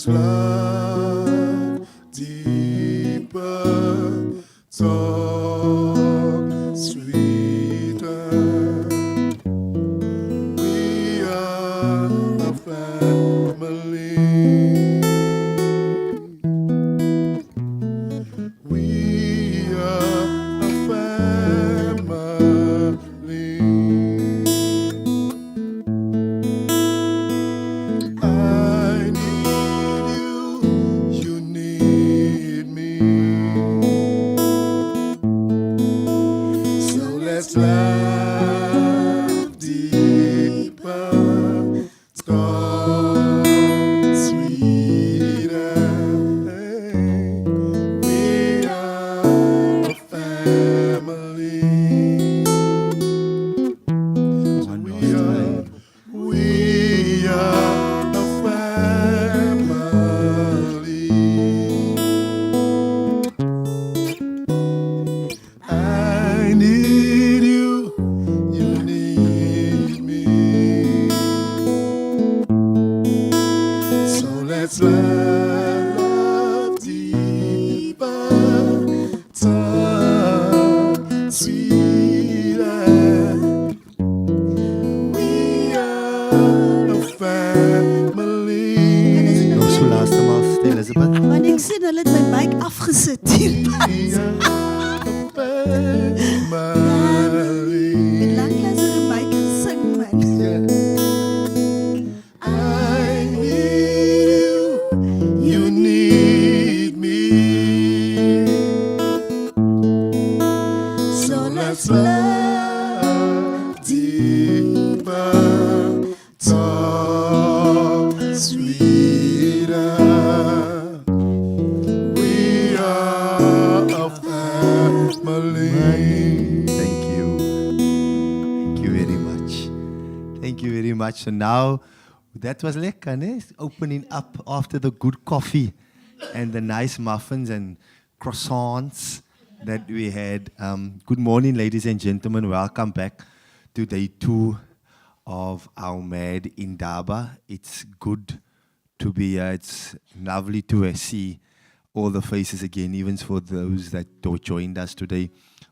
let's love deeper, talk sweeter. We are a family. We are a family. I need you, you need me. So let's love deeper, talk sweeter. We are a family. We are a family. I need you, you need me. So let's love deeper, talk sweeter. We are a family. Nog so laaste maal stil, Elizabeth. Want ek sien hulle het my mic afgesit hier. We are a family. Ek lanklaas oor die mic gesing man. I need you, you need me. So let's love deeper, talk sweeter. We are a family. Thank you. Thank you very much. Thank you very much. So now, that was lekker, né? Opening up after the good coffee and the nice muffins and croissants that we had. Good morning, ladies and gentlemen. Welcome back to day 2 of our Mad Indaba. It's good to be here. It's lovely to see all the faces again, even for those that joined us today.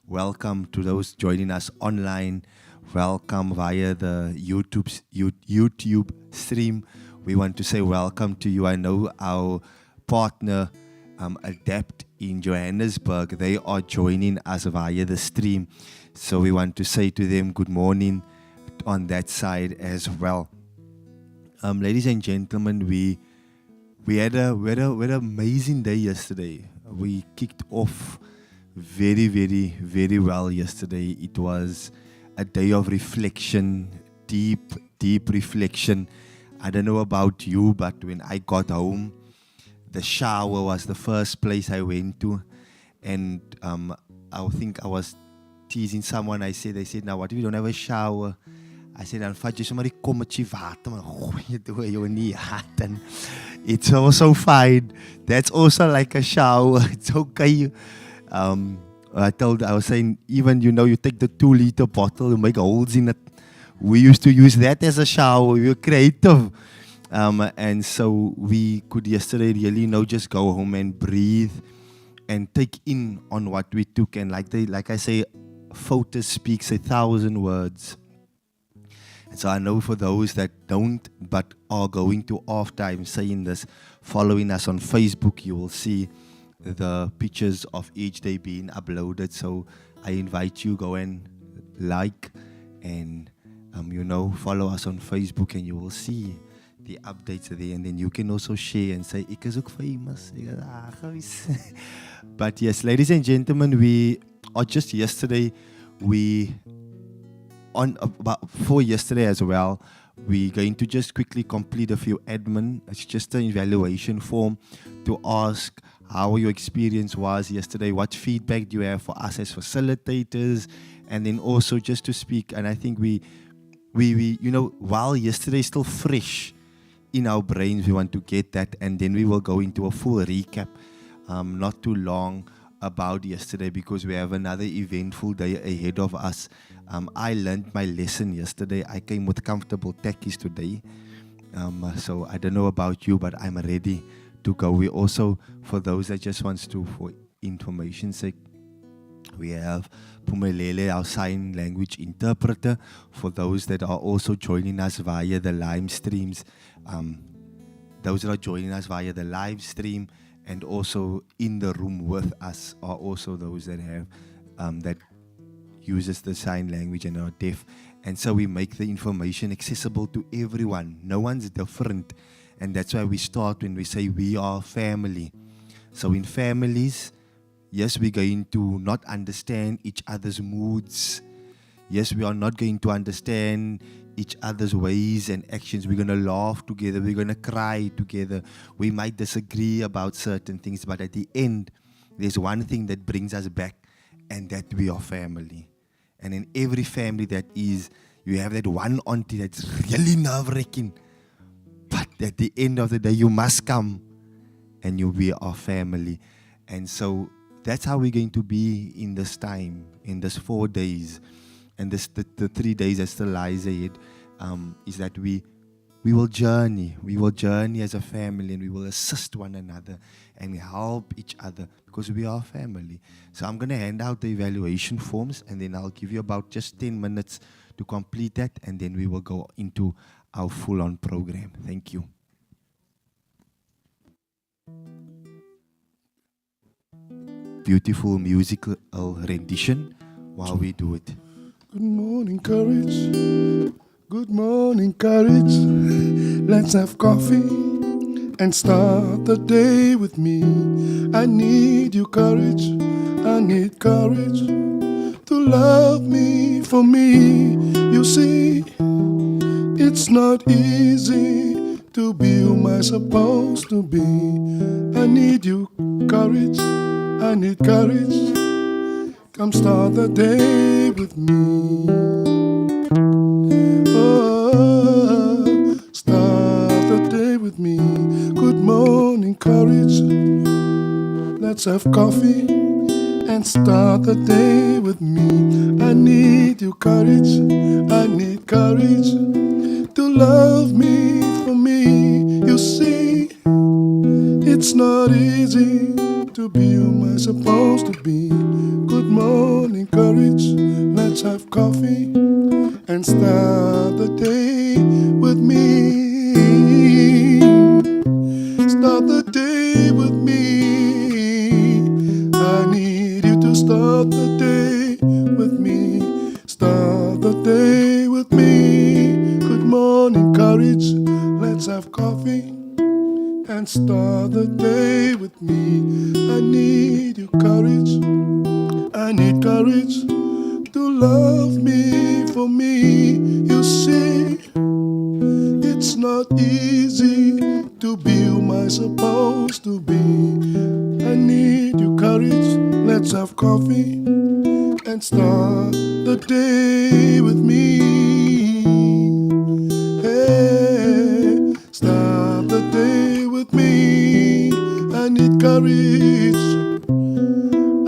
Welcome to those joining us online. Welcome via the YouTube stream. We want to say welcome to you. I know our partner, Adapt in Johannesburg, they are joining us via the stream. So we want to say to them good morning on that side as well. Ladies and gentlemen, we had an amazing day yesterday. We kicked off very, very, very well yesterday. It was a day of reflection, deep reflection. I don't know about you, but when I got home, the shower was the first place I went to. And I think I was teasing someone. They said, now what if you don't have a shower? I said, dan vat jy sommer die kommetje water, maar gooi dit oor jou in die hart. And it's also fine. That's also like a shower. It's okay. I was saying, even, you take the 2-liter bottle, you make holes in it. We used to use that as a shower. We were creative. And so we could yesterday really, just go home and breathe and take in on what we took. And like I say, photo speaks 1,000 words. And so I know for those that don't but are going to off time saying this, following us on Facebook, you will see the pictures of each day being uploaded. So I invite you, go and like and follow us on Facebook, and you will see the updates there. And then you can also share and say, ek is ook famous. But yes, ladies and gentlemen, just yesterday, for yesterday as well, we're going to just quickly complete a few admin. It's just an evaluation form to ask how your experience was yesterday, what feedback do you have for us as facilitators, and then also just to speak. And I think we while yesterday is still fresh in our brains, we want to get that, and then we will go into a full recap not too long about yesterday, because we have another eventful day ahead of us. I learned my lesson yesterday. I came with comfortable tackies today. So I don't know about you, but I'm ready to go. We also, for those that just wants to, for information's sake, we have Pumelele, our sign language interpreter, for those that are also joining us via the live streams. Those that are joining us via the live stream and also in the room with us are also those that have that uses the sign language and are deaf. And so we make the information accessible to everyone. No one's different. And that's why we start when we say we are family. So in families, yes, we're going to not understand each other's moods. Yes, we are not going to understand each other's ways and actions. We're going to laugh together. We're going to cry together. We might disagree about certain things, but at the end, there's one thing that brings us back, and that we are family. And in every family that is, you have that one auntie that's really nerve-wracking. But at the end of the day, you must come, and we are family. And so that's how we're going to be in this time, in this 4 days. And this, the 3 days that still lies ahead, is that we will journey. We will journey as a family, and we will assist one another and help each other because we are family. So I'm going to hand out the evaluation forms, and then I'll give you about just 10 minutes to complete that, and then we will go into our full-on program. Thank you. Beautiful musical rendition while we do it. Good morning, courage. Good morning, courage. Let's have coffee and start the day with me. I need your courage. I need courage to love me for me. You see, it's not easy to be who I'm supposed to be. I need you, courage. I need courage. Come start the day with me. Oh, start the day with me. Good morning, courage. Let's have coffee and start the day with me. I need your courage. I need courage to love me for me. You see, it's not easy to be who I'm supposed to be. Good morning, courage. Let's have coffee and start the day with me. Start the day with me. I need you to start the day with me. Start the day with me. Good morning, courage. Let's have coffee and start the day with me. I need your courage. I need courage to love me for me. You see, it's not easy to be who I'm supposed to be. I need your courage. Let's have coffee and start the day with me. Hey, start the day with me. I need courage.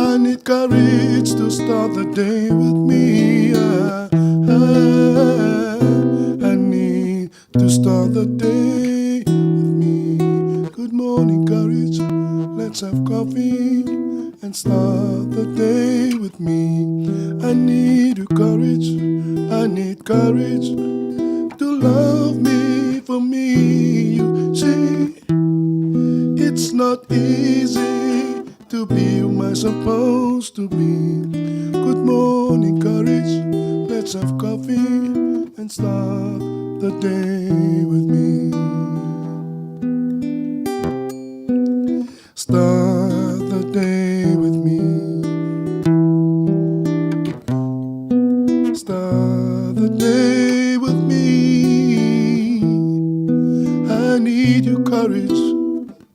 I need courage to start the day with me. I need to start the day with me. Good morning, courage. Let's have coffee and start the day with me. I need your courage. I need courage to love me for me. You see, it's not easy to be who I'm supposed to be. Good morning, courage. Let's have coffee and start the day with me. Start the day with me. Start the day with me. I need your courage.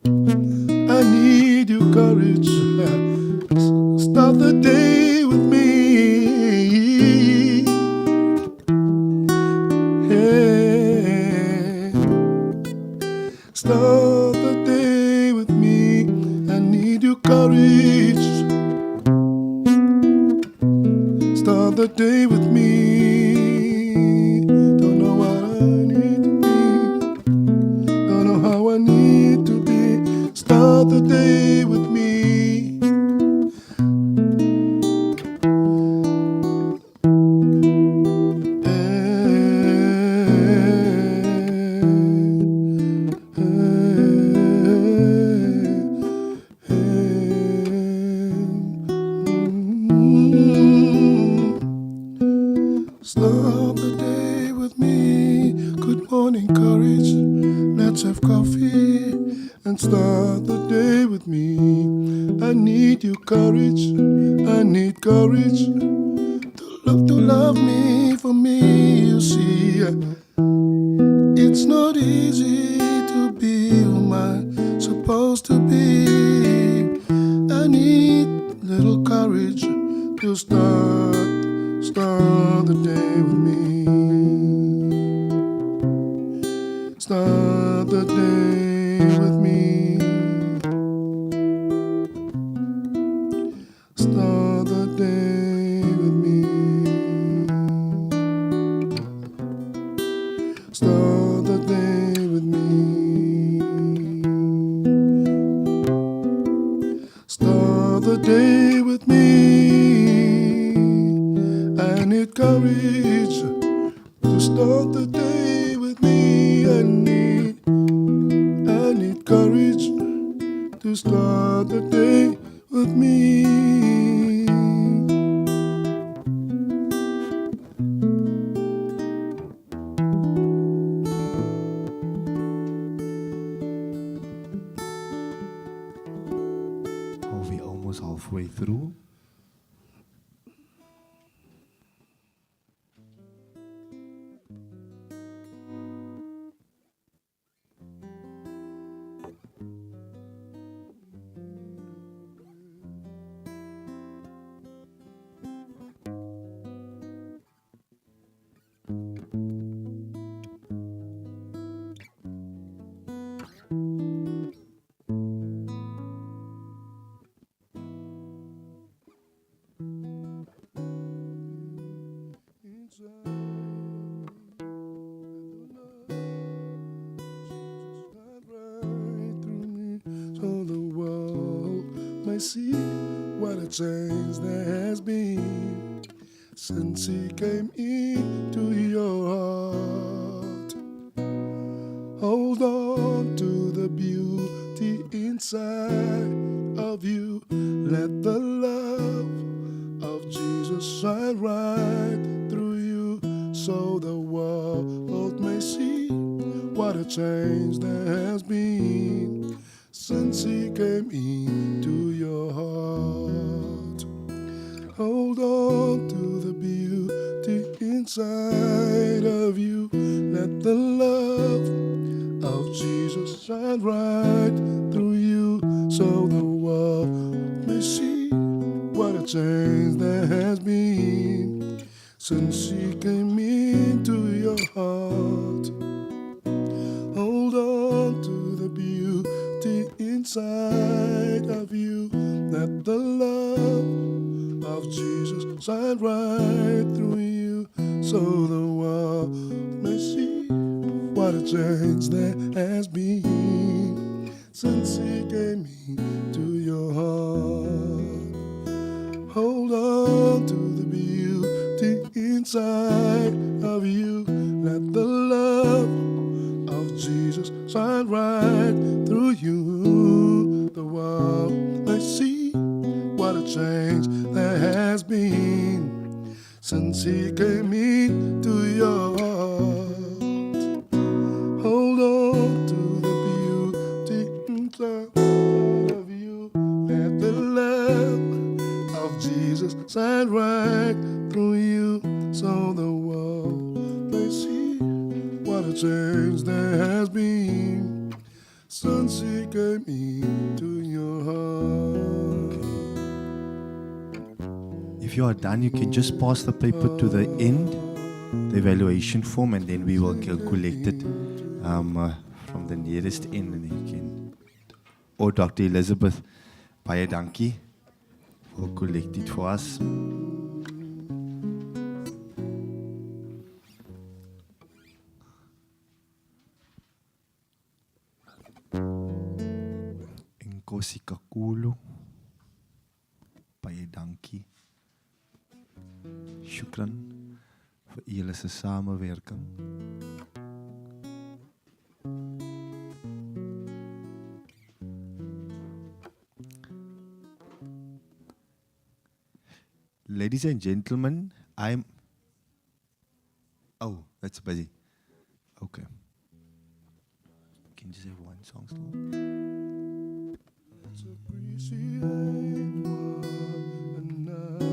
I need your courage. Start the day with me. Hey, start the day with me. I need your courage. Start the day with me. Don't know what I need to be. Don't know how I need to be. have coffee and start the day with me. I need your courage, I need courage to love me for me. You see, it's not easy to be who I'm supposed to be. I need little courage to start the day with me. Start the day with me. Start the day with me. Start the day with me. Start the day with me. I need courage to start the day with me. I need courage to start the day with me. Oh, we're almost halfway through. So the world may see what a change there has been since he came into your heart. Hold on to the beauty inside of you. Let the love of Jesus shine right through you, so the world may see what a change there has been since he came into your heart. Hold on to the beauty inside of you. Let the love of Jesus shine right through you, so the world may see what a change there has been since he came into your heart. Hold on to the beauty inside of you. Let the love of Jesus shine right through you, so the world may see what a change there has been since he came into your heart. Hold on to the beauty inside of you. Let the love of Jesus shine right through you. The world may see what a change there has been since he came into your heart. Hold on to the beauty inside of you. Let the love of Jesus shine right through you, so the world may see what a change there has been since he came into your heart. If you are done, you can just pass the paper to the end, the evaluation form, and then we will collect it from the nearest end, and then you can. Or Dr. Elizabeth, baie dankie, will collect it for us. Enkosi kakhulu. Baie dankie. Shukran vir julle se samewerking. Ladies and gentlemen, oh, that's busy. Okay. Can you just have one song still. Let's appreciate one another.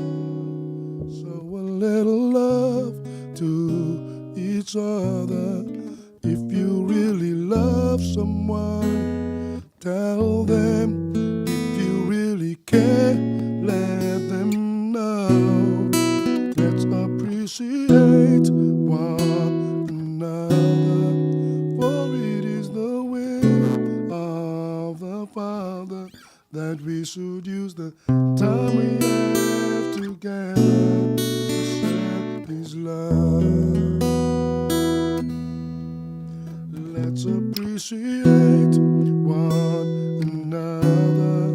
Show a little love to each other. If you really love someone, tell them. If you really care, let them know. Let's appreciate one another, for it is the will of the Father that we should use the time we have together to share His love. Let's appreciate one another,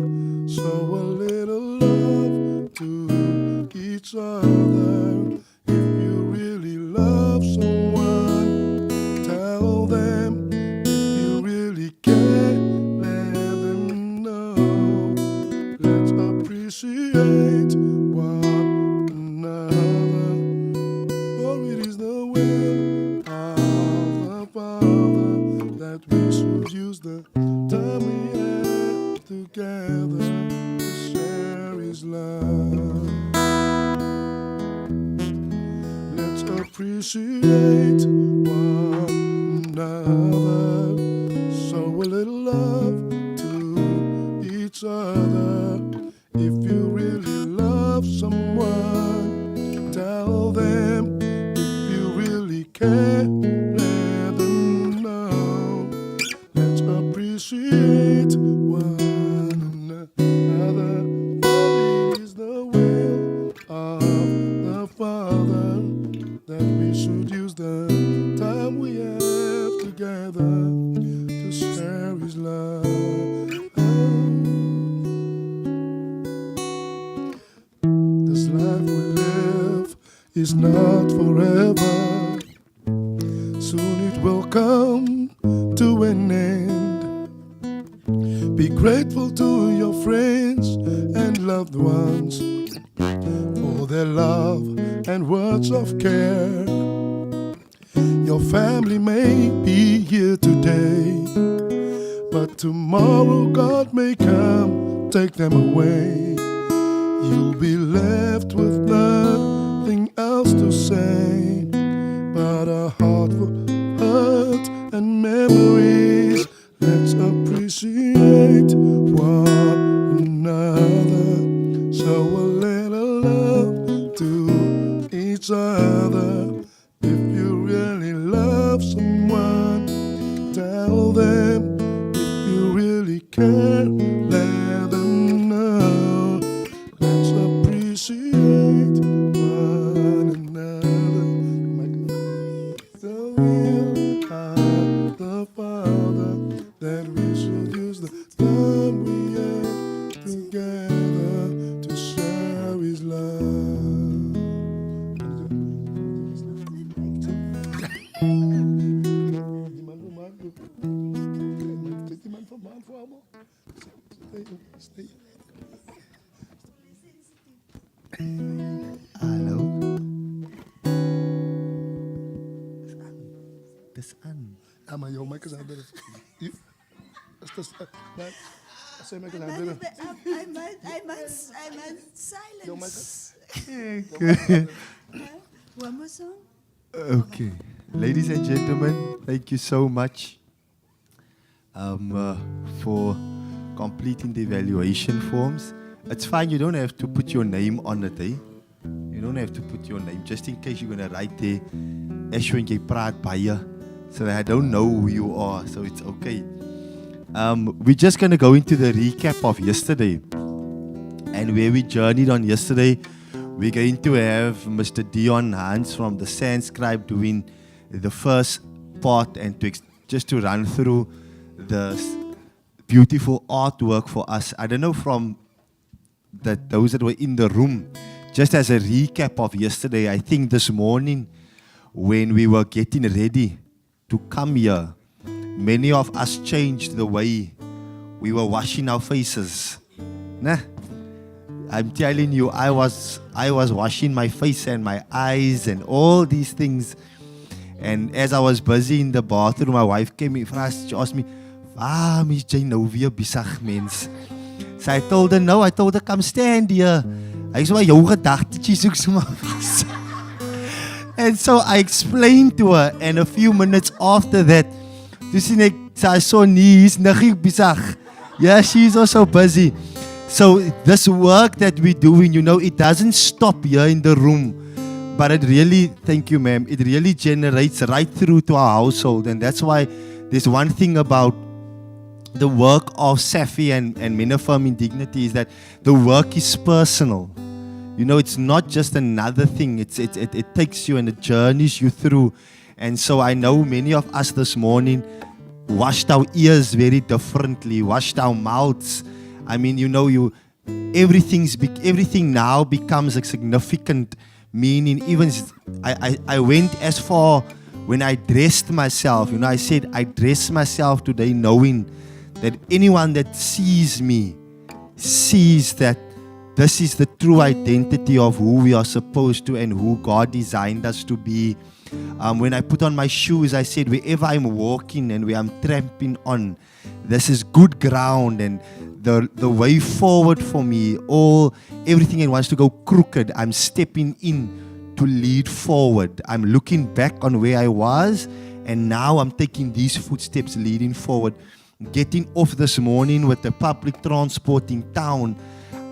show a little love to each other. If you really love someone, tell them. If you really care, let them know. Let's appreciate one another, for it is the will of the Father that we should use the time we have together to share His love. Let's appreciate one another, show a little love to each other. If you really love someone, tell them. If you really care, let them know. Let's appreciate one another, for it is the will of the Father that we should use the time we have together to share His love. This life we live is not forever. Soon it will come to an end. Be grateful to your friends and loved ones for their love and words of care. Your family may be here today, but tomorrow God may come, take them away. You'll be left with nothing else to say but a heart full of hurt and memories. Let's appreciate one another, show a little love to each other. If you really love someone, tell them. If you really care, let them know. Let's appreciate one another. The will of the Father that we should use the time we have together to share His love. Hallo. Dis aan. Ja, maar jouw mic is aan. Say mic is aan. I meant Jouw mic silence. is One more song? Okay. Ladies and gentlemen, thank you so much for completing the evaluation forms. It's fine, you don't have to put your name on it, eh? You don't have to put your name, just in case you're going to write there, Ashwin, jy praat baie. So I don't know who you are, so it's okay. We're just going to go into the recap of yesterday. And where we journeyed on yesterday, we're going to have Mr. Dion Hans from the Sandscribe doing the first part and just to run through the beautiful artwork for us. I don't know from those that were in the room, just as a recap of yesterday, I think this morning when we were getting ready to come here, many of us changed the way we were washing our faces. Nah, I'm telling you, I was washing my face and my eyes and all these things. And as I was busy in the bathroom, my wife came in first. She asked me, waarom is jy nou weer besig, mens? So I told her, no, I told her, come stand here. Hy sê, maar jou gedagtetjies soek so maar vas. And so I explained to her, and a few minutes after that, toe sien ek, sy so nie, hier's niggie besig. Yeah, she's also busy. So this work that we're doing, you know, it doesn't stop here in the room, but it really, thank you ma'am, it really generates right through to our household. And that's why there's one thing about the work of Safi and Men Affirming Dignity is that the work is personal. You know, it's not just another thing. It takes you and it journeys you through. And so I know many of us this morning washed our ears very differently, washed our mouths. I mean, you know, everything now becomes a significant meaning. Even I went as far when I dressed myself. You know, I said I dress myself today knowing that anyone that sees me sees that this is the true identity of who we are supposed to and who God designed us to be. When I put on my shoes, I said, wherever I'm walking and where I'm tramping on, this is good ground, and the way forward for me, everything that wants to go crooked, I'm stepping in to lead forward. I'm looking back on where I was, and now I'm taking these footsteps leading forward. Getting off this morning with the public transport in town,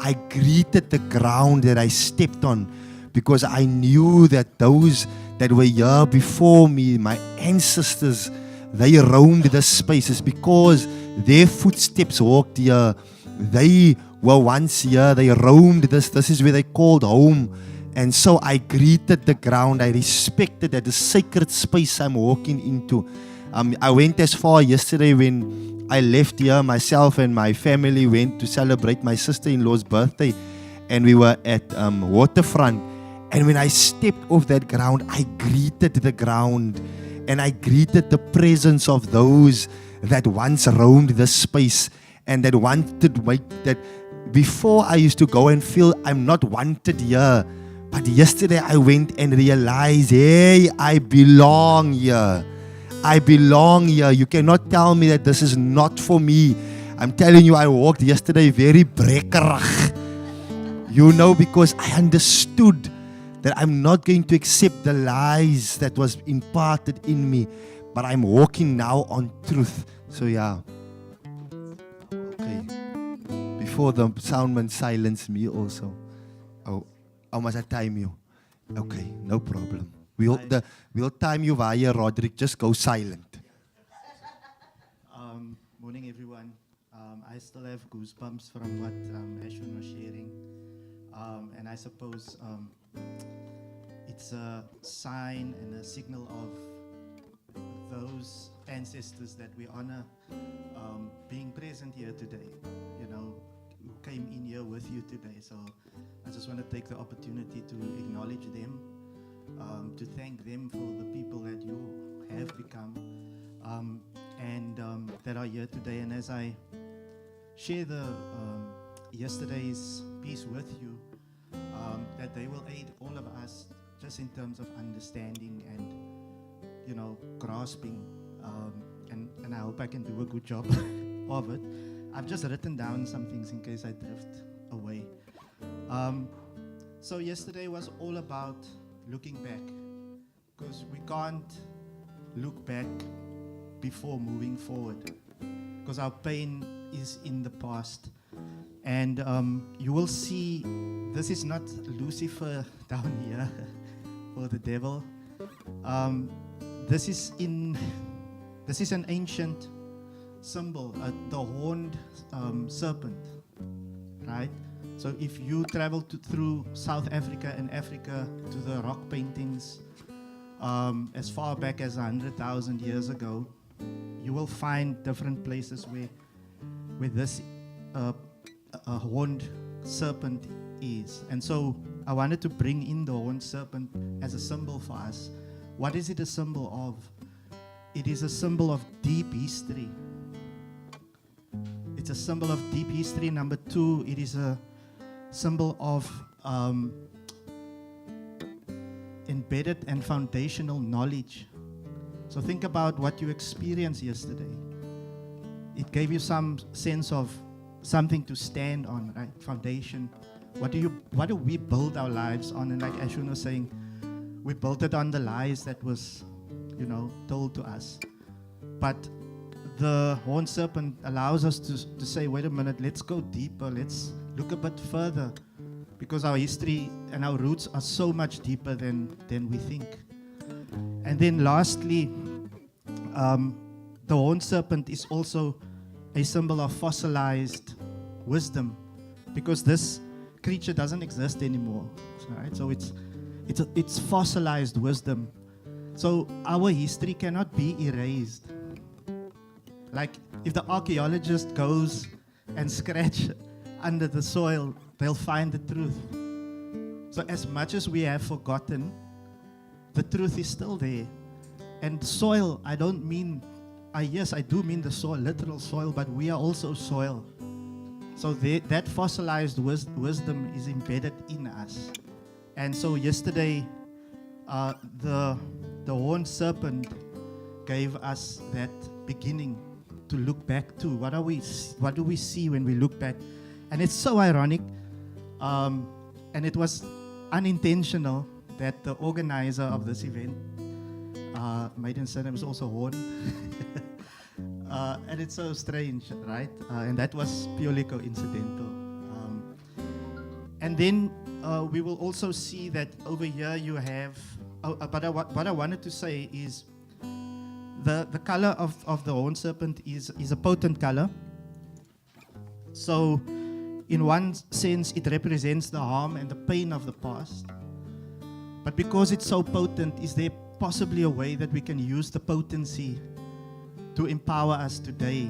I greeted the ground that I stepped on, because I knew that those that were here before me, my ancestors, they roamed the spaces because their footsteps walked here. They were once here, they roamed this is where they called home. And so I greeted the ground, I respected that the sacred space I'm walking into. I went as far yesterday when I left here, myself and my family went to celebrate my sister-in-law's birthday, and we were at Waterfront. And when I stepped off that ground, I greeted the ground, and I greeted the presence of those that once roamed this space and that wanted that before I used to go and feel I'm not wanted here. But yesterday I went and realized, hey, I belong here. I belong here. You cannot tell me that this is not for me. I'm telling you, I walked yesterday very brekkerig. You know, because I understood that I'm not going to accept the lies that was imparted in me, but I'm walking now on truth. So yeah. Okay. Before the soundman silenced me also. Oh, how must I time you? Okay, no problem. We'll time you via Roderick. Just go silent. Morning, everyone. I still have goosebumps from what Ashwin was sharing. And I suppose it's a sign and a signal of those ancestors that we honor being present here today, you know, who came in here with you today. So I just want to take the opportunity to acknowledge them, to thank them for the people that you have become, and that are here today. And as I share the yesterday's piece with you, that they will aid all of us just in terms of understanding and, you know, grasping, and I hope I can do a good job of it. I've just written down some things in case I drift away. So yesterday was all about looking back, because we can't look back before moving forward, because our pain is in the past. And you will see this is not Lucifer down here or the devil. This is an ancient symbol, the horned serpent, right? So if you travel through South Africa and Africa to the rock paintings as far back as 100,000 years ago, you will find different places where this a horned serpent is. And so I wanted to bring in the horned serpent as a symbol for us. What is it a symbol of? It is a symbol of deep history. It's a symbol of deep history. Number two, it is a symbol of embedded and foundational knowledge. So think about what you experienced yesterday. it gave you some sense of something to stand on, right? Foundation. What do we build our lives on? And like Ashwin was saying, we built it on the lies that was, told to us. But the horned serpent allows us to say, wait a minute, let's go deeper, let's look a bit further, because our history and our roots are so much deeper than we think. And then lastly, the horned serpent is also a symbol of fossilized wisdom, because this creature doesn't exist anymore, right? So it's fossilized wisdom. So our history cannot be erased. Like if the archaeologist goes and scratch under the soil, they'll find the truth. So as much as we have forgotten, the truth is still there. And soil, I don't mean, yes, I do mean the soil, literal soil, but we are also soil. So that fossilized wisdom is embedded in us. And so yesterday, the horned serpent gave us that beginning to look back to. What do we see when we look back? And it's so ironic, and it was unintentional that the organizer of this event, maiden surname was also Horn, and it's so strange, right? And that was purely coincidental. And then we will also see that over here you have. What I wanted to say is the color of the horned serpent is a potent color. So in one sense, it represents the harm and the pain of the past. But because it's so potent, is there possibly a way that we can use the potency to empower us today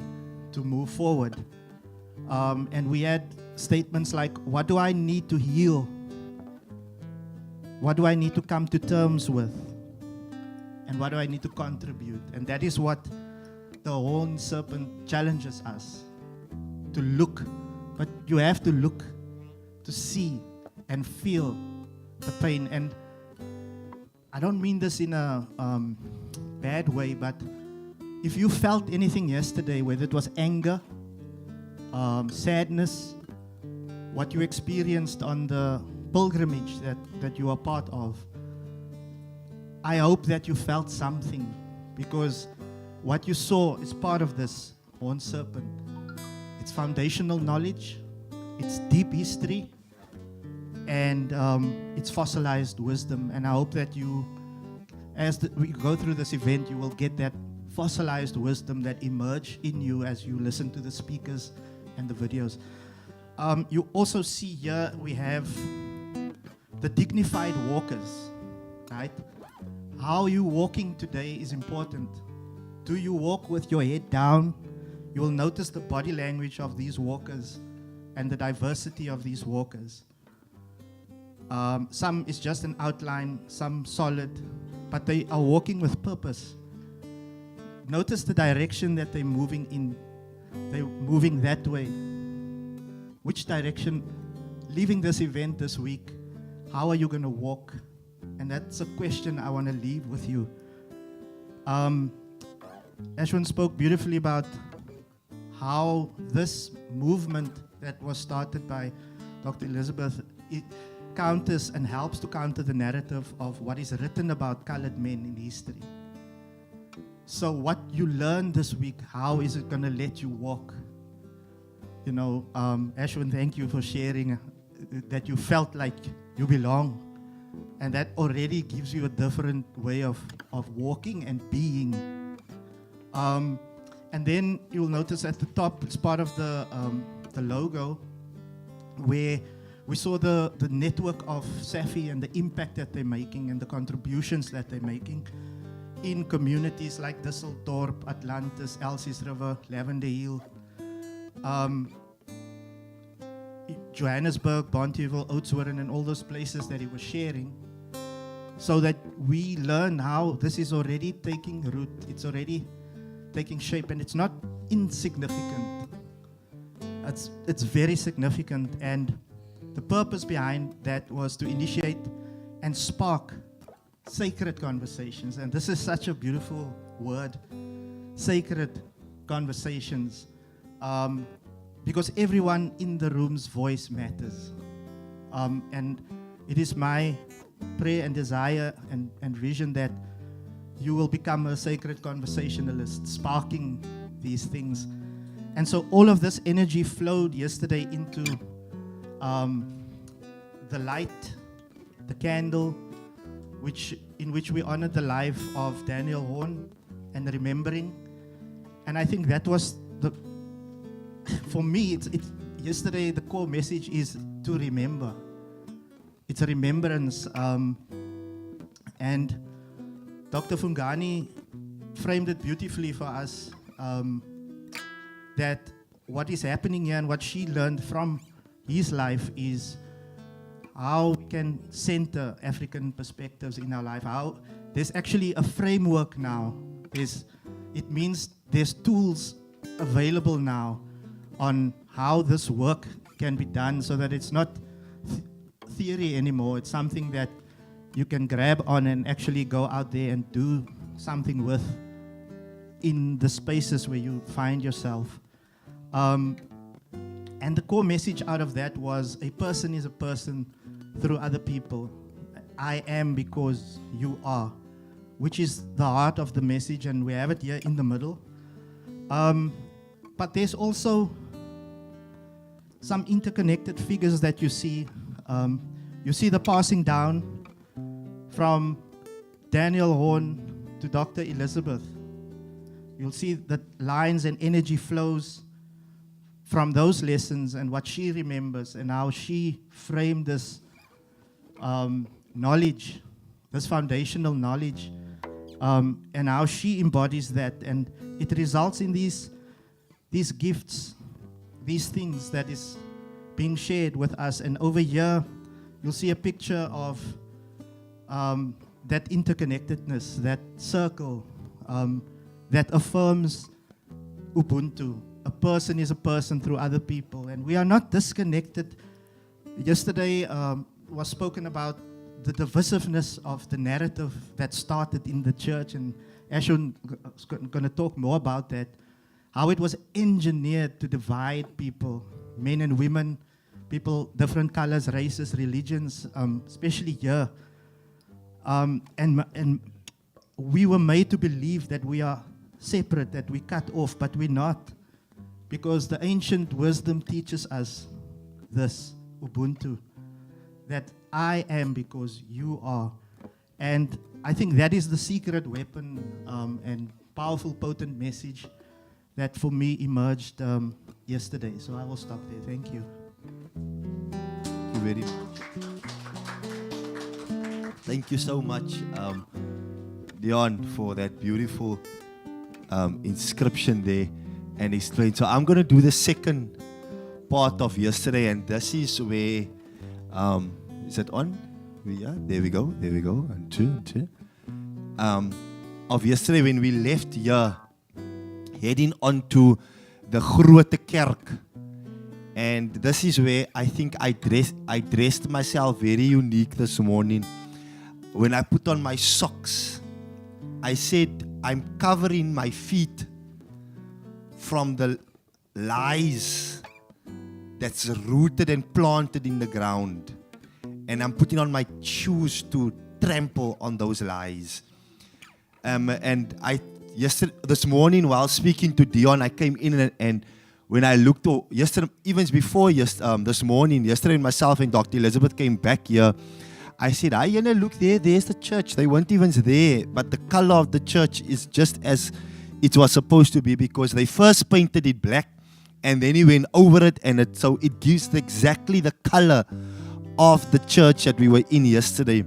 to move forward? And we had statements like, what do I need to heal? What do I need to come to terms with? And what do I need to contribute? And that is what the horned serpent challenges us to look. But you have to look to see and feel the pain. And I don't mean this in a bad way, but if you felt anything yesterday, whether it was anger, sadness, what you experienced on the pilgrimage that you are part of, I hope that you felt something, because what you saw is part of this horned serpent. It's foundational knowledge, it's deep history, and it's fossilized wisdom. And I hope that you, we go through this event, you will get that fossilized wisdom that emerge in you as you listen to the speakers and the videos. You also see here we have the dignified walkers, right? How you walking today is important. Do you walk with your head down? You will notice the body language of these walkers and the diversity of these walkers. Some is just an outline, some solid, but they are walking with purpose. Notice the direction that they're moving in. They're moving that way. Which direction? Leaving this event this week, how are you going to walk? And that's a question I want to leave with you. Ashwin spoke beautifully about how this movement that was started by Dr. Elizabeth, it counters and helps to counter the narrative of what is written about colored men in history. So what you learn this week, how is it going to let you walk? Ashwin, thank you for sharing that you felt like you belong. And that already gives you a different way of walking and being. And then you'll notice at the top, it's part of the logo, where we saw the network of Safi and the impact that they're making and the contributions that they're making in communities like Düsseldorp, Atlantis, Elsies River, Lavender Hill, Johannesburg, Bonteheuvel, Oudtshoorn, and all those places that he was sharing, so that we learn how this is already taking root, it's already taking shape, and it's not insignificant. It's very significant, and the purpose behind that was to initiate and spark sacred conversations. And this is such a beautiful word, sacred conversations. because everyone in the room's voice matters. And it is my prayer and desire and vision that you will become a sacred conversationalist, sparking these things. And so all of this energy flowed yesterday into the light, the candle, in which we honored the life of Daniel Horn and remembering. And I think that was for me, yesterday the core message is to remember. It's a remembrance. And Dr. Fungani framed it beautifully for us, that what is happening here and what she learned from his life is how we can center African perspectives in our life. How there's actually a framework now. It means there's tools available now on how this work can be done, so that it's not theory anymore. It's something that you can grab on and actually go out there and do something with in the spaces where you find yourself. And the core message out of that was a person is a person through other people. I am because you are, which is the heart of the message, and we have it here in the middle. But there's also some interconnected figures that you see. You see the passing down from Daniel Horn to Dr. Elizabeth. You'll see that lines and energy flows from those lessons and what she remembers and how she framed this knowledge, this foundational knowledge, and how she embodies that. And it results in these gifts, these things that is being shared with us. And over here, you'll see a picture of that interconnectedness, that circle that affirms Ubuntu. A person is a person through other people, and we are not disconnected. Yesterday was spoken about the divisiveness of the narrative that started in the church, and Ashun is going to talk more about that, how it was engineered to divide people, men and women, people, different colors, races, religions, especially here. And we were made to believe that we are separate, that we cut off, but we're not. Because the ancient wisdom teaches us this, Ubuntu, that I am because you are. And I think that is the secret weapon and powerful, potent message that for me emerged yesterday. So I will stop there. Thank you. Thank you very much. Thank you so much, Dion, for that beautiful inscription there and explain. So I'm going to do the second part of yesterday, and this is where, is it on? Yeah, there we go. And two. Of yesterday when we left here, heading on to the Grote Kerk. And this is where I think I dressed myself very unique this morning. When I put on my socks, I said, I'm covering my feet from the lies that's rooted and planted in the ground. And I'm putting on my shoes to trample on those lies. And this morning while speaking to Dion, I came in and when I looked, yesterday, even before this morning, yesterday myself and Dr. Elizabeth came back here, I said, look there's the church. They weren't even there, but the color of the church is just as it was supposed to be, because they first painted it black and then he went over it, and so it gives exactly the color of the church that we were in yesterday.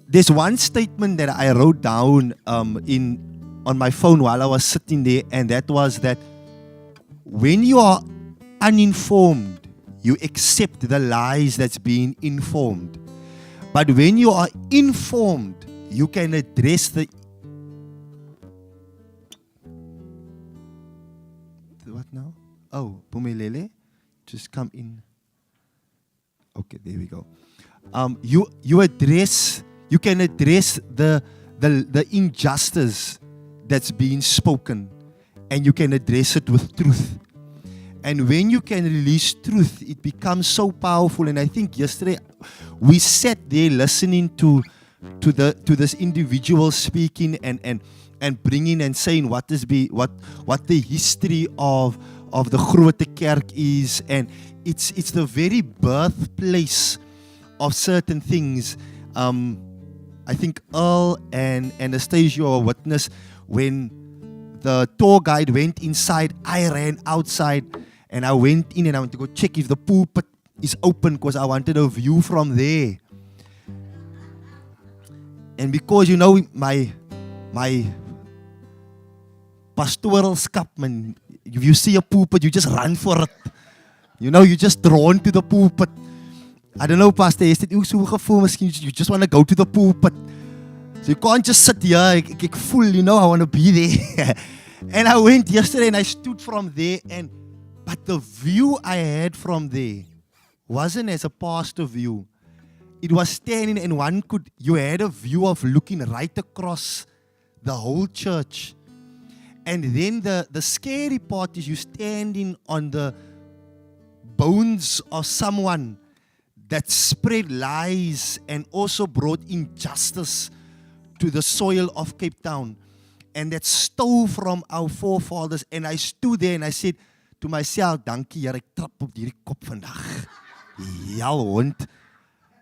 There's one statement that I wrote down on my phone while I was sitting there, and that was that when you are uninformed, you accept the lies that's being informed. But when you are informed, you can address the... What now? Oh, Pumelele, just come in. Okay, there we go. You can address the injustice that's being spoken. and you can address it with truth. And when you can release truth, it becomes so powerful. And I think yesterday we sat there listening to this individual speaking and bringing and saying what the history of the Grote Kerk is, and it's the very birthplace of certain things. I think Earl and Anastasia were witness when the tour guide went inside. I ran outside and I went in and I went to go check if the pulpit is open because I wanted a view from there. And because my pastoral skap, man, if you see a pulpit, you just run for it. You're just drawn to the pulpit. I don't know, Pastor, is dit ook so gevoel? Miskien you just want to go to the pulpit. So you can't just sit here. Ek voel, I want to be there. And I went yesterday and I stood from there, but the view I had from there wasn't as a pastor view. It was standing and you had a view of looking right across the whole church. And then the scary part is you standing on the bones of someone that spread lies and also brought injustice to the soil of Cape Town. And that stole from our forefathers. And I stood there and I said to myself, dankie Here, ek trap op hierdie kop vandag. Ja, hond.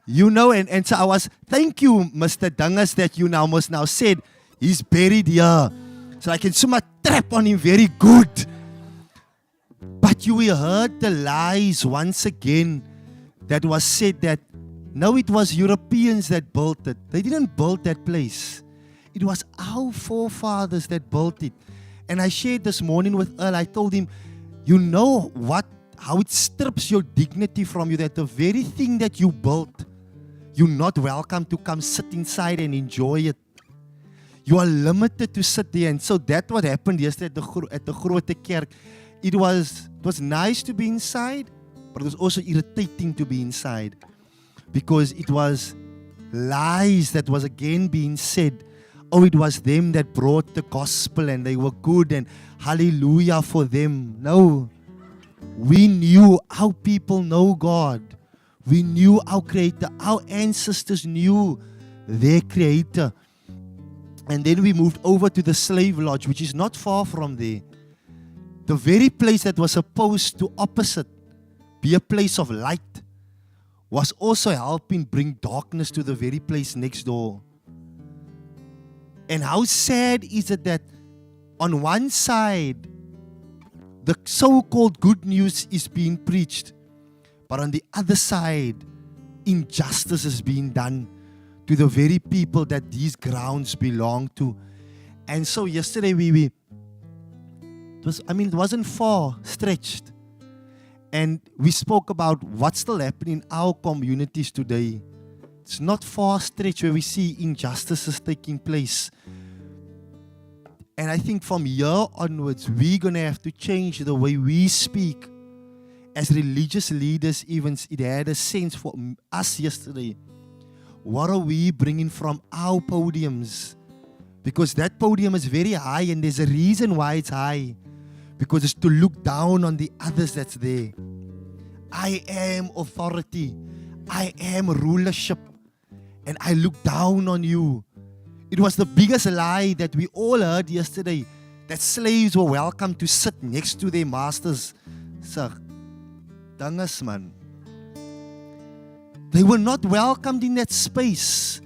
And so I was, thank you, Mr. Dungas, that you must now said, he's buried here. So I can summa trap on him very good. But you heard the lies once again that was said that, no, it was Europeans that built it. They didn't build that place. It was our forefathers that built it. And I shared this morning with Earl, I told him, how it strips your dignity from you, that the very thing that you built, you're not welcome to come sit inside and enjoy it. You are limited to sit there. And so that's what happened yesterday at the Grote Kerk. It was nice to be inside, but it was also irritating to be inside, because it was lies that was again being said. Oh, it was them that brought the gospel and they were good and hallelujah for them. No. We knew our people know God. We knew our Creator. Our ancestors knew their Creator. And then we moved over to the slave lodge, which is not far from there. The very place that was supposed to opposite be a place of light was also helping bring darkness to the very place next door. And how sad is it that on one side, the so-called good news is being preached, but on the other side, injustice is being done to the very people that these grounds belong to. And so yesterday it wasn't far stretched. And we spoke about what's still happening in our communities today. It's not far stretched where we see injustices taking place. And I think from here onwards, we're going to have to change the way we speak. As religious leaders, even it had a sense for us yesterday. What are we bringing from our podiums? Because that podium is very high, and there's a reason why it's high. Because it's to look down on the others that's there. I am authority. I am rulership. And I look down on you. It was the biggest lie that we all heard yesterday, that slaves were welcome to sit next to their masters. Sir, dangas man. They were not welcomed in that space.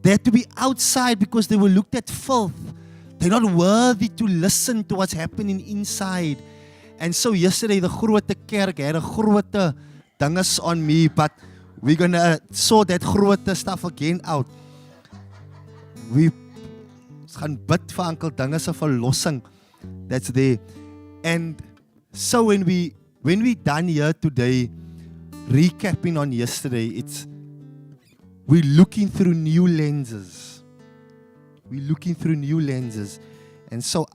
They had to be outside because they were looked at filth. They're not worthy to listen to what's happening inside. And so yesterday, the Grote Kerk had a grote dinges on me, but we're going to sort that grote stuff again out. We gaan bid vir Uncle Dinges se verlossing that's there. And so when we done here today, recapping on yesterday, we're looking through new lenses. We're looking through new lenses. And so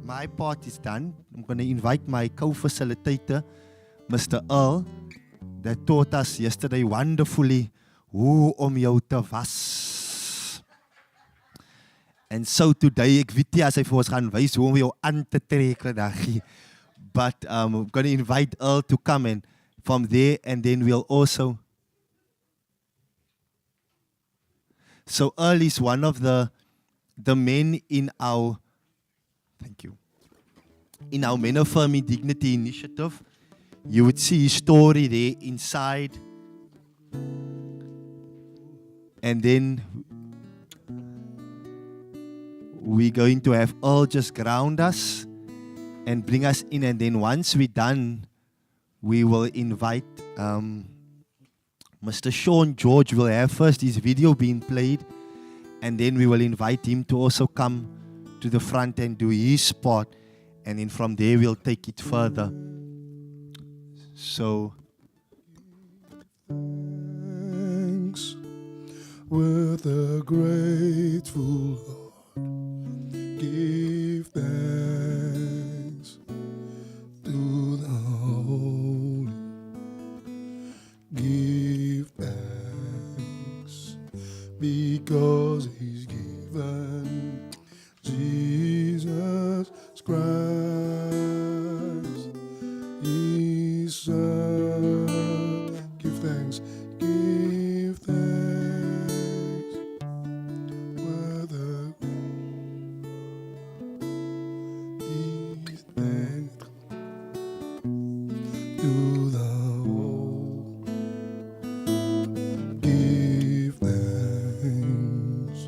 my part is done. I'm going to invite my co-facilitator, Mr. Earl, that taught us yesterday wonderfully hoe om jou te was. And so today, ek weet nie as hy vir ons gaan wys hoe om jou aan te trek vandag nie. But we're going to invite Earl to come and from there, and then we'll also. So Earl is one of the men in our, thank you, in our Men Affirming Dignity initiative. You would see his story there inside. And then we're going to have Earl just ground us and bring us in. And then once we're done, we will invite Mr. Sean George. Will have first his video being played. And then we will invite him to also come to the front and do his part. And then from there, we'll take it further. So, Thanks with a grateful heart. Give thanks to the Holy. Give thanks because He's given Jesus Christ, His Son. Give thanks, give thanks. Whether give thanks to the whole. Give thanks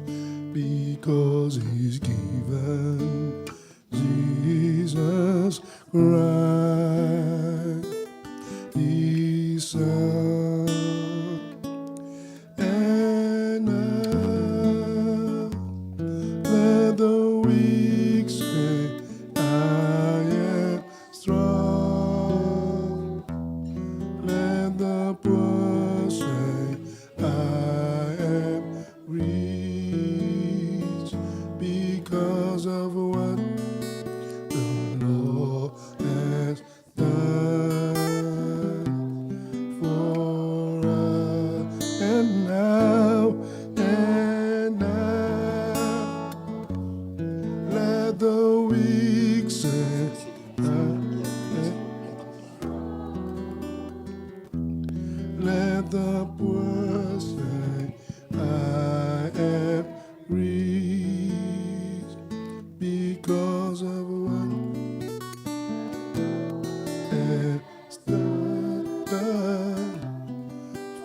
because He's given Jesus Christ, His Son. And now let the weak say, I am strong. Let the poor say, I am rich because of what the Lord has done for us. And now, let the weak say, let the poor say, I am rich because of what has done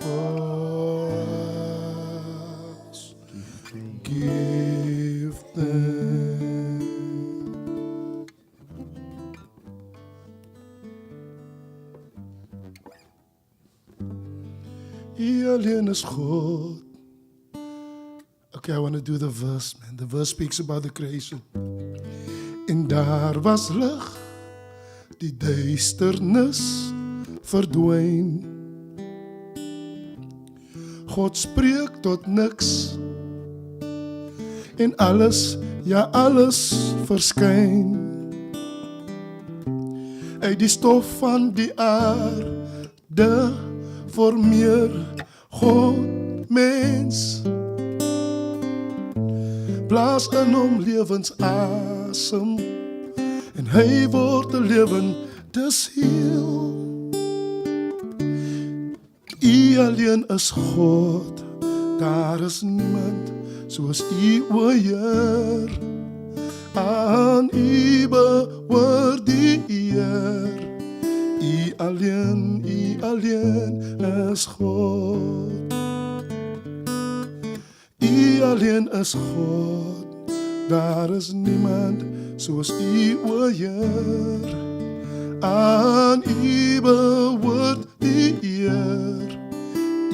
for us. Give thanks. He alleen is God. Okay, I want to do the verse, man. The verse speaks about the creation. En daar was lig, die duisternis verdwyn. God spreek tot niks. En alles, ja alles verskyn. Uit die stof van die aarde formeer God mens. Blaas in hom lewensasem en hy word 'n lewende siel. U alleen is God, daar is niemand soos U, o Heer. Aan U behoort die eer. U alleen is God. U alleen is God, daar is niemand soos U, o Heer. Aan U behoort die eer.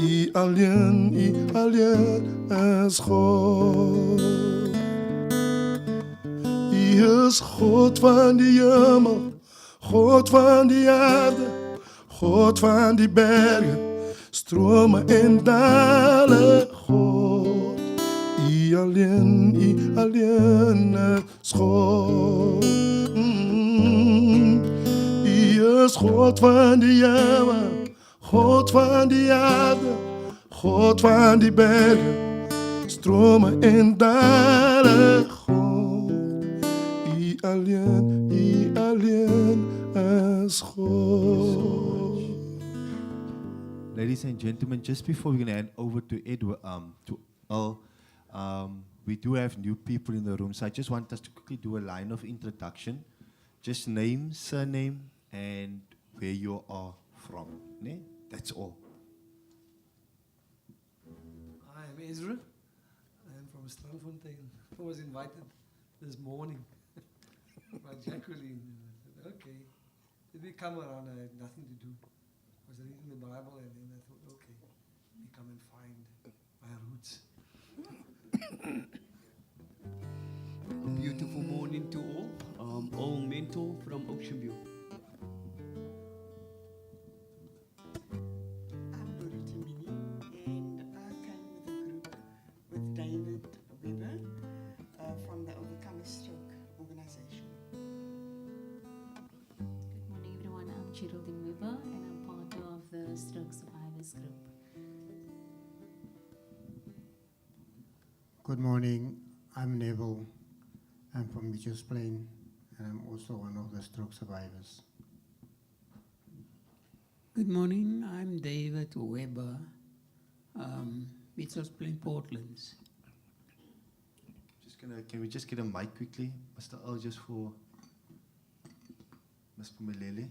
U alleen is God. U is God van die hemel, God van die aarde, God van die bergen, strome en dale, God. U alleen is God. U is God van die hemel, God van die aarde, God van die bergen, stromen en dalen God. I alleen is God. Ladies and gentlemen, just before we're going to hand over to Edward, to Earl, we do have new people in the room, so I just want us to quickly do a line of introduction. Just name, surname, and where you are from. Ne? That's all. Hi, I'm Ezra. I'm from Strandfontein. I was invited this morning by Jacqueline. I said, okay. Did we come around? I had nothing to do. I was reading the Bible and then I thought, okay, let me come and find my roots. Beautiful morning to all mentor from Ocean View. I'm Dorothy Mini, and I came with a group with David Weber from the Overcoming Stroke organization. Good morning, everyone. I'm Geraldine Weber, and I'm part of the Stroke Survivors Group. Good morning. I'm Neville. I'm from Mitchell's Plain, and I'm also one of the stroke survivors. Good morning, I'm David Weber, Mitchell's Plain, Portlands. Can we just get a mic quickly, Mr. Earl, just for Ms. Pumelele?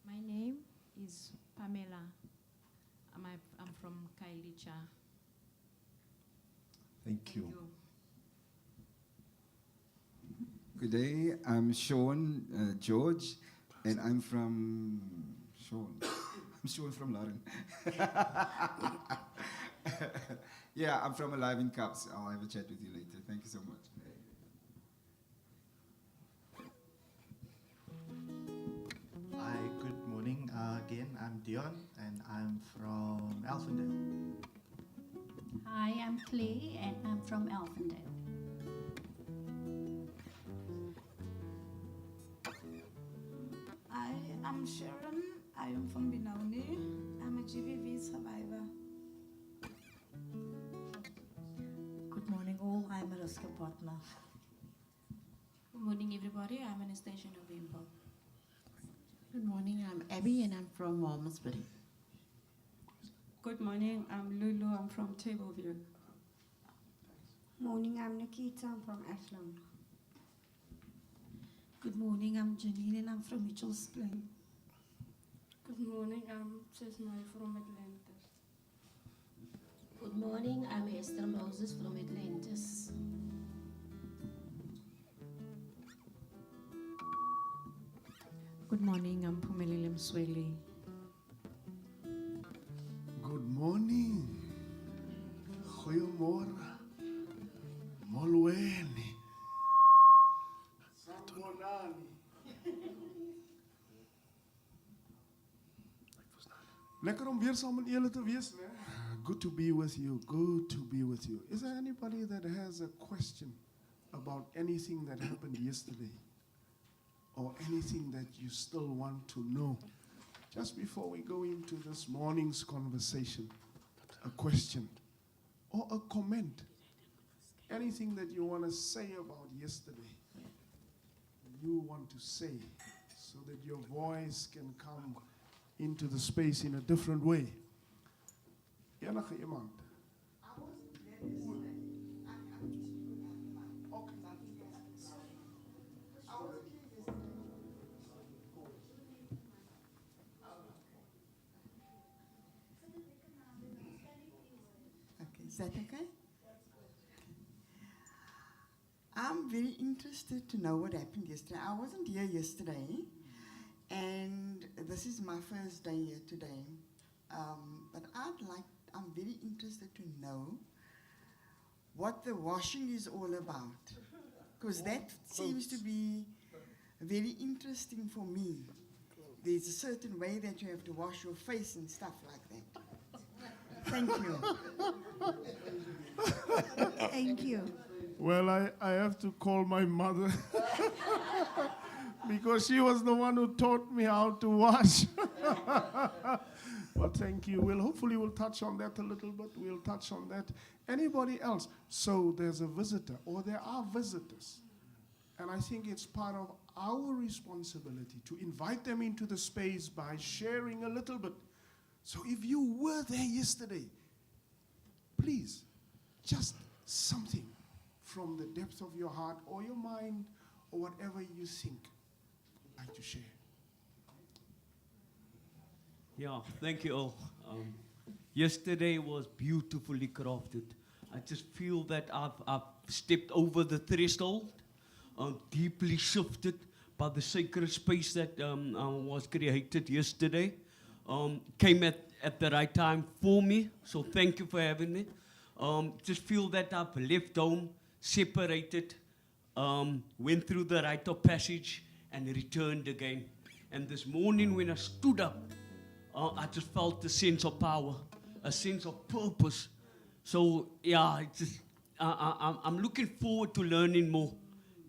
My name is Pamela. I'm from Kailicha. Thank you. Good day, I'm Sean George, and I'm from Sean. I'm Sean from Lauren. Yeah, I'm from Alive in Cups. I'll have a chat with you later. Thank you so much. Hi, good morning. Again, I'm Dion, and I'm from Elfindale. Hi, I'm Clay and I'm from Elfindale. Hi, I'm Sharon. I am from Binauni. I'm a GVV survivor. Good morning all, I'm a rescue partner. Good morning, everybody. I'm Anastasia November. Good morning, I'm Abby and I'm from Malmesbury. Good morning, I'm Lulu, I'm from Tableview. Morning, I'm Nikita. I'm from Ashland. Good morning, I'm Janine and I'm from Mitchell's Plain. Good morning, I'm Cesmai from Atlantis. Good morning, I'm Esther Moses from Atlantis. Good morning, I'm Pumelele Msweli. Good morning. Goeiemôre. Molweni. Lekker om weer saam met julle te wees, né? Good to be with you. Good to be with you. Is there anybody that has a question about anything that happened yesterday? Or anything that you still want to know? Just before we go into this morning's conversation, a question or a comment. Anything that you want to say about yesterday, you want to say, so that your voice can come into the space in a different way. Enige iemand? Okay, is that okay? I'm very interested to know what happened yesterday. I wasn't here yesterday, and this is my first day here today. But I'm very interested to know what the washing is all about, because that seems to be very interesting for me. There's a certain way that you have to wash your face and stuff like that. Thank you. Thank you. Well, I have to call my mother because she was the one who taught me how to wash. But thank you. Hopefully we'll touch on that a little bit. We'll touch on that. Anybody else? So there's a visitor, or there are visitors. And I think it's part of our responsibility to invite them into the space by sharing a little bit. So if you were there yesterday, please, just something from the depth of your heart or your mind or whatever you think like to share. Yeah, thank you all. Yesterday was beautifully crafted. I just feel that I've stepped over the threshold, deeply shifted by the sacred space that was created yesterday. Came at the right time for me, so thank you for having me. Just feel that I've left home, separated, went through the rite of passage and returned again. And this morning when I stood up, I just felt a sense of power, a sense of purpose. So yeah, I'm looking forward to learning more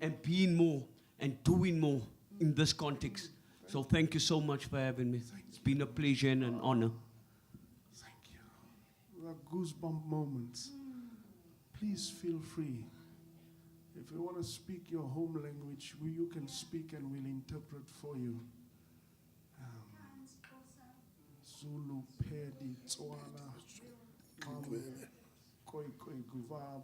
and being more and doing more in this context. So thank you so much for having me. It's been a pleasure and an honor. Thank you. The goosebump moments. Please feel free. If you want to speak your home language, you can speak and we'll interpret for you. Zulu, Pedi, Tswana, Koi Koi Guvab.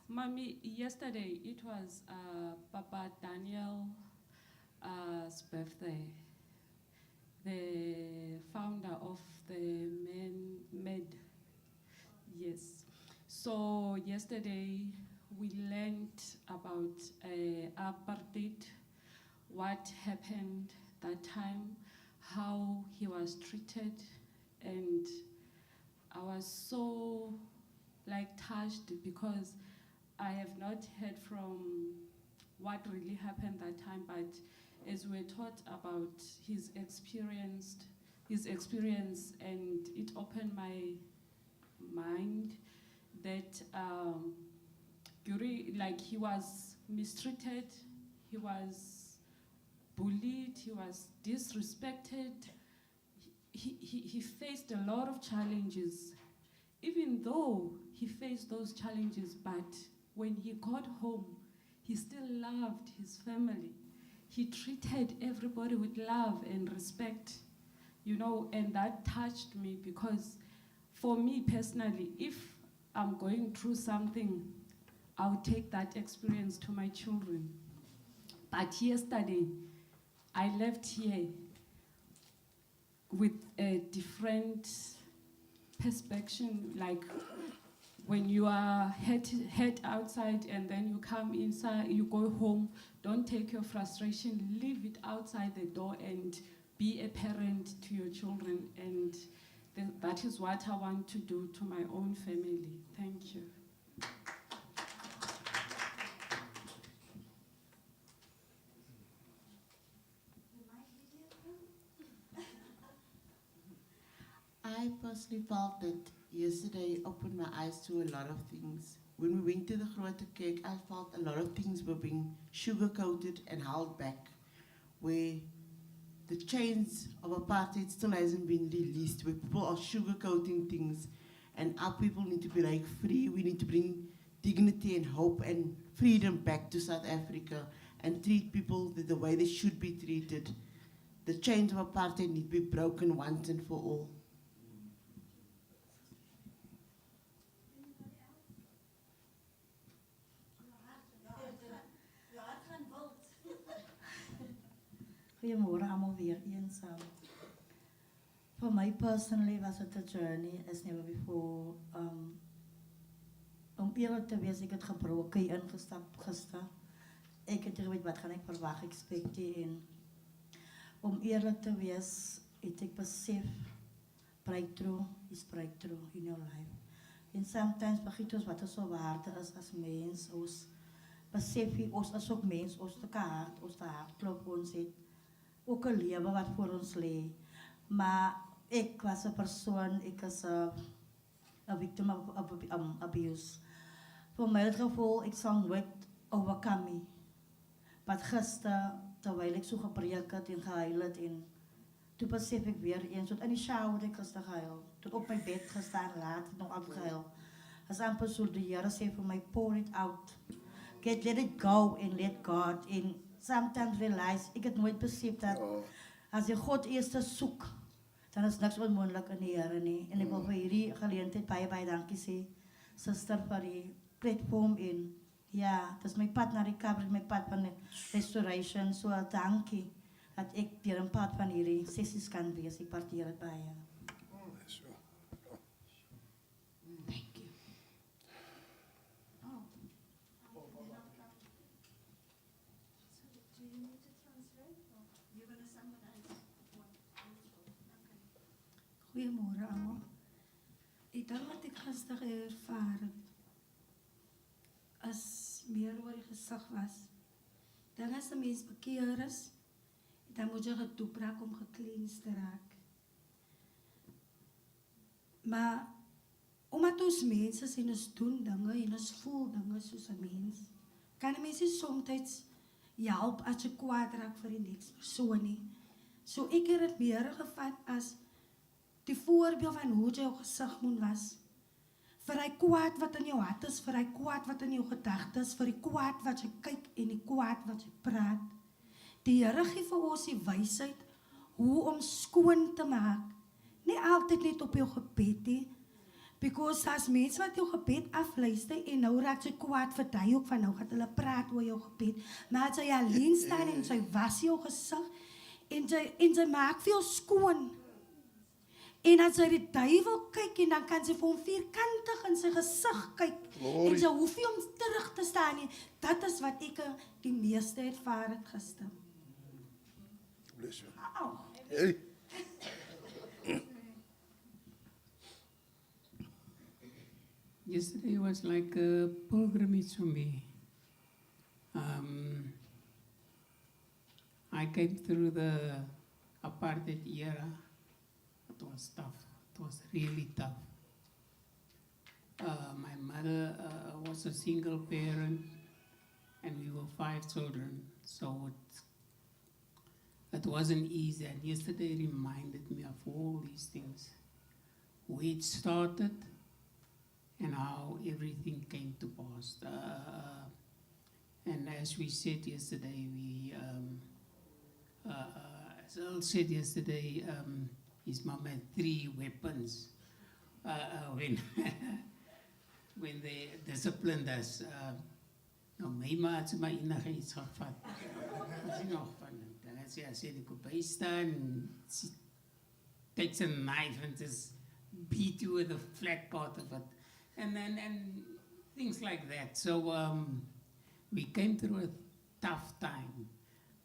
Mommy, yesterday it was Papa Daniel's birthday, the founder of the MED. Yes. So yesterday we learned about apartheid, what happened that time, how he was treated, and I was so touched because I have not heard from what really happened that time, but as we're taught about his experience, and it opened my mind that he was mistreated, he was bullied, he was disrespected. He faced a lot of challenges. Even though he faced those challenges, but when he got home, he still loved his family. He treated everybody with love and respect, and that touched me because for me personally, if I'm going through something, I'll take that experience to my children. But yesterday, I left here with a different perspective, like when you are head outside and then you come inside, you go home, don't take your frustration, leave it outside the door and be a parent to your children. And that is what I want to do to my own family. Thank you. I personally felt that yesterday opened my eyes to a lot of things. When we went to the Grote Kerk, I felt a lot of things were being sugar-coated and held back, where the chains of apartheid still hasn't been released, where people are sugar-coating things, and our people need to be free. We need to bring dignity and hope and freedom back to South Africa and treat people the way they should be treated. The chains of apartheid need to be broken once and for all. Goeiemôre almal weer eens. For me personally was it a journey as never before. Om eerlijk te wees, ek het gebroken ingestap gister. Ek het geweet wat gaan ek verwag, en om eerlijk te wees, het ek besef breakthrough is breakthrough in your life. And sometimes vergeet ons wat so waarde is as mens. Ons besef ons is ook mens, ons te hard, ons te hard klop, ons het ook 'n lewe wat voor ons lê. Maar ik was een persoon, ik was een victim of abuse. Voor mij het gevoel, ik zal nooit overkomen. Maar gisteren, terwijl ik zo gepreekt had en gehuild en toen besef ik weer eens, tot in die shower ik gisteren gehuild. Tot op mijn bed gestaan, laat ik nog afgehuild. Als amper zo de Heer zei voor mij, pour it out. Let it go and let God. And sometimes realize, ik heb nooit beseft dat als je God eerst zoekt, dan is niks onmogelijk in de Heer. Nee. En ik wil voor jullie geleentheid baie dankie sê, sister, voor die platform in. Ja, dat is mijn pad naar recovery, mijn pad van restoration. So dankie dat ik hier een pad van jullie sessies kan wees. Ik waardeer het baie. Thank you. Oh. Do you need to translate? You're going to summarize. Goedemorgen allemaal. Ik denk wat ik gisteren ervaren, als meer oor die gesig was, dan als de mens bekeer is, dan moet je het toebraak om gecleansed te raken. Maar omdat ons mensen zijn, ons doen dingen en ons voel dingen zoals een mens, kan de mensen soms helpen als je kwaad raakt voor die niks persoon nie. So ik heb het meer gevat als die voorbeeld van hoe jou gezicht moet was. Vir die kwaad wat in jou hart is, vir die kwaad wat in jou gedagtes, vir die kwaad wat jy kyk en die kwaad wat jy praat. Die Here gee vir ons die wysheid hoe om skoon te maak. Nie altyd net op jou gebed nie. Because as mense wat jou gebed afluister en nou raak jy kwaad vir die ook van nou gaan hulle praat oor jou gebed. Maar as jy alleen staan en sy was jou gesig en sy maak vir jou skoon. En as hy die duivel kyk en dan kan sy vir hom vierkantig in sy gesig kyk. Glory. En sy hoef nie om terug te staan nie. Dat is wat ek die meeste ervaar het gister. Bless you. Au. Hey. Yesterday was like a pilgrimage for me. I came through the apartheid era. It was tough. It was really tough. My mother was a single parent, and we were 5 children, so it wasn't easy. And yesterday reminded me of all these things, where it started, and how everything came to pass. And as we said yesterday, as Earl said yesterday, his mom had 3 weapons when they disciplined us. Nou, my ma het sy maar enige iets gevat. Wat is nog van? Dan het sy gesê, ek op bystaan, she takes a knife and just beat you with a flat part of it. And things like that. So we came through a tough time.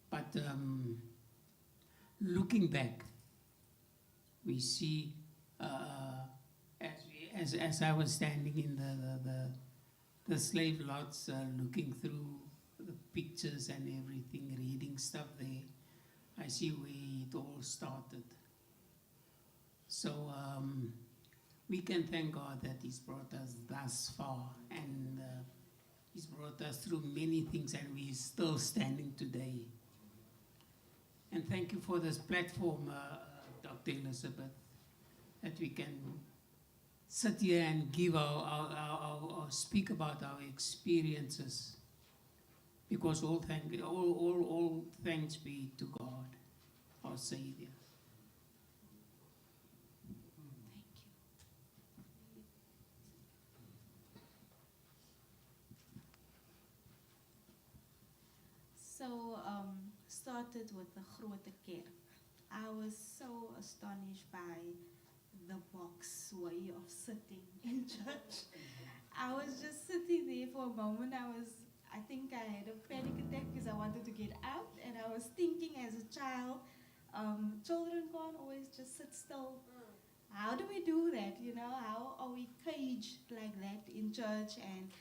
But looking back, we see, as I was standing in the slave lots, looking through the pictures and everything, reading stuff there, I see where it all started. So we can thank God that He's brought us thus far, and He's brought us through many things, and we're still standing today. And thank you for this platform, Dr. Elizabeth, that we can sit here and give our speak about our experiences, because all thanks be to God, our Savior. So, started with the grote kerk. I was so astonished by the box way of sitting in church. I was just sitting there for a moment. I think I had a panic attack because I wanted to get out, and I was thinking as a child, children can't always just sit still. How do we do that? You know, how are we caged like that in church? And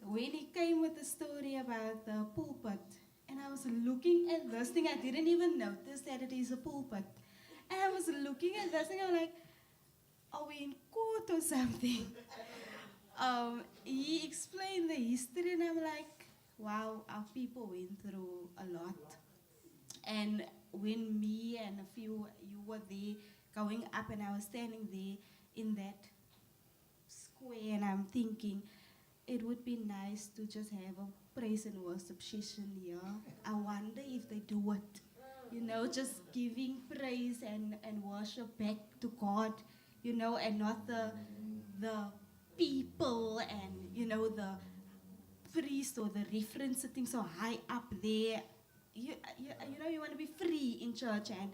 when he came with the story about the pulpit, and I was looking at this thing, I didn't even notice that it is a pulpit. And I was was looking at this and I'm like, are we in court or something? He explained the history and I'm like, wow, our people went through a lot. And when me and a few, you were there going up and I was standing there in that square and I'm thinking, it would be nice to just have a praise and worship session here. I wonder if they do it. You know, just giving praise and worship back to God, you know, and not the people and, you know, the priest or the reverend sitting so high up there. You know, you want to be free in church, and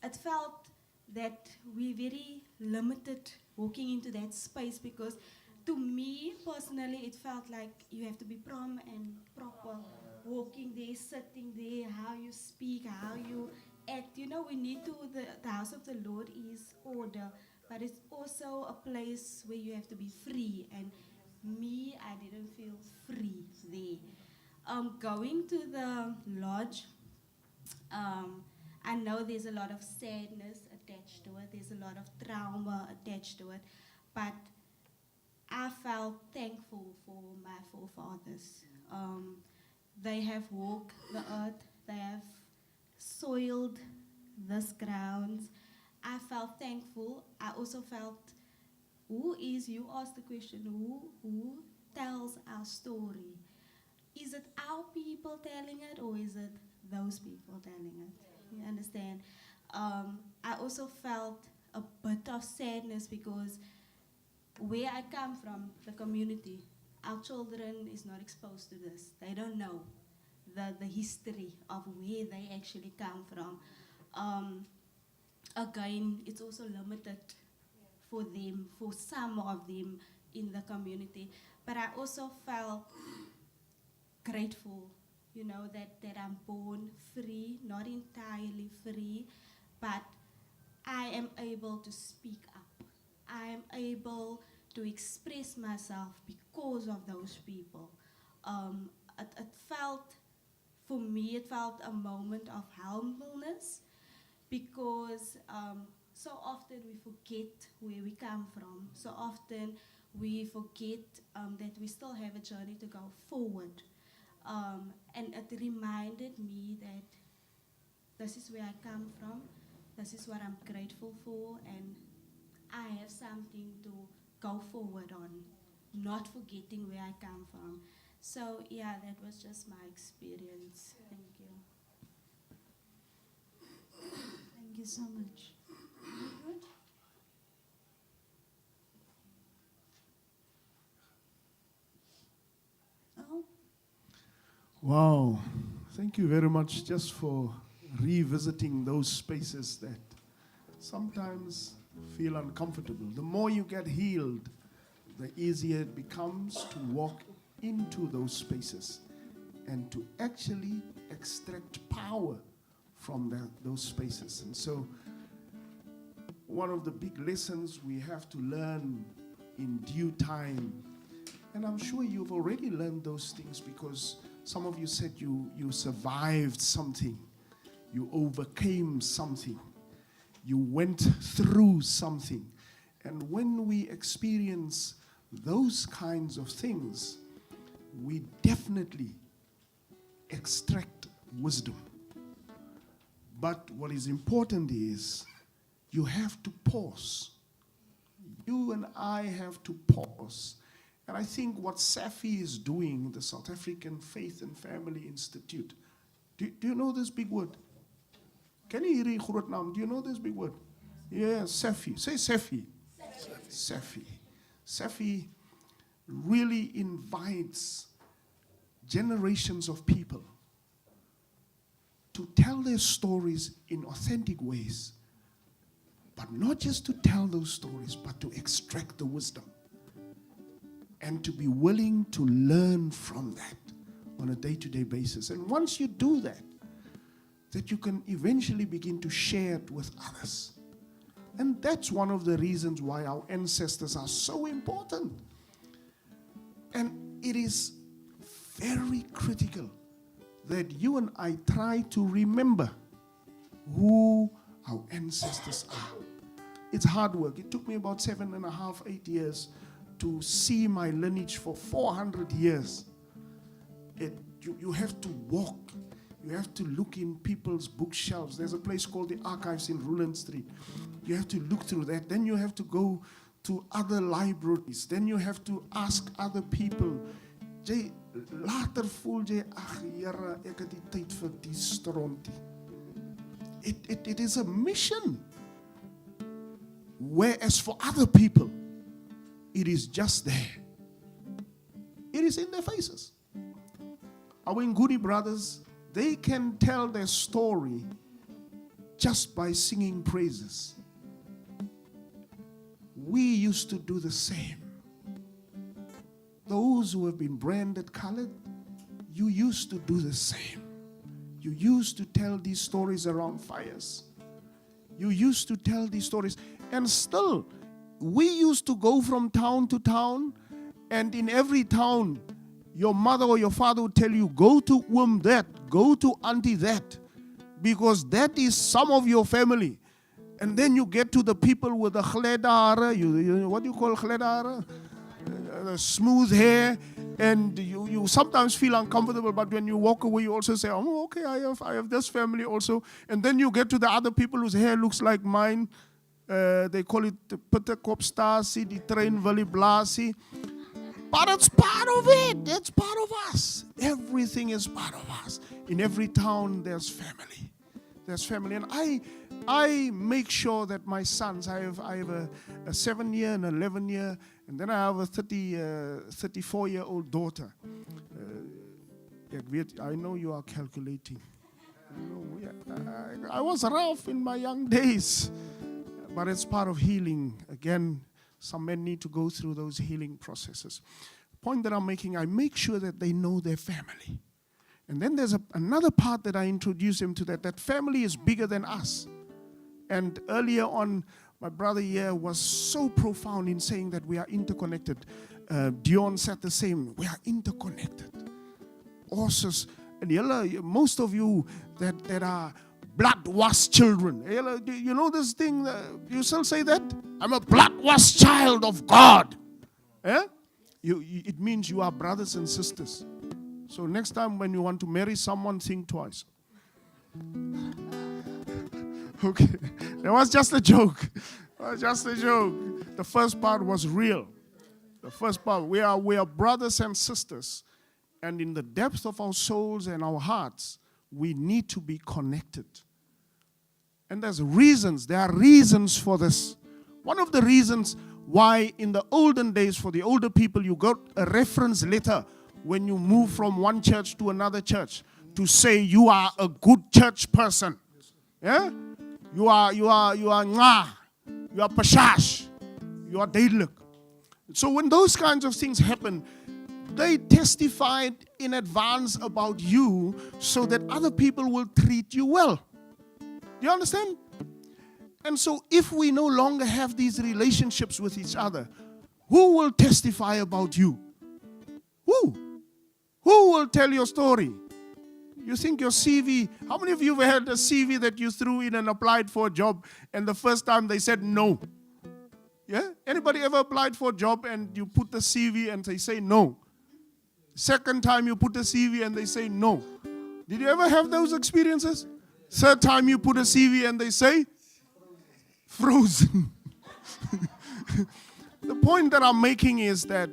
it felt that we're very limited walking into that space because to me personally it felt like you have to be prom and proper walking there, sitting there, how you speak, how you act. You know, we need to, the house of the Lord is order, but it's also a place where you have to be free, and me, I didn't feel free there. Going to the lodge, I know there's a lot of sadness attached to it, there's a lot of trauma attached to it, but I felt thankful for my forefathers. They have walked the earth, they have soiled this ground. I felt thankful. I also felt, you asked the question, who tells our story? Is it our people telling it or is it those people telling it? You understand? I also felt a bit of sadness because where I come from, the community, our children is not exposed to this. They don't know the history of where they actually come from. Again, it's also limited for them, for some of them in the community. But I also felt grateful, you know, that I'm born free, not entirely free, but I am able to speak up. I am able to express myself because of those people. It felt, for me, it felt a moment of humbleness because so often we forget where we come from. So often we forget that we still have a journey to go forward. And it reminded me that this is where I come from, this is what I'm grateful for, and I have something to go forward on, not forgetting where I come from. So yeah, that was just my experience. Thank you. Thank you so much. Good. Oh, Wow. Thank you very much just for revisiting those spaces that sometimes feel uncomfortable. The more you get healed, the easier it becomes to walk into those spaces and to actually extract power from those spaces. And so one of the big lessons we have to learn in due time, and I'm sure you've already learned those things because some of you said you survived something, you overcame something, you went through something. And when we experience those kinds of things, we definitely extract wisdom. But what is important is you have to pause. You and I have to pause. And I think what SAFI is doing, the South African Faith and Family Institute, do you know this big word? Can you hear it now? Do you know this big word? Yeah, SAFI. Say SAFI. SAFI. SAFI really invites generations of people to tell their stories in authentic ways, but not just to tell those stories, but to extract the wisdom and to be willing to learn from that on a day-to-day basis. And once you do that, that you can eventually begin to share it with others. And that's one of the reasons why our ancestors are so important. And it is very critical that you and I try to remember who our ancestors are. It's hard work. It took me about 7.5, 8 years to see my lineage for 400 years. You have to walk. You have to look in people's bookshelves. There's a place called the Archives in Ruland Street. You have to look through that. Then you have to go to other libraries. Then you have to ask other people. Jy later voel jy, ag Here, ek het die tyd vir die strontie. It is a mission. Whereas for other people, it is just there. It is in their faces. Our Ngudi brothers, they can tell their story just by singing praises. We used to do the same. Those who have been branded colored, you used to do the same. You used to tell these stories around fires. You used to tell these stories. And still, we used to go from town to town, and in every town, your mother or your father would tell you, go to that, go to auntie that, because that is some of your family. And then you get to the people with the gledare, what do you call gledare? Smooth hair, and you sometimes feel uncomfortable, but when you walk away, you also say, oh, okay, I have this family also. And then you get to the other people whose hair looks like mine. They call it the Pittekopstasi, the Train Valley Blasi. But it's part of it. It's part of us. Everything is part of us. In every town, there's family. There's family. And I make sure that my sons, I have a 7-year and 11-year, and then I have a 34-year-old daughter. I know you are calculating. I was rough in my young days, but it's part of healing. Again, some men need to go through those healing processes. Point that I'm making, I make sure that they know their family. And then there's another part that I introduce them to, that family is bigger than us. And earlier on, my brother here was so profound in saying that we are interconnected. Dion said the same. We are interconnected. Also, and most of you that are blood-washed children, you know this thing, you still say that? I'm a blood-washed child of God. Eh? It means you are brothers and sisters. So next time when you want to marry someone, think twice. Okay, that was just a joke. Just a joke. The first part was real. The first part, we are brothers and sisters. And in the depth of our souls and our hearts, we need to be connected. And there are reasons for this. One of the reasons why in the olden days, for the older people, you got a reference letter when you move from one church to another church to say you are a good church person. Yeah? You are pashash. You are duidelik. So when those kinds of things happen, they testified in advance about you so that other people will treat you well. Do you understand? And so if we no longer have these relationships with each other, who will testify about you? Who? Who will tell your story? You think your CV, how many of you have had a CV that you threw in and applied for a job and the first time they said no? Yeah? Anybody ever applied for a job and you put the CV and they say no? Second time you put the CV and they say no. Did you ever have those experiences? Third time you put a CV and they say frozen. The point that I'm making is that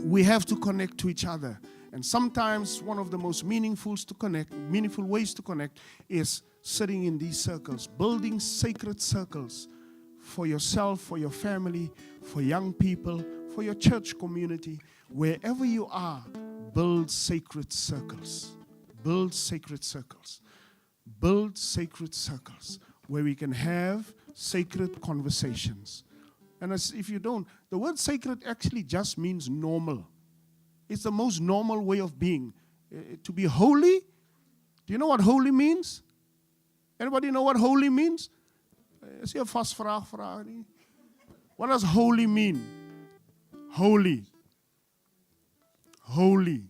we have to connect to each other. And sometimes one of the most meaningful ways to connect is sitting in these circles, building sacred circles for yourself, for your family, for young people, for your church community. Wherever you are, build sacred circles. Build sacred circles. Build sacred circles where we can have sacred conversations. And if you don't, the word sacred actually just means normal. It's the most normal way of being. To be holy, do you know what holy means? Anybody know what holy means? Is hier 'n vasvraag vraag nie? What does holy mean? Holy. Holy.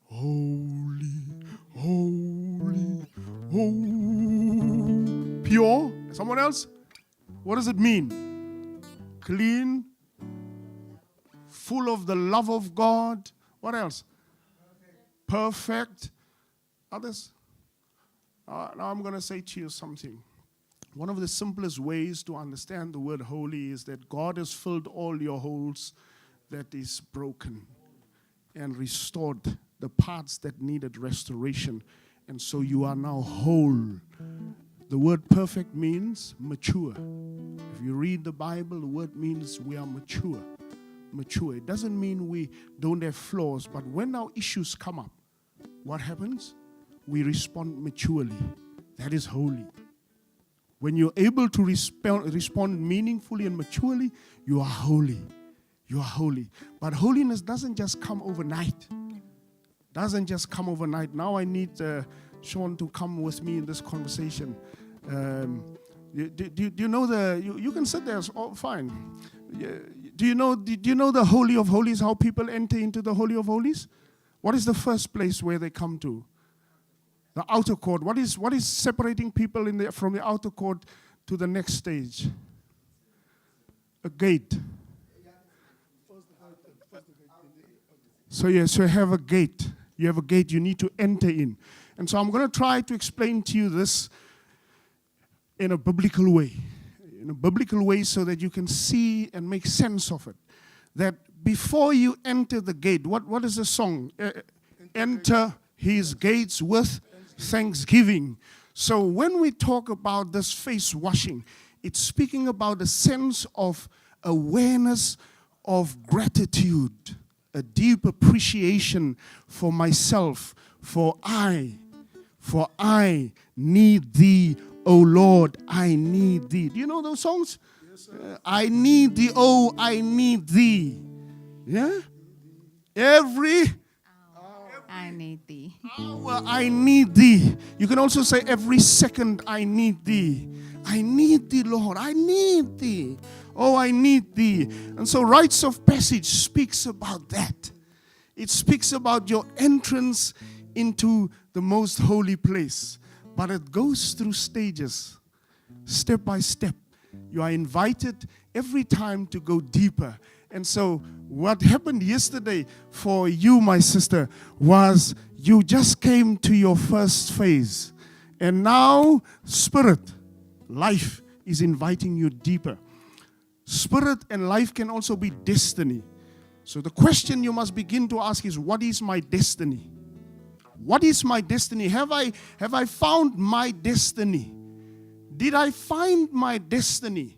Holy. Holy. Holy. Pure. Someone else? What does it mean? Clean. Full of the love of God. What else? Perfect. Others? Now I'm going to say to you something. One of the simplest ways to understand the word holy is that God has filled all your holes that is broken and restored the parts that needed restoration. And so you are now whole. The word perfect means mature. If you read the Bible, the word means we are mature. Mature. It doesn't mean we don't have flaws, but when our issues come up, what happens? We respond maturely. That is holy. When you're able to respond meaningfully and maturely, you are holy. You are holy. But holiness doesn't just come overnight. Doesn't just come overnight. Now I need Sean to come with me in this conversation. Do you know you can sit there, it's all fine. Do you know the Holy of Holies, how people enter into the Holy of Holies? What is the first place where they come to? The outer court. What is separating people from the outer court to the next stage? A gate. So you have a gate. You have a gate you need to enter in. And so I'm going to try to explain to you this in a biblical way. In a biblical way so that you can see and make sense of it. That before you enter the gate, what is the song? Enter his gates with thanksgiving. So when we talk about this face washing, it's speaking about a sense of awareness of gratitude, a deep appreciation for myself, for I need thee, O Lord, I need thee. Do you know those songs? Yes, sir. I need thee, oh, I need thee. Yeah? I need thee. Hour, I need thee. You can also say every second, I need thee. I need thee, Lord. I need thee. Oh, I need thee. And so Rites of Passage speaks about that. It speaks about your entrance into the most holy place. But it goes through stages, step by step. You are invited every time to go deeper. And so what happened yesterday for you, my sister, was you just came to your first phase. And now Spirit, life is inviting you deeper. Spirit and life can also be destiny. So the question you must begin to ask is, what is my destiny? What is my destiny? Have I found my destiny? Did I find my destiny?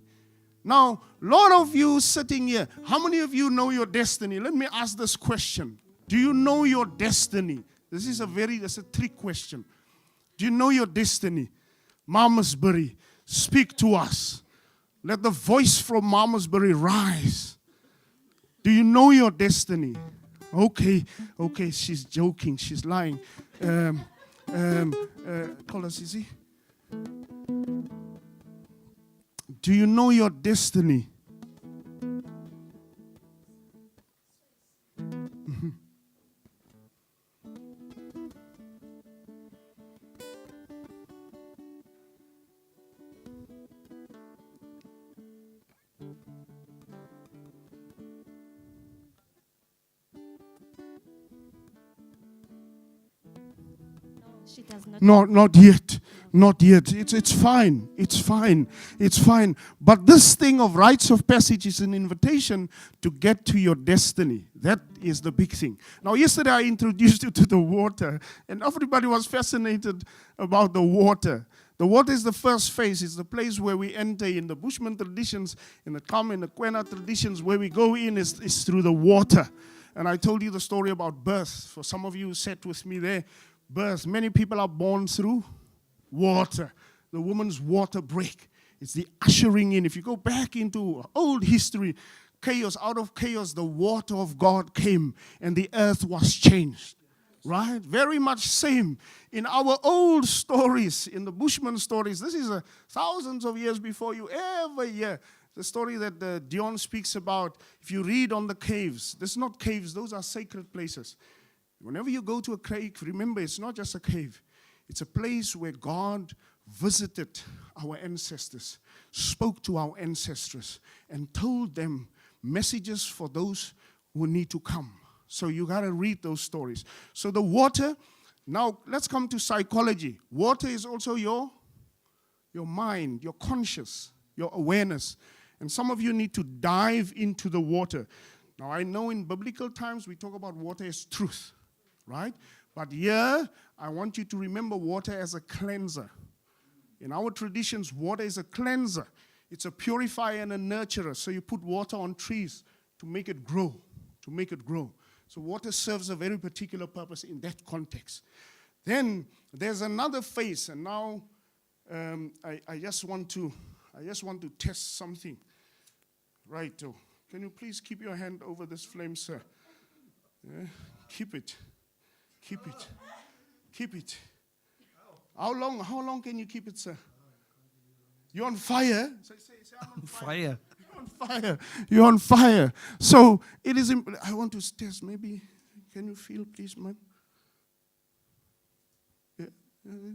Now, a lot of you sitting here, how many of you know your destiny? Let me ask this question. Do you know your destiny? This is a trick question. Do you know your destiny? Malmesbury, speak to us. Let the voice from Malmesbury rise. Do you know your destiny? Okay, she's joking, she's lying. Call us, Izzy. Do you know your destiny? She does not. No, not yet. Not yet. It's fine. It's fine. It's fine. But this thing of rites of passage is an invitation to get to your destiny. That is the big thing. Now, yesterday I introduced you to the water, and everybody was fascinated about the water. The water is the first phase. It's the place where we enter in the Bushman traditions, in the Kam and the Kwena traditions. Where we go in is through the water. And I told you the story about birth. For some of you who sat with me there, birth. Many people are born through water. The woman's water break. It's the ushering in. If you go back into old history, chaos, out of chaos, the water of God came and the earth was changed. Right? Very much same. In our old stories, in the Bushman stories, this is thousands of years before you ever hear the story that Dion speaks about. If you read on the caves, this is not caves, those are sacred places. Whenever you go to a cave, remember it's not just a cave. It's a place where God visited our ancestors, spoke to our ancestors, and told them messages for those who need to come. So you got to read those stories. So the water, now let's come to psychology. Water is also your mind, your conscious, your awareness. And some of you need to dive into the water. Now I know in biblical times we talk about water as truth, right? But here, I want you to remember water as a cleanser. In our traditions, water is a cleanser. It's a purifier and a nurturer. So you put water on trees to make it grow, to make it grow. So water serves a very particular purpose in that context. Then there's another phase, and now I just want to test something. Right, oh. Can you please keep your hand over this flame, sir? Yeah? Keep it. Keep it. Keep it. How long can you keep it, sir? You're on fire. Say, I'm on fire. You're on fire. You're on fire. So it is. I want to test. Maybe can you feel, please, man? Yeah.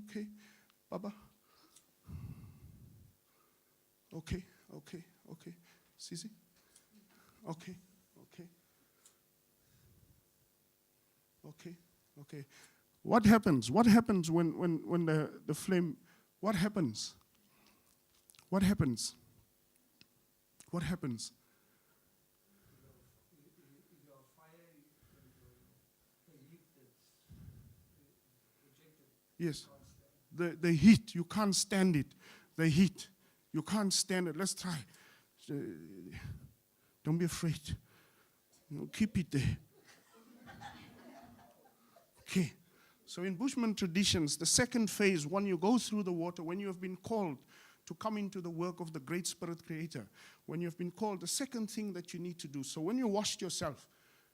Okay, Baba. Okay. Sisi. Okay. What happens? What happens when the flame? What happens? What happens? What happens? Yes. The heat, you can't stand it. The heat, you can't stand it. Let's try. Don't be afraid. Keep it there. Okay. So in Bushman traditions, the second phase, when you go through the water, when you have been called to come into the work of the Great Spirit Creator, when you have been called, the second thing that you need to do, so when you washed yourself,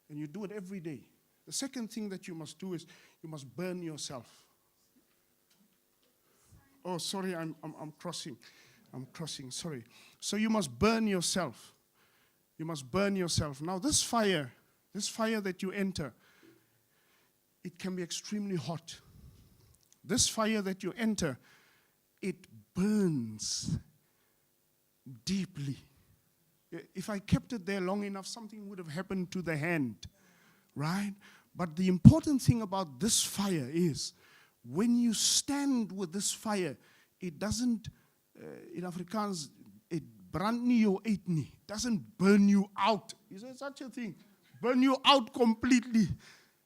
and you do it every day, the second thing that you must do is you must burn yourself. Oh, sorry, I'm crossing. I'm crossing, sorry. So you must burn yourself. You must burn yourself. Now this fire that you enter, it can be extremely hot. This fire that you enter, it burns deeply. If I kept it there long enough, something would have happened to the hand, right? But the important thing about this fire is, when you stand with this fire, it doesn't, in Afrikaans, it brand nie jou uit nie. It doesn't burn you out. Is there such a thing? Burn you out completely.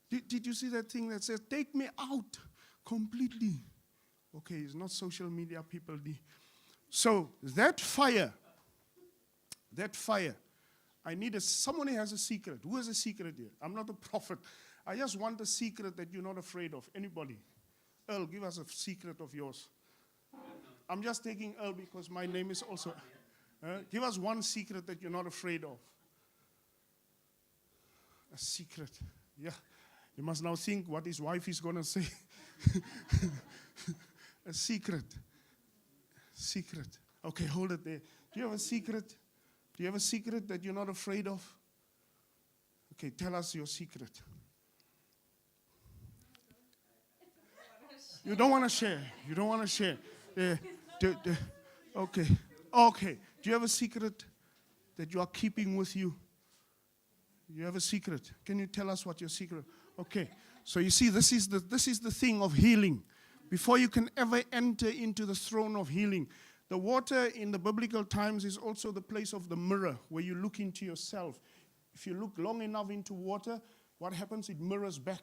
Did you see that thing that says, take me out completely? Okay, it's not social media people. So that fire, I need somebody has a secret. Who has a secret here? I'm not a prophet. I just want a secret that you're not afraid of. Anybody? Earl, give us a secret of yours. I'm just taking Earl because my name is also. Give us one secret that you're not afraid of. A secret. Yeah. You must now think what his wife is going to say. A secret. Secret. Okay, hold it there. Do you have a secret? Do you have a secret that you're not afraid of? Okay, tell us your secret. You don't want to share. You don't want to share. Okay. Do you have a secret that you are keeping with you? You have a secret. Can you tell us what your secret? Okay. So you see, this is the thing of healing. Before you can ever enter into the throne of healing, the water in the biblical times is also the place of the mirror, where you look into yourself. If you look long enough into water, what happens? It mirrors back.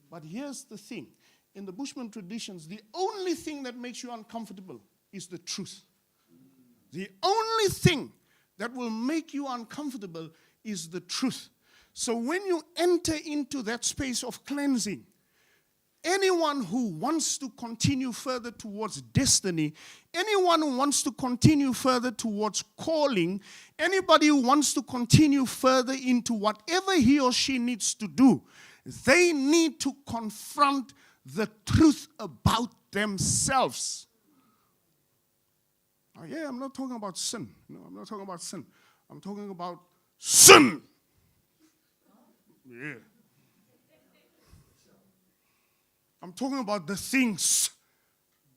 But here's the thing. In the Bushman traditions, the only thing that makes you uncomfortable is the truth. The only thing that will make you uncomfortable is the truth. So when you enter into that space of cleansing, anyone who wants to continue further towards destiny, anyone who wants to continue further towards calling, anybody who wants to continue further into whatever he or she needs to do, they need to confront the truth about themselves. Yeah, I'm not talking about sin. No, I'm not talking about sin. I'm talking about sin. Yeah. I'm talking about the things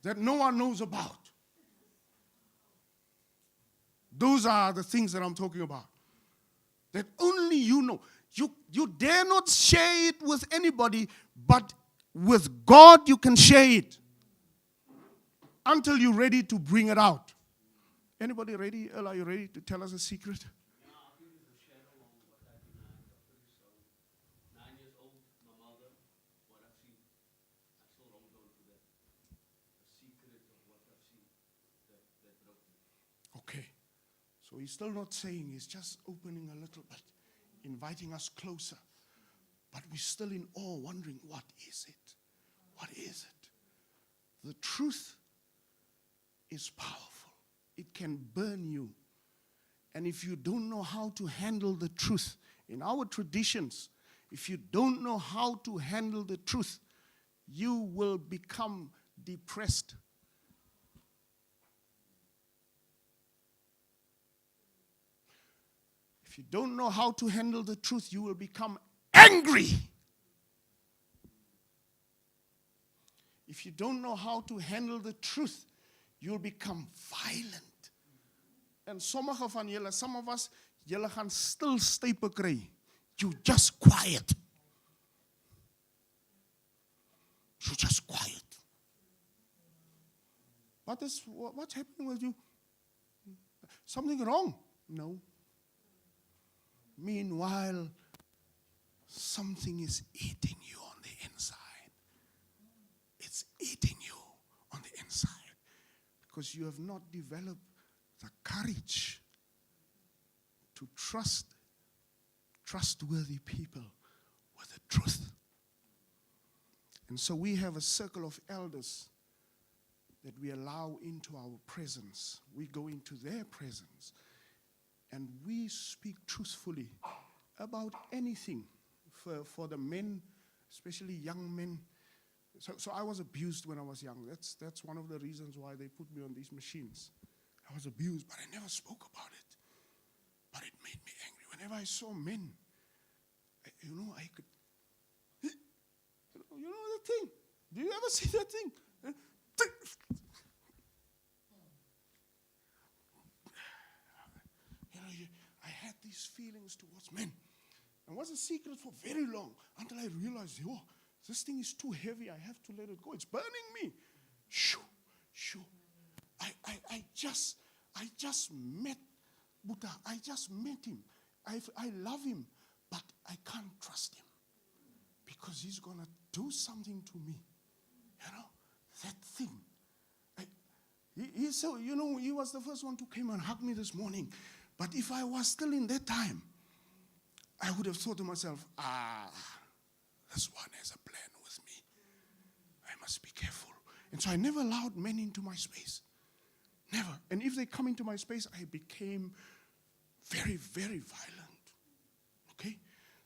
that no one knows about. Those are the things that I'm talking about. That only you know. You dare not share it with anybody, but with God you can share it until you're ready to bring it out. Anybody ready? Earl, are you ready to tell us a secret? Okay. So he's still not saying, he's just opening a little bit, inviting us closer. But we're still in awe, wondering, what is it? What is it? The truth is powerful. It can burn you. And if you don't know how to handle the truth, in our traditions, if you don't know how to handle the truth, you will become depressed. If you don't know how to handle the truth, you will become angry. If you don't know how to handle the truth, you'll become violent. And some of us, julle gaan stil stype kry. You just quiet. You just quiet. What's happening with you? Something wrong? No. Meanwhile, something is eating you on the inside. It's eating you on the inside because you have not developed the courage to trust trustworthy people with the truth. And so we have a circle of elders that we allow into our presence. We go into their presence and we speak truthfully about anything for the men, especially young men. So I was abused when I was young. That's one of the reasons why they put me on these machines. I was abused, but I never spoke about it. But it made me angry. Whenever I saw men, I could, you know the thing. Do you ever see that thing? I had these feelings towards men. And was a secret for very long until I realized, this thing is too heavy. I have to let it go. It's burning me. Shoo. I just met Buddha. I just met him. I love him, but I can't trust him because he's going to do something to me. That thing. He was the first one to come and hug me this morning. But if I was still in that time, I would have thought to myself, this one has a plan with me. I must be careful. And so I never allowed men into my space. Never. And if they come into my space, I became very, very violent. Okay?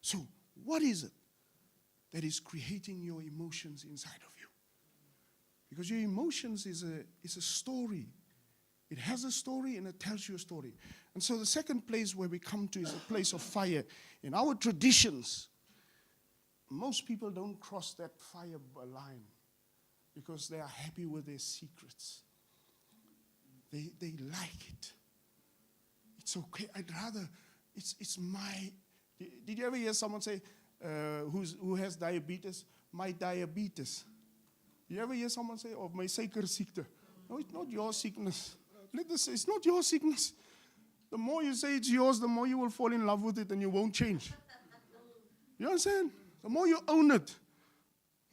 So what is it that is creating your emotions inside of you? Because your emotions is a story. It has a story and it tells you a story. And so the second place where we come to is the place of fire. In our traditions, most people don't cross that fire line because they are happy with their secrets. They like it. It's okay. I'd rather, it's my, did you ever hear someone say, who has diabetes? My diabetes. You ever hear someone say, my suikerziekte? No, it's not your sickness. It's not your sickness. The more you say it's yours, the more you will fall in love with it and you won't change. You understand? The more you own it.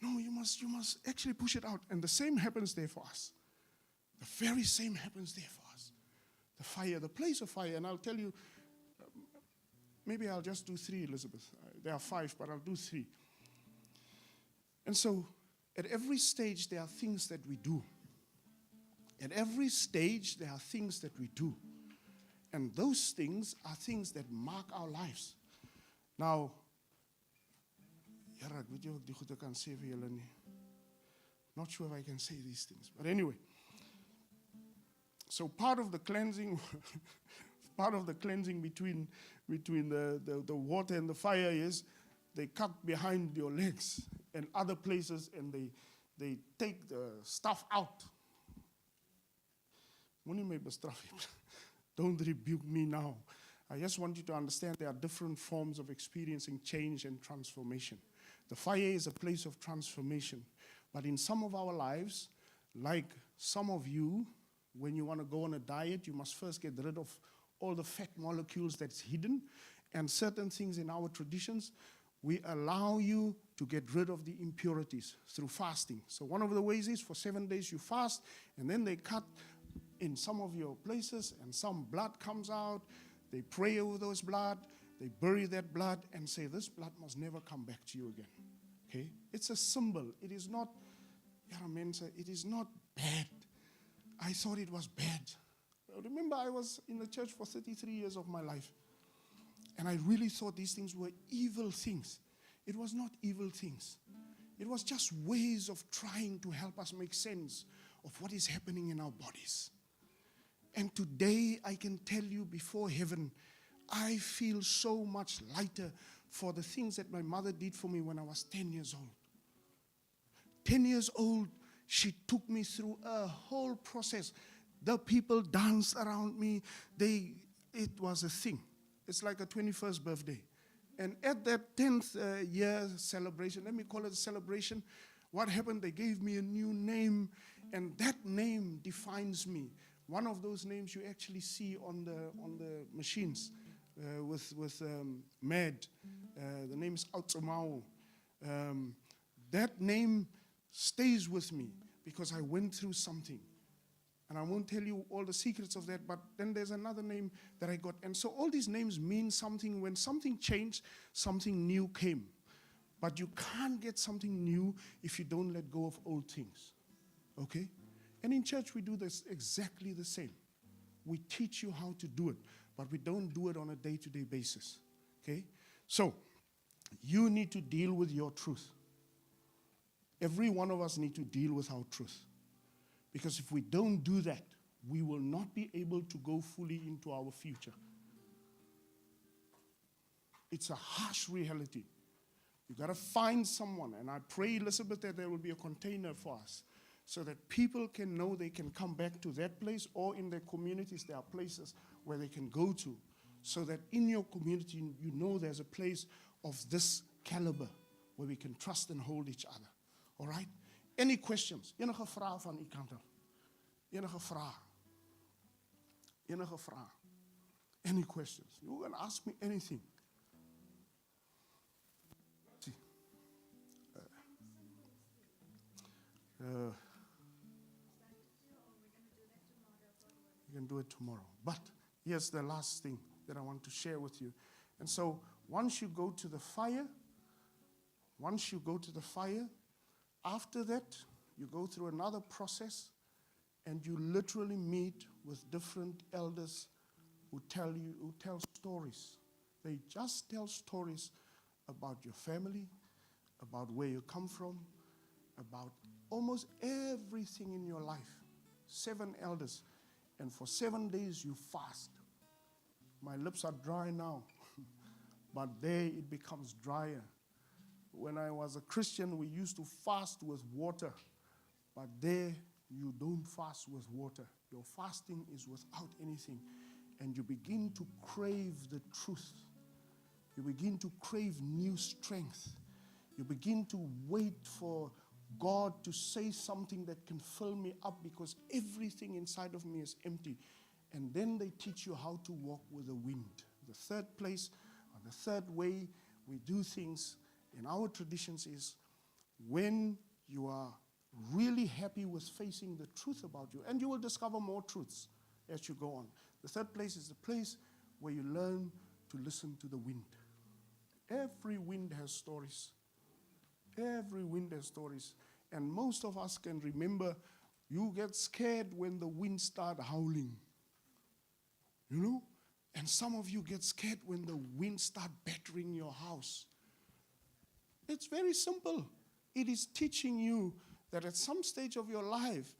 No, you must actually push it out. And the same happens there for us. The very same happens there for us. The fire, the place of fire. And I'll tell you, maybe I'll just do 3, Elizabeth. There are 5, but I'll do 3. And so, at every stage, there are things that we do. At every stage, there are things that we do. And those things are things that mark our lives. Now, not sure if I can say these things. But anyway, so part of the cleansing, between the water and the fire is they cut behind your legs and other places and they take the stuff out. Moenie my bestraf nie. Don't rebuke me now. I just want you to understand there are different forms of experiencing change and transformation. The fire is a place of transformation. But in some of our lives, like some of you, when you want to go on a diet, you must first get rid of all the fat molecules that's hidden. And certain things in our traditions, we allow you to get rid of the impurities through fasting. So one of the ways is for 7 days you fast, and then they cut in some of your places, and some blood comes out. They pray over those blood, they bury that blood, and say, this blood must never come back to you again. Okay? It's a symbol. It is not, it is not bad. I thought it was bad. Remember, I was in the church for 33 years of my life, and I really thought these things were evil things. It was not evil things. It was just ways of trying to help us make sense of what is happening in our bodies. And today, I can tell you before heaven, I feel so much lighter for the things that my mother did for me when I was 10 years old. 10 years old, she took me through a whole process. The people danced around me. It was a thing. It's like a 21st birthday. And at that 10th year celebration, let me call it a celebration, what happened? They gave me a new name, and that name defines me. One of those names you actually see on the machines with MAD. The name is Automao. That name stays with me because I went through something. And I won't tell you all the secrets of that, but then there's another name that I got. And so all these names mean something. When something changed, something new came. But you can't get something new if you don't let go of old things. Okay? And in church, we do this exactly the same. We teach you how to do it, but we don't do it on a day-to-day basis. Okay? So, you need to deal with your truth. Every one of us need to deal with our truth. Because if we don't do that, we will not be able to go fully into our future. It's a harsh reality. You got to find someone, and I pray, Elizabeth, that there will be a container for us so that people can know they can come back to that place, or in their communities there are places where they can go to, so that in your community you know there's a place of this caliber where we can trust and hold each other. All right? Any questions? Enige vraag van u kant af? Enige vraag? Enige vraag? Any questions? You can ask me anything. We can do it tomorrow. But here's the last thing that I want to share with you. And so once you go to the fire, after that, you go through another process, and you literally meet with different elders who tell stories. They just tell stories about your family, about where you come from, about almost everything in your life. 7 elders. And for 7 days you fast. My lips are dry now, but there it becomes drier. When I was a Christian, we used to fast with water, but there you don't fast with water. Your fasting is without anything, and you begin to crave the truth. You begin to crave new strength. You begin to wait for God to say something that can fill me up, because everything inside of me is empty. And then they teach you how to walk with the wind. The third place, or the third way we do things in our traditions is when you are really happy with facing the truth about you, and you will discover more truths as you go on. The third place is the place where you learn to listen to the wind. Every wind has stories. Every wind has stories. And most of us can remember, you get scared when the wind starts howling. You know? And some of you get scared when the wind starts battering your house. It's very simple. It is teaching you that at some stage of your life,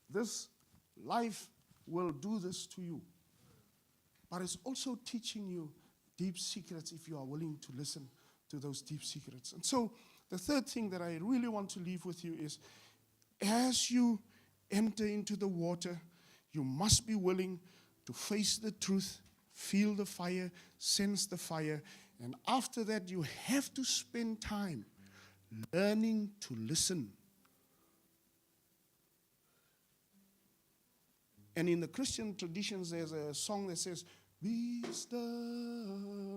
this life will do this to you. But it's also teaching you deep secrets if you are willing to listen to those deep secrets. And so the third thing that I really want to leave with you is, as you enter into the water, You must be willing to face the truth, feel the fire, sense the fire, and after that you have to spend time learning to listen. And in the Christian traditions, there's a song that says, "Be still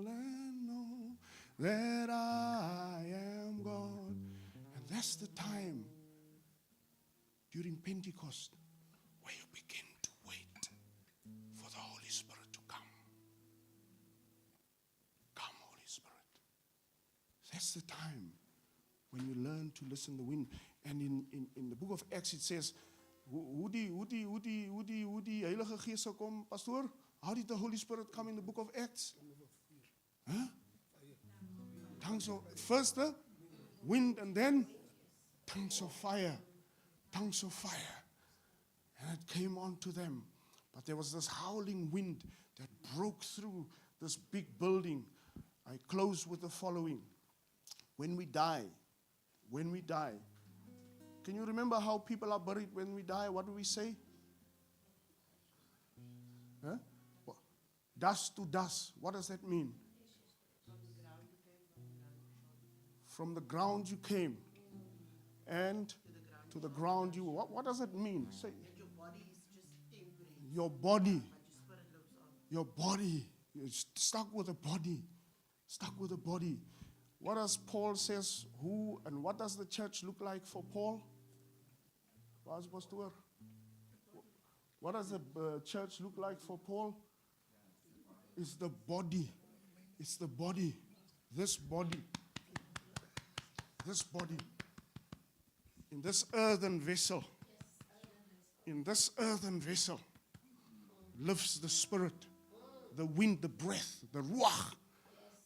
and know that I am God." And that's the time during Pentecost where you begin to wait for the Holy Spirit to come. Come, Holy Spirit. That's the time when you learn to listen to the wind. And in the book of Acts it says, hoe die Heilige Gees sal kom, Pastor? How did the Holy Spirit come in the book of Acts? Huh? Tongues of, first the wind and then tongues of fire. Tongues of fire. And it came onto them. But there was this howling wind that broke through this big building. I close with the following. When we die, can you remember how people are buried when we die? What do we say? Huh? Dust to dust. What does that mean? From the ground you came. And to the ground you. What does that mean? Say. Your body is just temporary. Your body. But your spirit lives on. Your body. You're stuck with the body. Stuck with the body. What does Paul says? Who and what does the church look like for Paul? What does the church look like for Paul? It's the body. It's the body. This body. This body. In this earthen vessel. In this earthen vessel lives the Spirit, the wind, the breath, the ruach.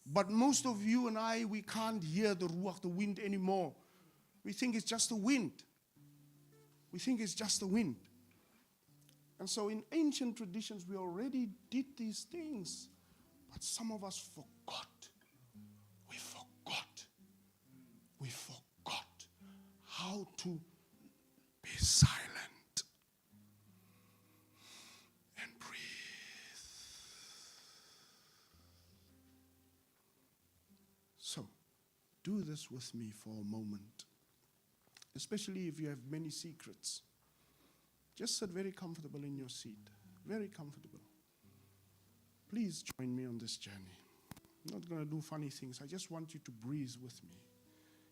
But most of you and I, we can't hear the ruach, the wind anymore. We think it's just the wind. We think it's just the wind. And so in ancient traditions, we already did these things. But some of us forgot. We forgot. We forgot how to be silent and breathe. So, do this with me for a moment. Especially if you have many secrets. Just sit very comfortable in your seat. Very comfortable. Please join me on this journey. I'm not going to do funny things. I just want you to breathe with me.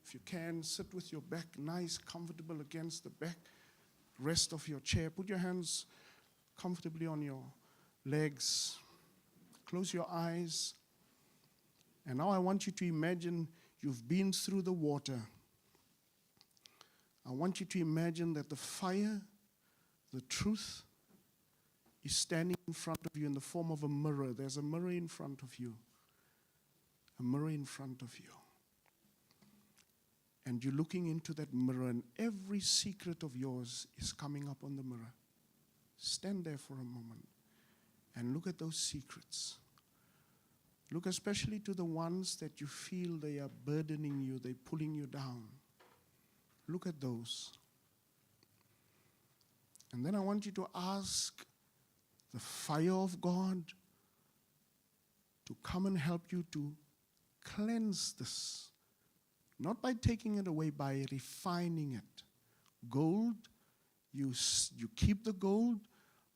If you can, sit with your back nice, comfortable against the back rest of your chair. Put your hands comfortably on your legs. Close your eyes. And now I want you to imagine you've been through the water. I want you to imagine that the fire, the truth, is standing in front of you in the form of a mirror. There's a mirror in front of you. A mirror in front of you. And you're looking into that mirror, and every secret of yours is coming up on the mirror. Stand there for a moment and look at those secrets. Look especially to the ones that you feel they are burdening you, they're pulling you down. Look at those. And then I want you to ask the fire of God to come and help you to cleanse this. Not by taking it away, by refining it. Gold, you keep the gold,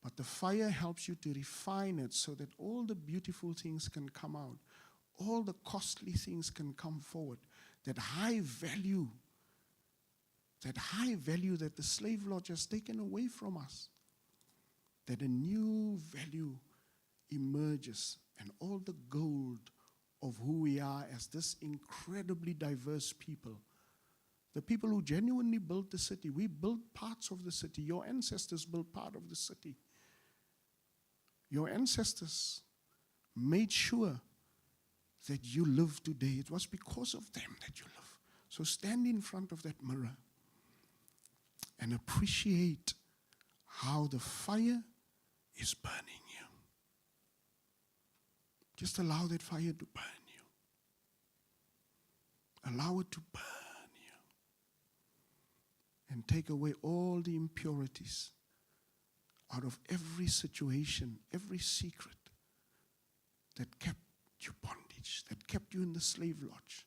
but the fire helps you to refine it so that all the beautiful things can come out. All the costly things can come forward. That high value that the slave lord has taken away from us. That a new value emerges, and all the gold of who we are as this incredibly diverse people. The people who genuinely built the city. We built parts of the city. Your ancestors built part of the city. Your ancestors made sure that you live today. It was because of them that you live. So stand in front of that mirror and appreciate how the fire is burning you. Just allow that fire to burn you. Allow it to burn you. And take away all the impurities. out of every situation, every secret that kept you bondage, that kept you in the slave lodge,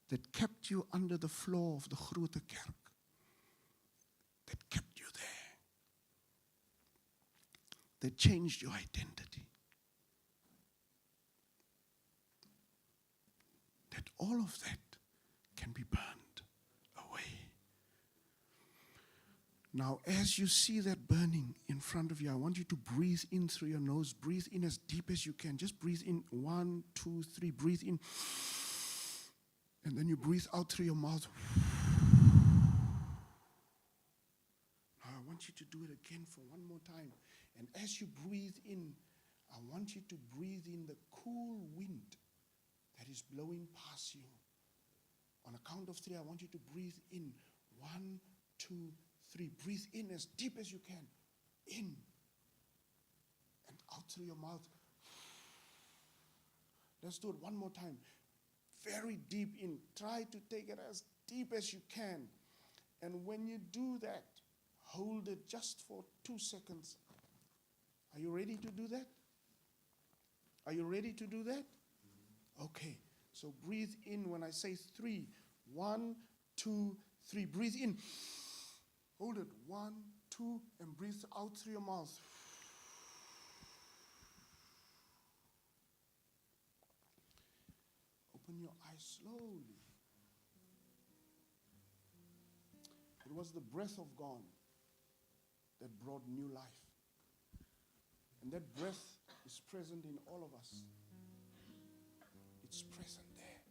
that kept you under the floor of the grote kerk, that kept you there, that changed your identity. That all of that can be burned away. Now, as you see that burning in front of you, I want you to breathe in through your nose. Breathe in as deep as you can. Just breathe in. 1, 2, 3. Breathe in. And then you breathe out through your mouth. Now, I want you to do it again for one more time. And as you breathe in, I want you to breathe in the cool wind that is blowing past you. On a count of 3, I want you to breathe in. 1, 2, 3. Breathe in as deep as you can. In. And out through your mouth. Let's do it one more time. Very deep in. Try to take it as deep as you can. And when you do that, hold it just for 2 seconds. Are you ready to do that? Are you ready to do that? Okay. So breathe in when I say 3. 1, 2, 3. Breathe in. Hold it. 1, 2, and breathe out through your mouth. Open your eyes slowly. It was the breath of God that brought new life. And that breath is present in all of us. It's present there.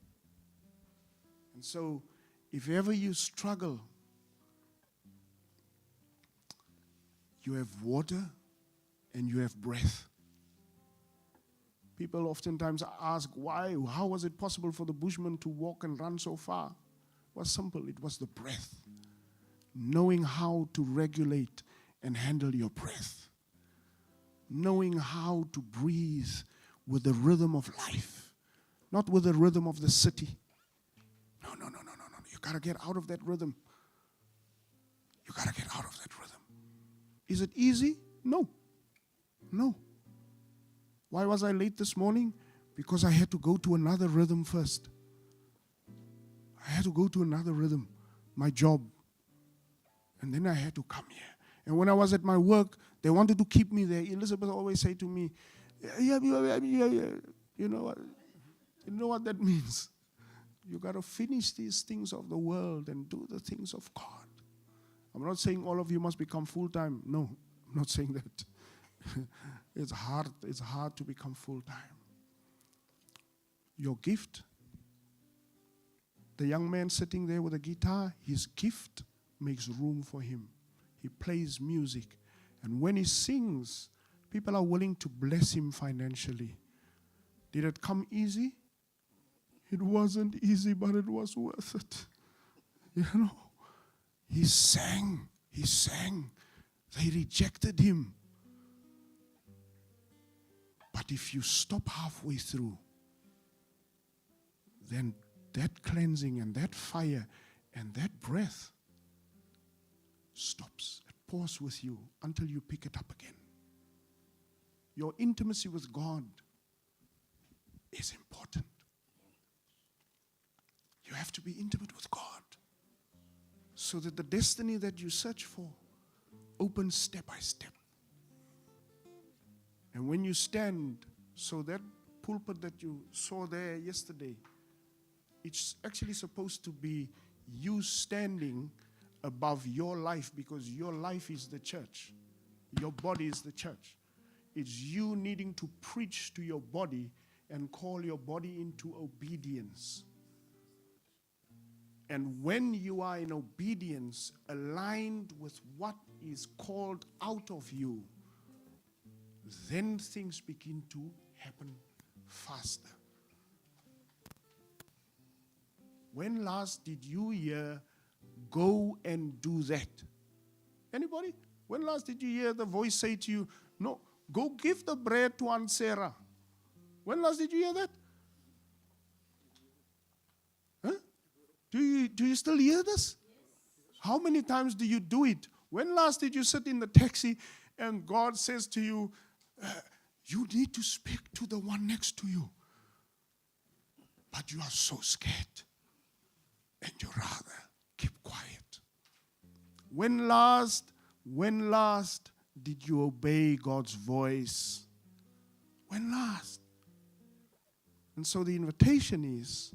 And so, if ever you struggle, you have water and you have breath. People oftentimes ask, why? How was it possible for the bushman to walk and run so far? It was simple. It was the breath. Knowing how to regulate and handle your breath. Knowing how to breathe with the rhythm of life. Not with the rhythm of the city. No. You got to get out of that rhythm. You got to get out of that rhythm. Is it easy? No. Why was I late this morning? Because I had to go to another rhythm first. I had to go to another rhythm, my job. And then I had to come here. And when I was at my work, they wanted to keep me there. Elizabeth always say to me, yeah. You know what that means? You got to finish these things of the world and do the things of God. I'm not saying all of you must become full-time. No, I'm not saying that. It's hard to become full-time. Your gift, the young man sitting there with a guitar, his gift makes room for him. He plays music. And when he sings, people are willing to bless him financially. Did it come easy? It wasn't easy, but it was worth it. You know, he sang. They rejected him. But if you stop halfway through, then that cleansing and that fire and that breath stops. It pours with you until you pick it up again. Your intimacy with God is important. You have to be intimate with God so that the destiny that you search for opens step by step. And when you stand, so that pulpit that you saw there yesterday, it's actually supposed to be you standing above your life, because your life is the church. Your body is the church. It's you needing to preach to your body and call your body into obedience. And when you are in obedience, aligned with what is called out of you, then things begin to happen faster. When last did you hear, go and do that? Anybody? When last did you hear the voice say to you, no, go give the bread to Aunt Sarah? When last did you hear that? Huh? Do you still hear this? How many times do you do it? When last did you sit in the taxi and God says to you, you need to speak to the one next to you. But you are so scared, and you rather keep quiet. When last did you obey God's voice? When last? And so the invitation is,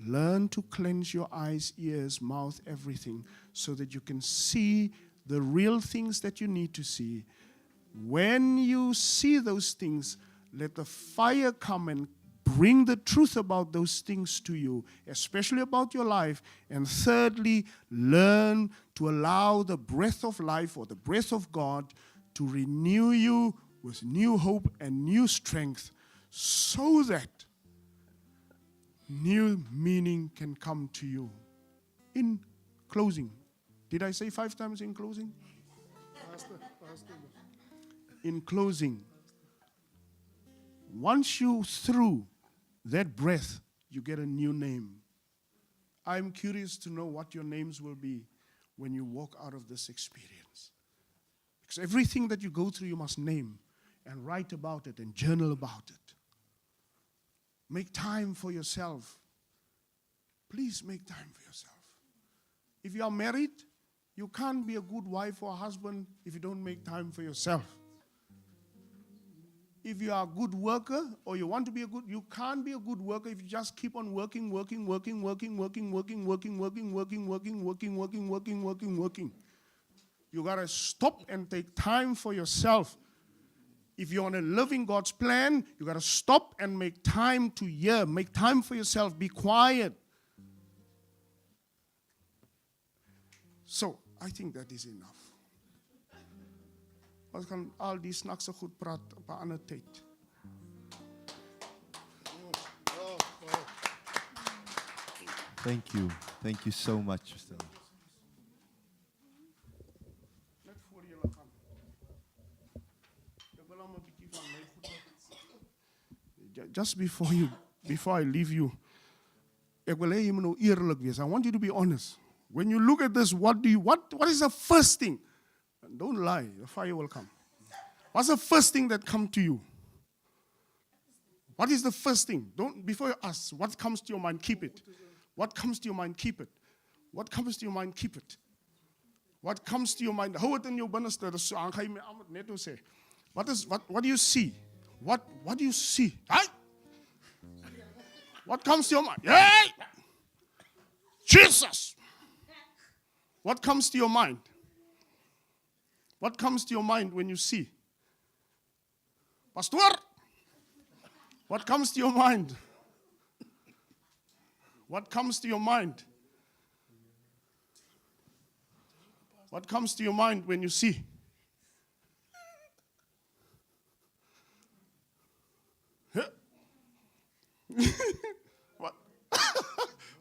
learn to cleanse your eyes, ears, mouth, everything, so that you can see the real things that you need to see. When you see those things, let the fire come and bring the truth about those things to you, especially about your life. And thirdly, learn to allow the breath of life or the breath of God to renew you with new hope and new strength, so that new meaning can come to you. In closing, did I say 5 times in closing? In closing, once you through that breath, you get a new name. I'm curious to know what your names will be when you walk out of this experience. Because everything that you go through, you must name and write about it and journal about it. Make time for yourself. Please make time for yourself. If you are married, you can't be a good wife or husband if you don't make time for yourself. If you are a good worker or you want to be a good, you can't be a good worker if you just keep on working. You got to stop and take time for yourself. If you want to live in God's plan, you got to stop and make time to hear. Make time for yourself. Be quiet. So, I think that is enough. Ons kan al die snaakse goed praat op 'n ander tyd. Thank you. Thank you so much, Mr. Net voor julle gaan. Ek wil hom 'n bietjie van my goed. Just before I leave you, ek wil hê jy moet nou eerlik wees. I want you to be honest. When you look at this, what is the first thing? And don't lie, the fire will come. What's the first thing that comes to you? What is the first thing? Before you ask, what comes to your mind, keep it. What comes to your mind, keep it. What comes to your mind, keep it. What comes to your mind, hou it in jou binneste. Dis so aangaan my almal net hoe sê. What do you see? What do you see? Hey! What comes to your mind? Hey! Jesus! What comes to your mind? What comes to your mind when you see? Pastor? What comes to your mind? What comes to your mind? What comes to your mind when you see?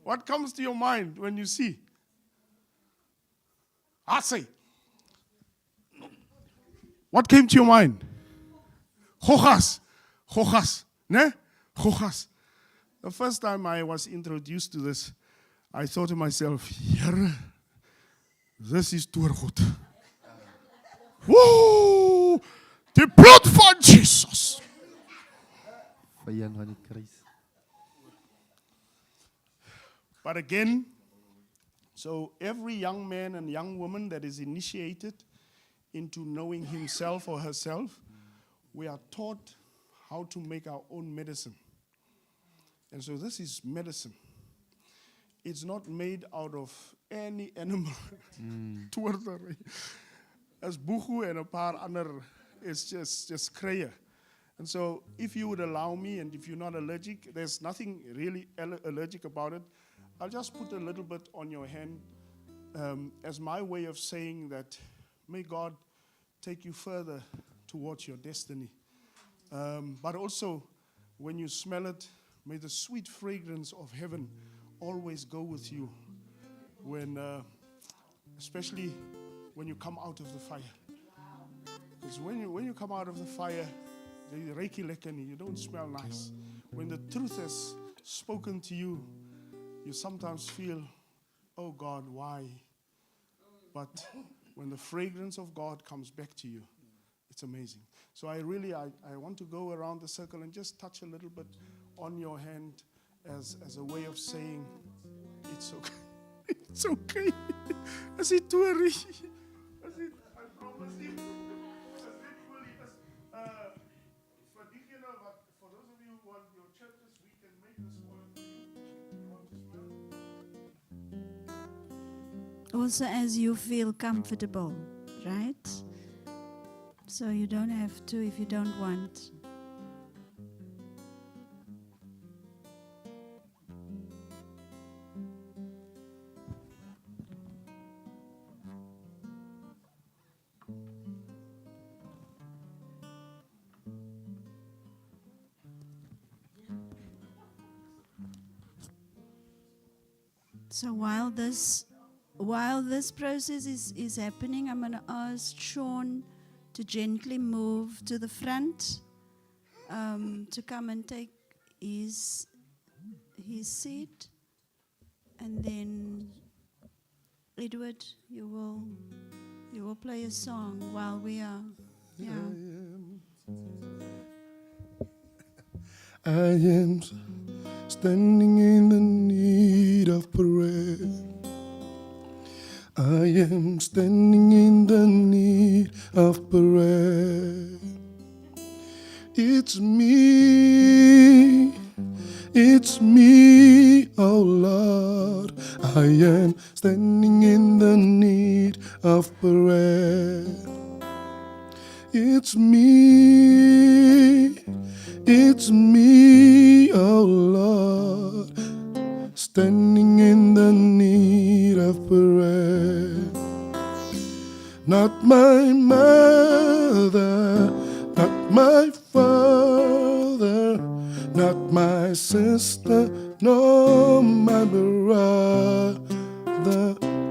What comes to your mind when you see? I say. What came to your mind? Hojas. Ne? Hojas. The first time I was introduced to this, I thought to myself, Here, this is toergoed. Woo! The blood van Jesus. But again, so every young man and young woman that is initiated into knowing himself or herself, we are taught how to make our own medicine. And so this is medicine. It's not made out of any animal. As buchu and a paar ander, it's just kruie. And so if you would allow me, and if you're not allergic, there's nothing really allergic about it. I'll just put a little bit on your hand as my way of saying that may God take you further towards your destiny. But also, when you smell it, may the sweet fragrance of heaven always go with you, when, especially when you come out of the fire. Because when you come out of the fire, you don't smell nice. When the truth has spoken to you, you sometimes feel, oh God, why? But when the fragrance of God comes back to you, It's amazing. So I want to go around the circle and just touch a little bit on your hand as a way of saying, it's okay. It's okay. As it worry. As it, I promise you. As it really is. For those of you who want your churches, we can make this work for you. Also, as you feel comfortable, right? So you don't have to if you don't want. So while this process is happening, I'm going to ask Sean to gently move to the front, to come and take his seat, and then Edward, you will play a song while we are. Yeah. I am standing in the need of prayer. I am standing in the need of prayer. It's me, oh Lord. I am standing in the need of prayer. It's me, oh Lord, standing in the need of prayer. Not my mother, not my father, not my sister, nor my brother.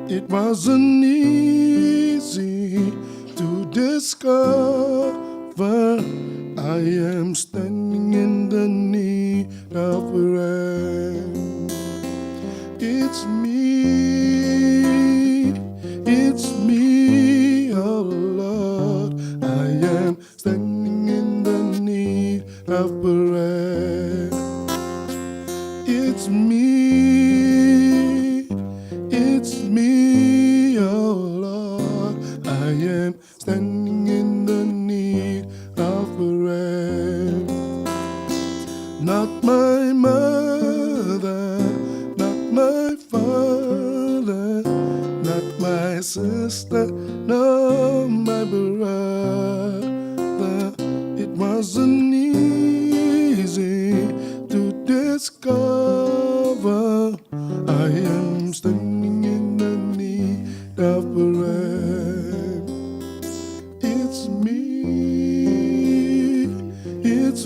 It wasn't easy to discover I am standing in the need of prayer. It's me, oh Lord. I am standing in the need of prayer. It's me, oh Lord. I am standing in the need of prayer. Not my mother, not my father, not my sister, no my brother. It wasn't easy to discover I am standing in the need of prayer. It's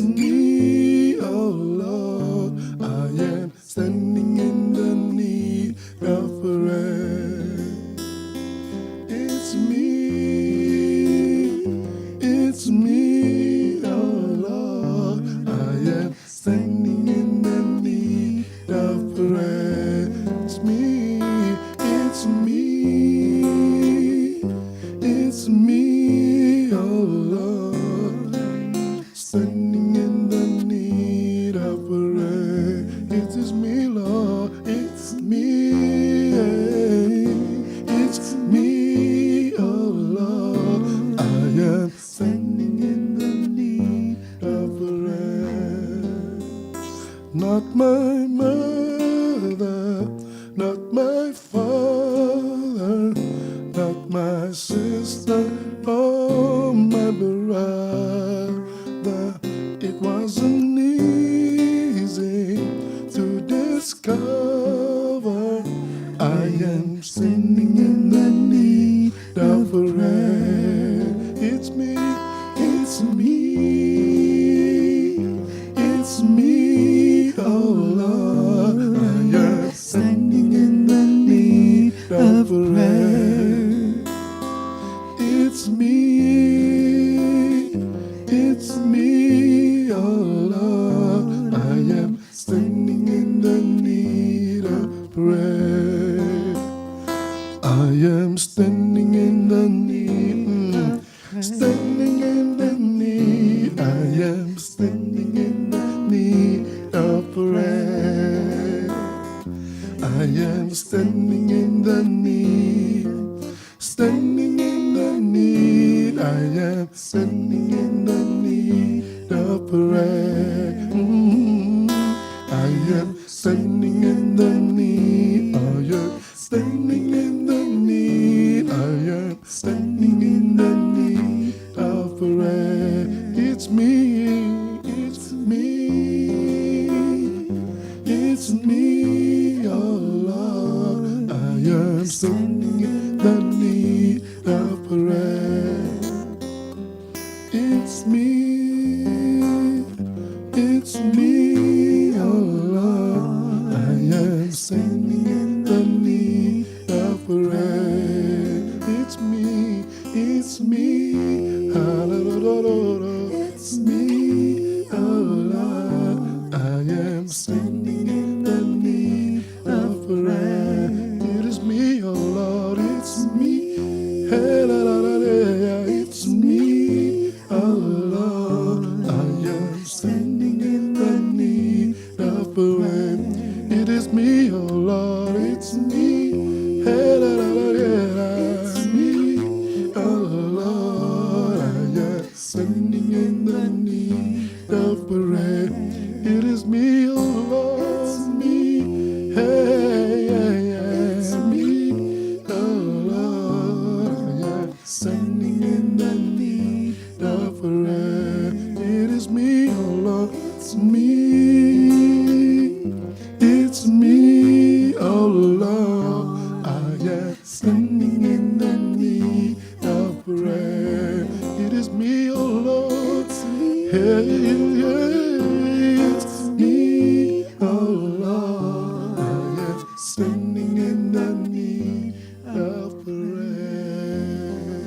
me, oh Lord. I am standing in the need of prayer. It's me, oh Lord. I am standing in the need of prayer. It's me, oh Lord, standing in the need of prayer. It is me, Lord, it's me, oh Lord. I am standing in the need of prayer. Not my mother, not my father, not my sister, or my brother. It wasn't easy to discover I am standing in the need of prayer. It's me, oh Lord. I am standing in the need of prayer. It's me, oh Lord. I am standing in the need of prayer. I am standing in the need, standing in standing in the need of prayer. I am standing in the need, standing in the need. I am standing in the need of prayer. I am standing in the need. I am standing in the need. I am standing in the need of prayer. It's me, it's me, it's me, oh Lord. I am standing in the need of prayer. It's me, it's me, oh Lord. I am standing in the need of prayer. It's me, it's me, it's me, oh Lord. I am standing in the need of prayer. It is me, oh Lord, it's me. It's me, oh Lord. I am standing in the need of prayer. It is me, oh Lord, it's me. It's me, oh Lord. I am standing in the need of prayer. It is me, oh Lord, it's me. It's me, oh Lord. I am standing in the need of prayer. It is me, oh Lord, it's me. It's me, oh Lord. I am standing in the need of prayer. It is me, oh Lord, it's me. It's me, oh Lord. I am standing in the need of prayer.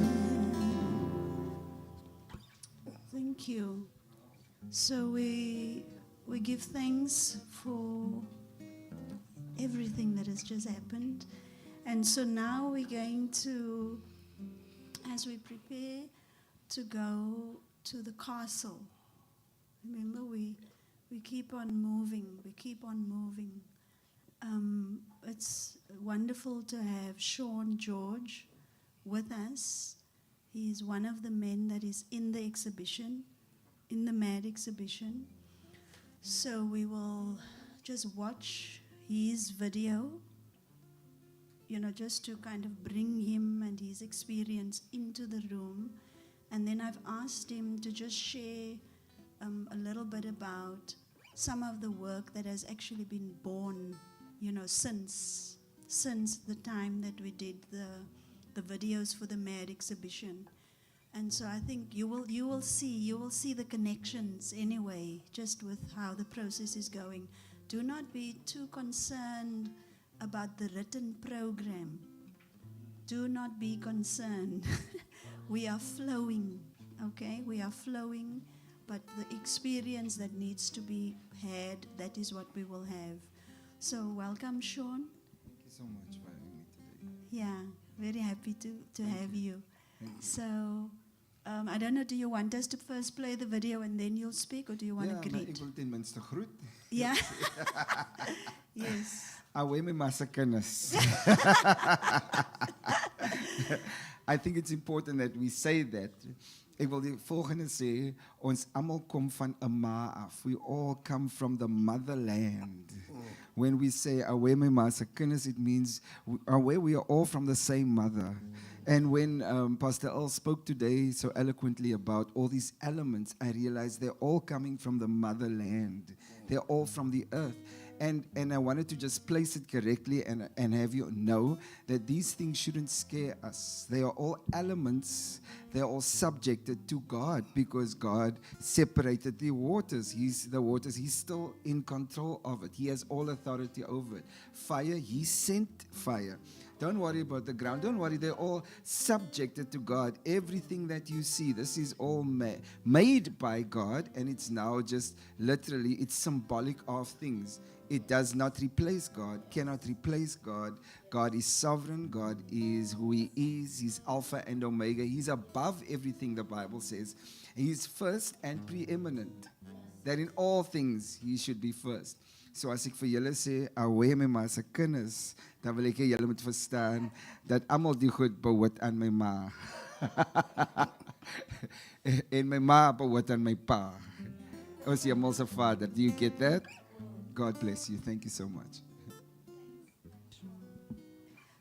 Thank you. So we give thanks for everything that has just happened. And so now we're going to, as we prepare to go to the castle, remember we keep on moving, we keep on moving. It's wonderful to have Sean George with us. He is one of the men that is in the exhibition, in the MAD exhibition. So we will just watch his video, just to kind of bring him and his experience into the room. And then I've asked him to just share a little bit about some of the work that has actually been born, since the time that we did the videos for the MAD exhibition. And so I think you will see the connections anyway, just with how the process is going. Do not be too concerned about the written program. Do not be concerned. We are flowing, okay? We are flowing, but the experience that needs to be had, that is what we will have. So welcome, Sean. Thank you so much for having me today. Yeah, very happy to have you. So, I don't know, do you want us to first play the video and then you'll speak, or do you want to greet? Ik wil ten minste groet. Yeah. Yes. Away my massacres. I think it's important that we say that. Ik wil die volgende sê, ons almal kom van 'n ma af. We all come from the motherland. When we say away my massacres, it means we are all from the same mother. And when Pastor Earl spoke today so eloquently about all these elements, I realized they're all coming from the motherland. They're all from the earth. And I wanted to just place it correctly and have you know that these things shouldn't scare us. They are all elements. They are all subjected to God because God separated the waters. He's still in control of it. He has all authority over it. Fire, He sent fire. Don't worry about the ground. Don't worry. They're all subjected to God. Everything that you see, this is all made by God, and it's now just literally, it's symbolic of things. It does not replace God, cannot replace God. God is sovereign. God is who He is. He's Alpha and Omega. He's above everything, the Bible says. He's first and preeminent. that in all things he should be first. So as ek vir julle sê, away my ma se kinders, dan wil ek hê julle moet verstaan dat almal die goed behoort aan my ma. En my ma behoort aan my pa. Ons hemelse Vader. Do you get that? God bless you. Thank you so much.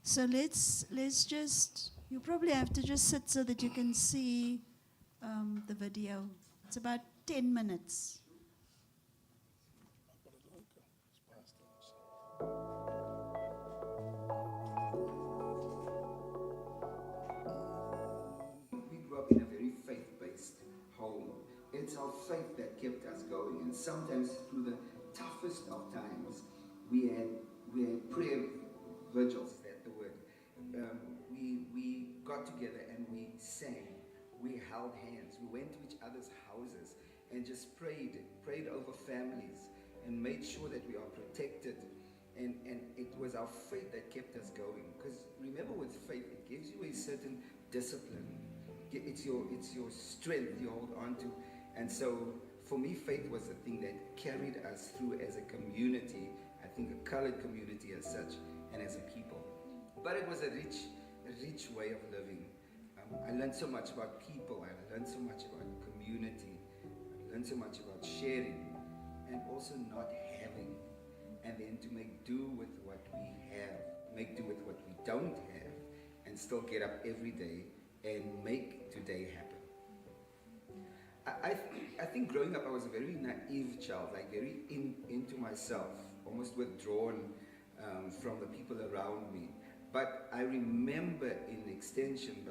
So let's just, you probably have to just sit so that you can see the video. It's about 10 minutes. We grew up in a very faith-based home. It's our faith that kept us going, and sometimes through the toughest of times, we had prayer vigils. Is that the word? We got together and we sang. We held hands. We went to each other's houses and just prayed over families, and made sure that we are protected. And it was our faith that kept us going. Because remember, with faith, it gives you a certain discipline. It's your strength you hold on to. And so for me, faith was the thing that carried us through as a community, I think a colored community as such, and as a people. But it was a rich way of living. I learned so much about people. I learned so much about community. I learned so much about sharing, and also not having. And then to make do with what we have, make do with what we don't have, and still get up every day and make today happen. I think growing up I was a very naive child, like very into myself, almost withdrawn from the people around me. But I remember in Extension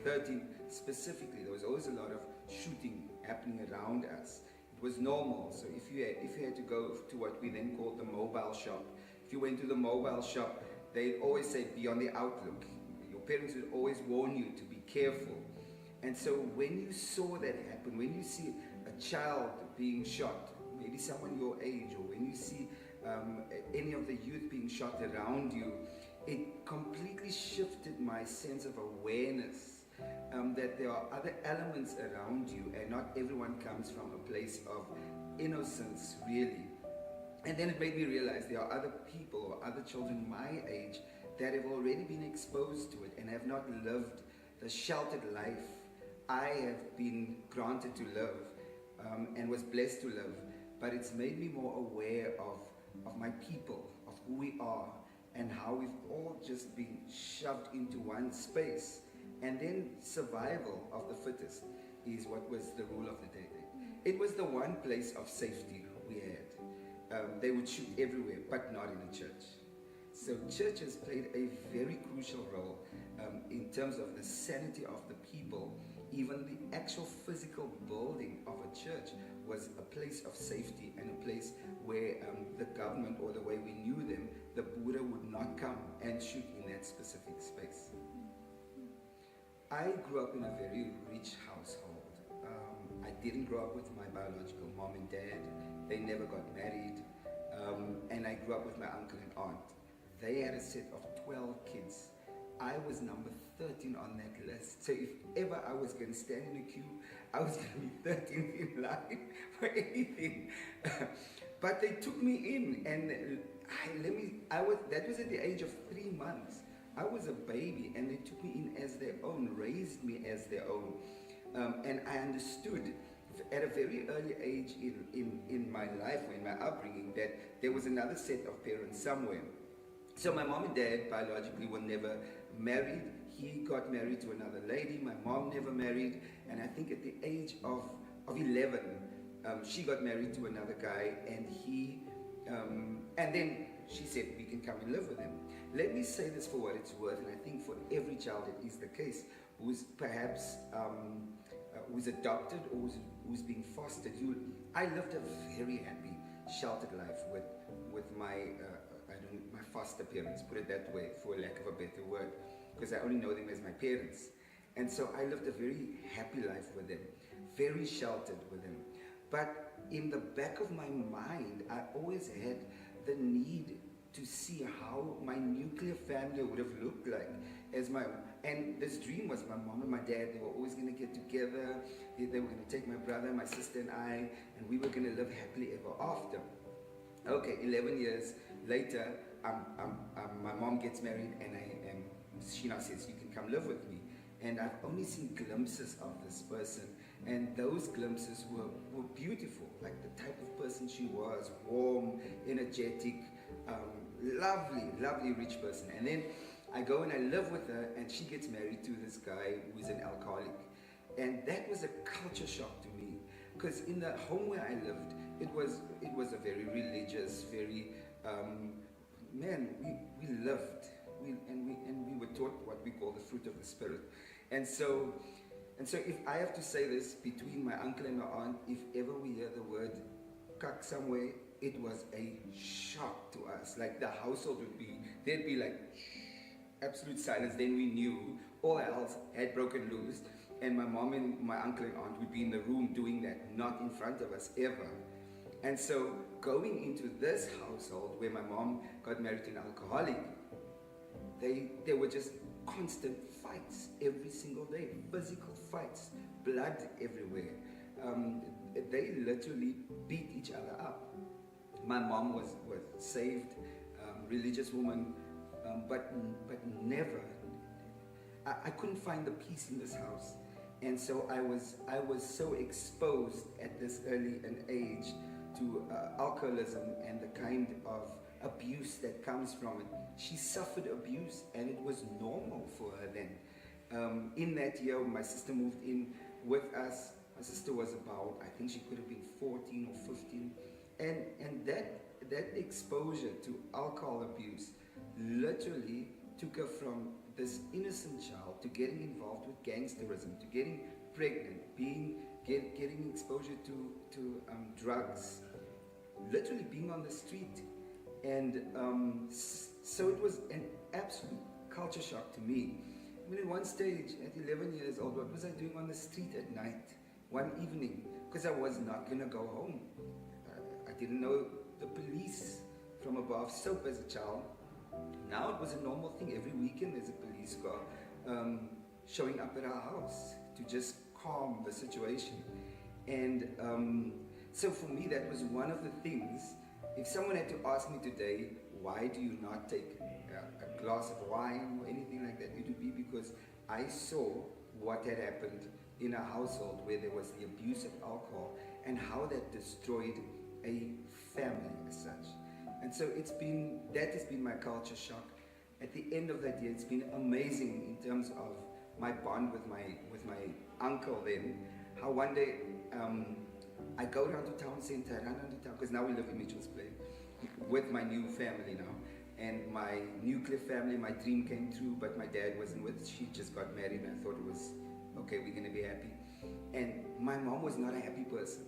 13 specifically, there was always a lot of shooting happening around us. It was normal. So if you had to go to what we then called the mobile shop, if you went to the mobile shop, they'd always say, be on the outlook. Your parents would always warn you to be careful. And so when you saw that happen, when you see a child being shot, maybe someone your age, or when you see any of the youth being shot around you, it completely shifted my sense of awareness that there are other elements around you, and not everyone comes from a place of innocence, really. And then it made me realize there are other people or other children my age that have already been exposed to it and have not lived the sheltered life I have been granted to live and was blessed to live. But it's made me more aware of my people, of who we are, and how we've all just been shoved into one space. And then survival of the fittest is what was the rule of the day. It was the one place of safety we had. They would shoot everywhere, but not in a church. So churches played a very crucial role in terms of the sanity of the people. Even the actual physical building of a church was a place of safety and a place where the government, or the way we knew them, the Buddha would not come and shoot in that specific space. I grew up in a very rich household. I didn't grow up with my biological mom and dad. They never got married. And I grew up with my uncle and aunt. They had a set of 12 kids. I was number 13 on that list. So if ever I was going to stand in a queue, I was going to be 13th in line for anything. But they took me in, and that was at the age of 3 months. I was a baby, and they took me in as their own, raised me as their own. And I understood at a very early age in my life, or in my upbringing, that there was another set of parents somewhere. So my mom and dad biologically were never married. He got married to another lady. My mom never married. And I think at the age of 11, she got married to another guy, and and then she said, we can come and live with him. Let me say this for what it's worth, and I think for every child it is the case, who's perhaps who's adopted or who's being fostered. I lived a very happy, sheltered life with my my foster parents, put it that way, for lack of a better word, because I only know them as my parents. And so I lived a very happy life with them, very sheltered with them. But in the back of my mind, I always had the need to see how my nuclear family would have looked like and this dream was my mom and my dad, they were always going to get together, they were going to take my brother, my sister and I, and we were going to live happily ever after. Okay, 11 years later, my mom gets married and she now says, you can come live with me. And I've only seen glimpses of this person, and those glimpses were beautiful, like the type of person she was, warm, energetic, lovely rich person. And then I go and I live with her, and she gets married to this guy who is an alcoholic. And that was a culture shock to me, because in the home where I lived, it was a very religious, very we lived, we were taught what we call the fruit of the spirit. And so if I have to say this, between my uncle and my aunt, if ever we hear the word kak somewhere, it was a shock to us. Like the household there'd be like absolute silence. Then we knew all else had broken loose, and my mom and my uncle and aunt would be in the room doing that, not in front of us ever. And so going into this household where my mom got married to an alcoholic, there were just constant fights every single day, physical fights, blood everywhere. They literally beat each other up. My mom was saved, religious woman, but never. I couldn't find the peace in this house, and so I was so exposed at this early an age to alcoholism and the kind of abuse that comes from it. She suffered abuse, and it was normal for her then. In that year, my sister moved in with us. My sister was about, I think she could have been 14 or 15. And that exposure to alcohol abuse literally took her from this innocent child to getting involved with gangsterism, to getting pregnant, getting exposure to drugs, literally being on the street. And so it was an absolute culture shock to me. I mean, at one stage, at 11 years old, what was I doing on the street at night, one evening? Because I was not going to go home. I didn't know the police from above soap as a child. Now it was a normal thing. Every weekend there's a police car showing up at our house to just calm the situation. And so for me, that was one of the things. If someone had to ask me today, why do you not take a glass of wine or anything like that, it would be because I saw what had happened in a household where there was the abuse of alcohol and how that destroyed a family as such. And so that has been my culture shock. At the end of that year, it's been amazing in terms of my bond with my uncle then. How one day I go down to town center, I run down to town, because now we live in Mitchell's Plain with my new family now. And my nuclear family, my dream came true, but my dad wasn't with us. She just got married, and I thought it was, okay, we're gonna be happy. And my mom was not a happy person.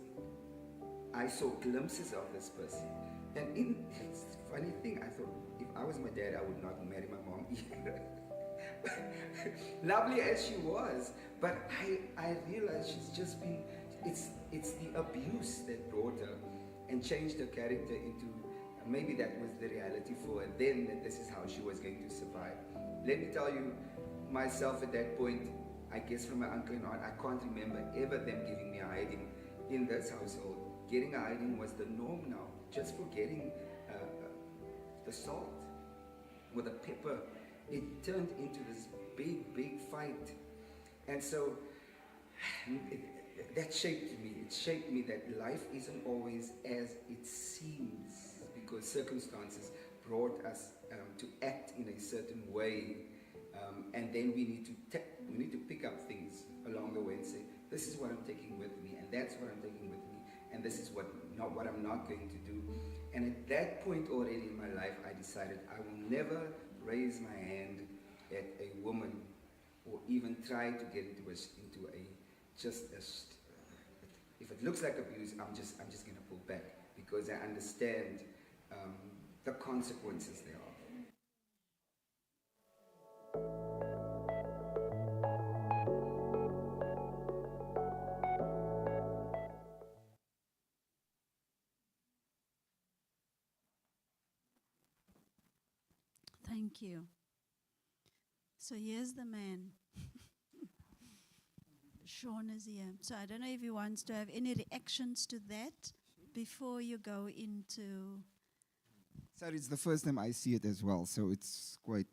I saw glimpses of this person. And it's a funny thing, I thought, if I was my dad, I would not marry my mom either. Lovely as she was, but I realized she's just been, it's the abuse that brought her and changed her character into, maybe that was the reality for her then, that this is how she was going to survive. Let me tell you, myself at that point, I guess from my uncle and aunt, I can't remember ever them giving me a hiding in this household. Getting a hiding was the norm now, just for getting the salt or the pepper. It turned into this big fight. And so that shaped me. It shaped me that life isn't always as it seems, because circumstances brought us to act in a certain way, and then we need to pick up things along the way and say, this is what I'm taking with me, and that's what I'm taking with me, and this is what I'm not going to do. And at that point already in my life, I decided I will never raise my hand at a woman or even try to get into if it looks like abuse, I'm just going to pull back, because I understand the consequences thereof. Thank you. So here's the man. Sean is here. So I don't know if he wants to have any reactions to that before you go into. Sorry, it's the first time I see it as well, so it's quite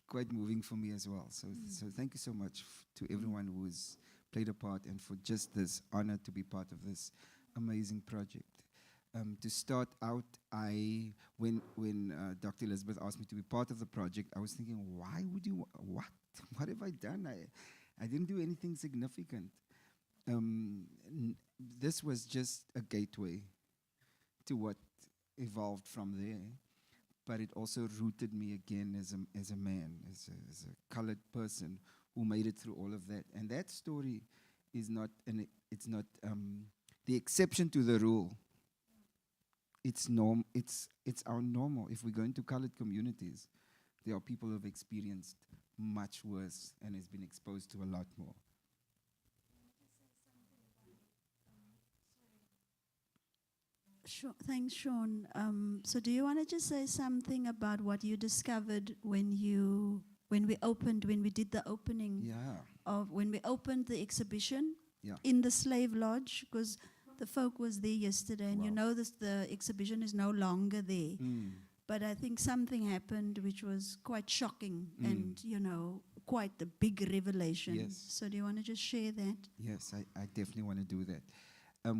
quite moving for me as well. So thank you so much to everyone who's played a part and for just this honor to be part of this amazing project. To start out, when Dr. Elizabeth asked me to be part of the project, I was thinking, why would you? What have I done? I didn't do anything significant. This was just a gateway to what evolved from there, but it also rooted me again as a man, as a colored person who made it through all of that. And that story is not the exception to the rule. It's our normal. If we go into colored communities, there are people who have experienced much worse and has been exposed to a lot more. Sure. Thanks, Sean. So do you want to just say something about what you discovered when we did the opening? Yeah. When we opened the exhibition Yeah. in the Slave Lodge, because the folk was there yesterday, and you know the exhibition is no longer there. But I think something happened which was quite shocking and, quite a big revelation. Yes. So do you want to just share that? Yes, I definitely want to do that.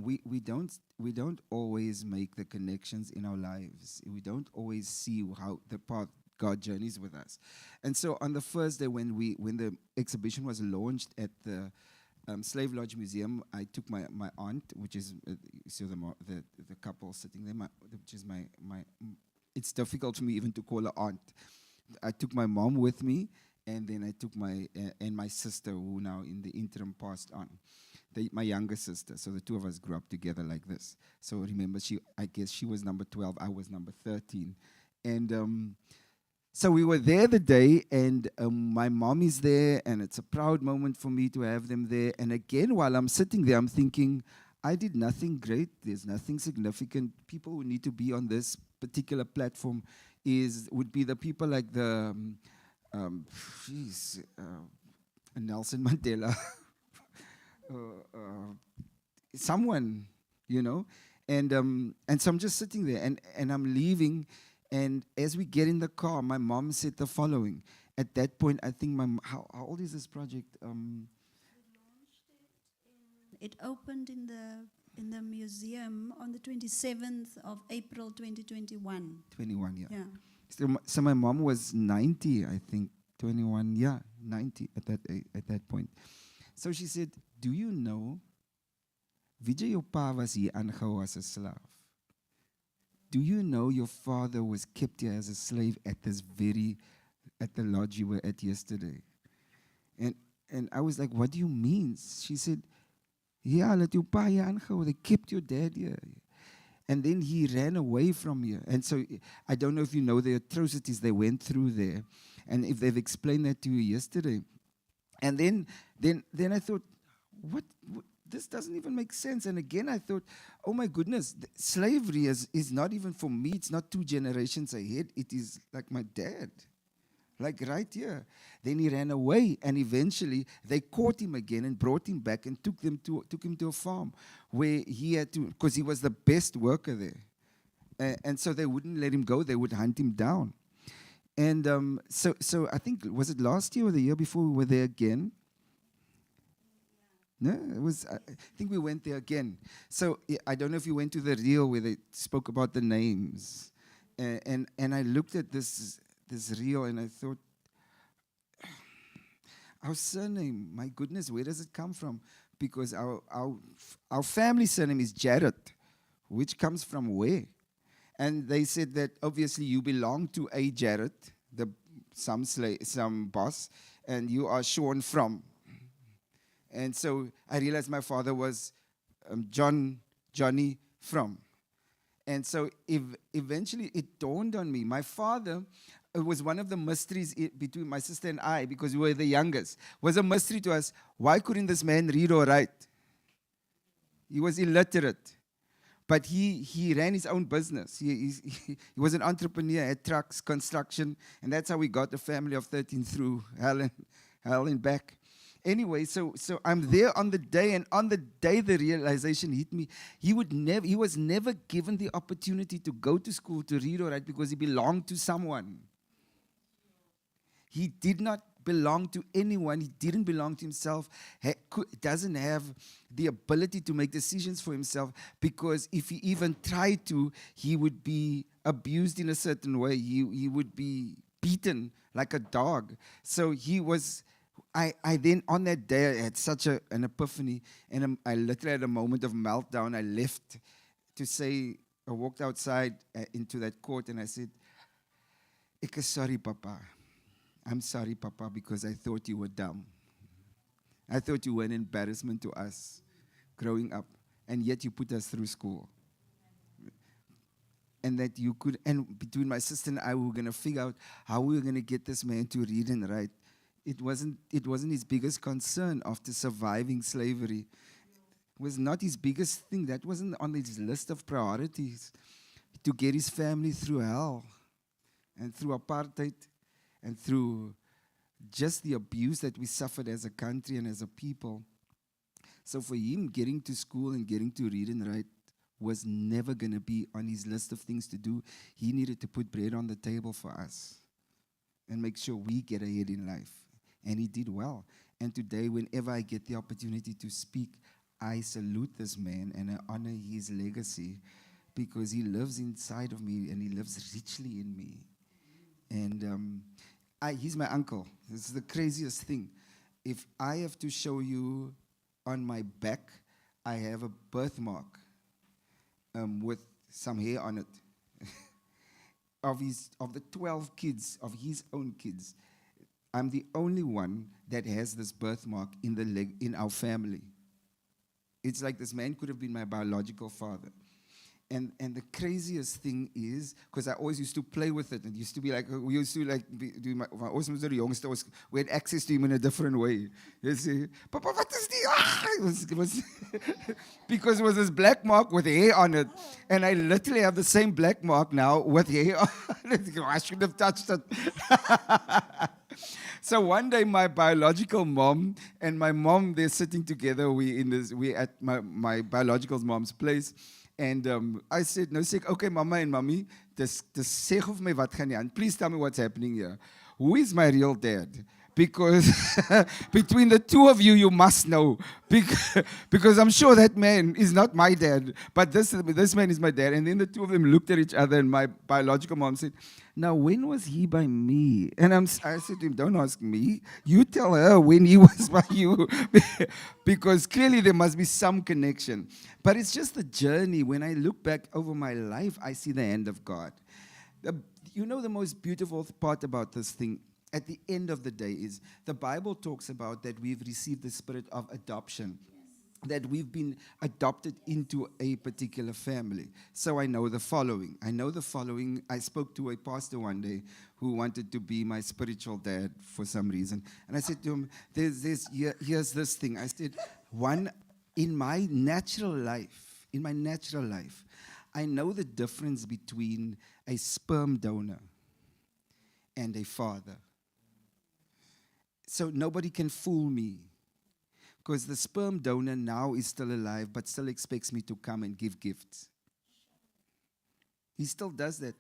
We don't always make the connections in our lives. We don't always see how the path God journeys with us. And so on the first day when the exhibition was launched at the Slave Lodge Museum, I took my aunt, which is the couple sitting there, which is my it's difficult for me even to call her aunt. I took my mom with me, and then I took my sister, who now in the interim passed on, my younger sister. So the two of us grew up together like this. So remember, I guess she was number 12, I was number 13. And so we were there the day, and my mom is there, and it's a proud moment for me to have them there. And again, while I'm sitting there, I'm thinking, I did nothing great. There's nothing significant. People who need to be on this particular platform would be the people like the Nelson Mandela, someone, and so I'm just sitting there, and I'm leaving, and as we get in the car, my mom said the following. At that point, I think how old is this project? It opened in the museum on the 27th of April 2021. 21, yeah. Yeah. So my mom was 90, I think, 21, 90 at that point. So she said, do you know, Vijay your pa was hier aangehou as a slave? Do you know your father was kept here as a slave at the lodge you were at yesterday? And I was like, what do you mean? She said, yeah, let your pa hier aangehou. They kept your dad here. And then he ran away from here. And so I don't know if you know the atrocities they went through there, and if they've explained that to you yesterday. And then I thought, what? This doesn't even make sense. And again, I thought, oh my goodness, slavery is not even for me. It's not 2 generations ahead. It is like my dad, like right here. Then he ran away, and eventually they caught him again and brought him back and took him to a farm where he had to, because he was the best worker there. And so they wouldn't let him go. They would hunt him down. And so I think, was it last year or the year before we were there again? No, it was. I think we went there again. So I don't know if you went to the reel where they spoke about the names, and I looked at this reel and I thought, our surname, my goodness, where does it come from? Because our family surname is Jarrett, which comes from where? And they said that obviously you belong to a Jarrett, some boss, and you are Sean from. And so I realized my father was Johnny from. And so eventually it dawned on me. My father was one of the mysteries between my sister and I, because we were the youngest. Was a mystery to us. Why couldn't this man read or write? He was illiterate. But he ran his own business. He was an entrepreneur at trucks, construction, and that's how we got the family of 13 through hell and back. Anyway, so I'm there on the day, and on the day the realization hit me, he was never given the opportunity to go to school to read or write because he belonged to someone. He did not belong to anyone. He didn't belong to himself. Doesn't have the ability to make decisions for himself, because if he even tried to, he would be abused in a certain way. He would be beaten like a dog. So he was. I then on that day I had such an epiphany, and I literally had a moment of meltdown. I left to say, I walked outside into that court, and I said, "Ek is sorry, Papa. I'm sorry, Papa, because I thought you were dumb. I thought you were an embarrassment to us growing up, and yet you put us through school. And that you could, and between my sister and I, we were going to figure out how we were going to get this man to read and write. It wasn't his biggest concern after surviving slavery. It was not his biggest thing. That wasn't on his list of priorities, to get his family through hell and through apartheid and through just the abuse that we suffered as a country and as a people. So for him, getting to school and getting to read and write was never going to be on his list of things to do. He needed to put bread on the table for us and make sure we get ahead in life. And he did well. And today, whenever I get the opportunity to speak, I salute this man and I honor his legacy, because he lives inside of me and he lives richly in me. And he's my uncle. This is the craziest thing. If I have to show you on my back, I have a birthmark with some hair on it of the 12 kids, of his own kids. I'm the only one that has this birthmark in the leg in our family. It's like this man could have been my biological father. And the craziest thing is, because I always used to play with it, and used to be like, we used to like do my youngster, we had access to him in a different way. You see, Papa, what is the it was because it was this black mark with hair on it, and I literally have the same black mark now with hair on it. I should have touched it. So one day, my biological mom and my mom, they're sitting together. We at my biological mom's place. And I said, no, okay, Mama and Mommy, just say of me what gaan aan. Please tell me what's happening here. Who is my real dad? Because between the two of you, you must know. Because I'm sure that man is not my dad, but this man is my dad. And then the two of them looked at each other, and my biological mom said, now, when was he by me? And I said to him, don't ask me. You tell her when he was by you. Because clearly there must be some connection. But it's just the journey. When I look back over my life, I see the hand of God. You know the most beautiful part about this thing? At the end of the day is the Bible talks about that we've received the spirit of adoption. That we've been adopted into a particular family. So I know the following. I spoke to a pastor one day who wanted to be my spiritual dad for some reason. And I said to him, here's this thing. I said, in my natural life, I know the difference between a sperm donor and a father. So nobody can fool me. Because the sperm donor now is still alive, but still expects me to come and give gifts. He still does that.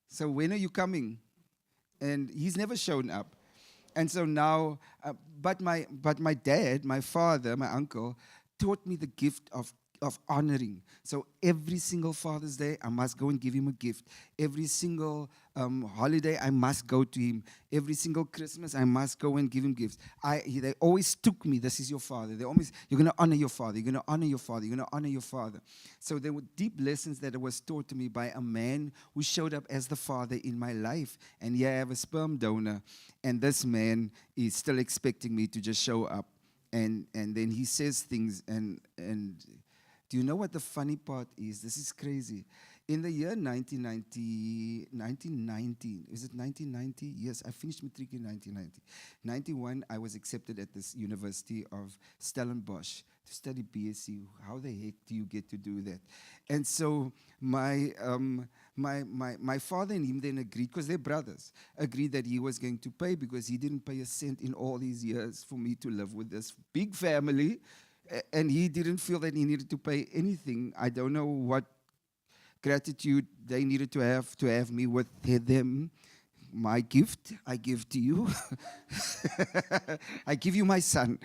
So when are you coming? And he's never shown up. And so now, but my dad, my father, my uncle, taught me the gift of honoring. So every single Father's Day, I must go and give him a gift. Every single holiday, I must go to him. Every single Christmas, I must go and give him gifts. They always took me, this is your father. You're going to honor your father. You're going to honor your father. You're going to honor your father. So there were deep lessons that was taught to me by a man who showed up as the father in my life. And here I have a sperm donor. And this man is still expecting me to just show up. And then he says things and Do you know what the funny part is? This is crazy. In the year 1990, is it 1990? Yes, I finished matric in 1990. 91, I was accepted at this University of Stellenbosch to study BSc. How the heck do you get to do that? And so my father and him then agreed, because they're brothers, agreed that he was going to pay, because he didn't pay a cent in all these years for me to live with this big family. And he didn't feel that he needed to pay anything. I don't know what gratitude they needed to have me with them. My gift, I give to you. I give you my son.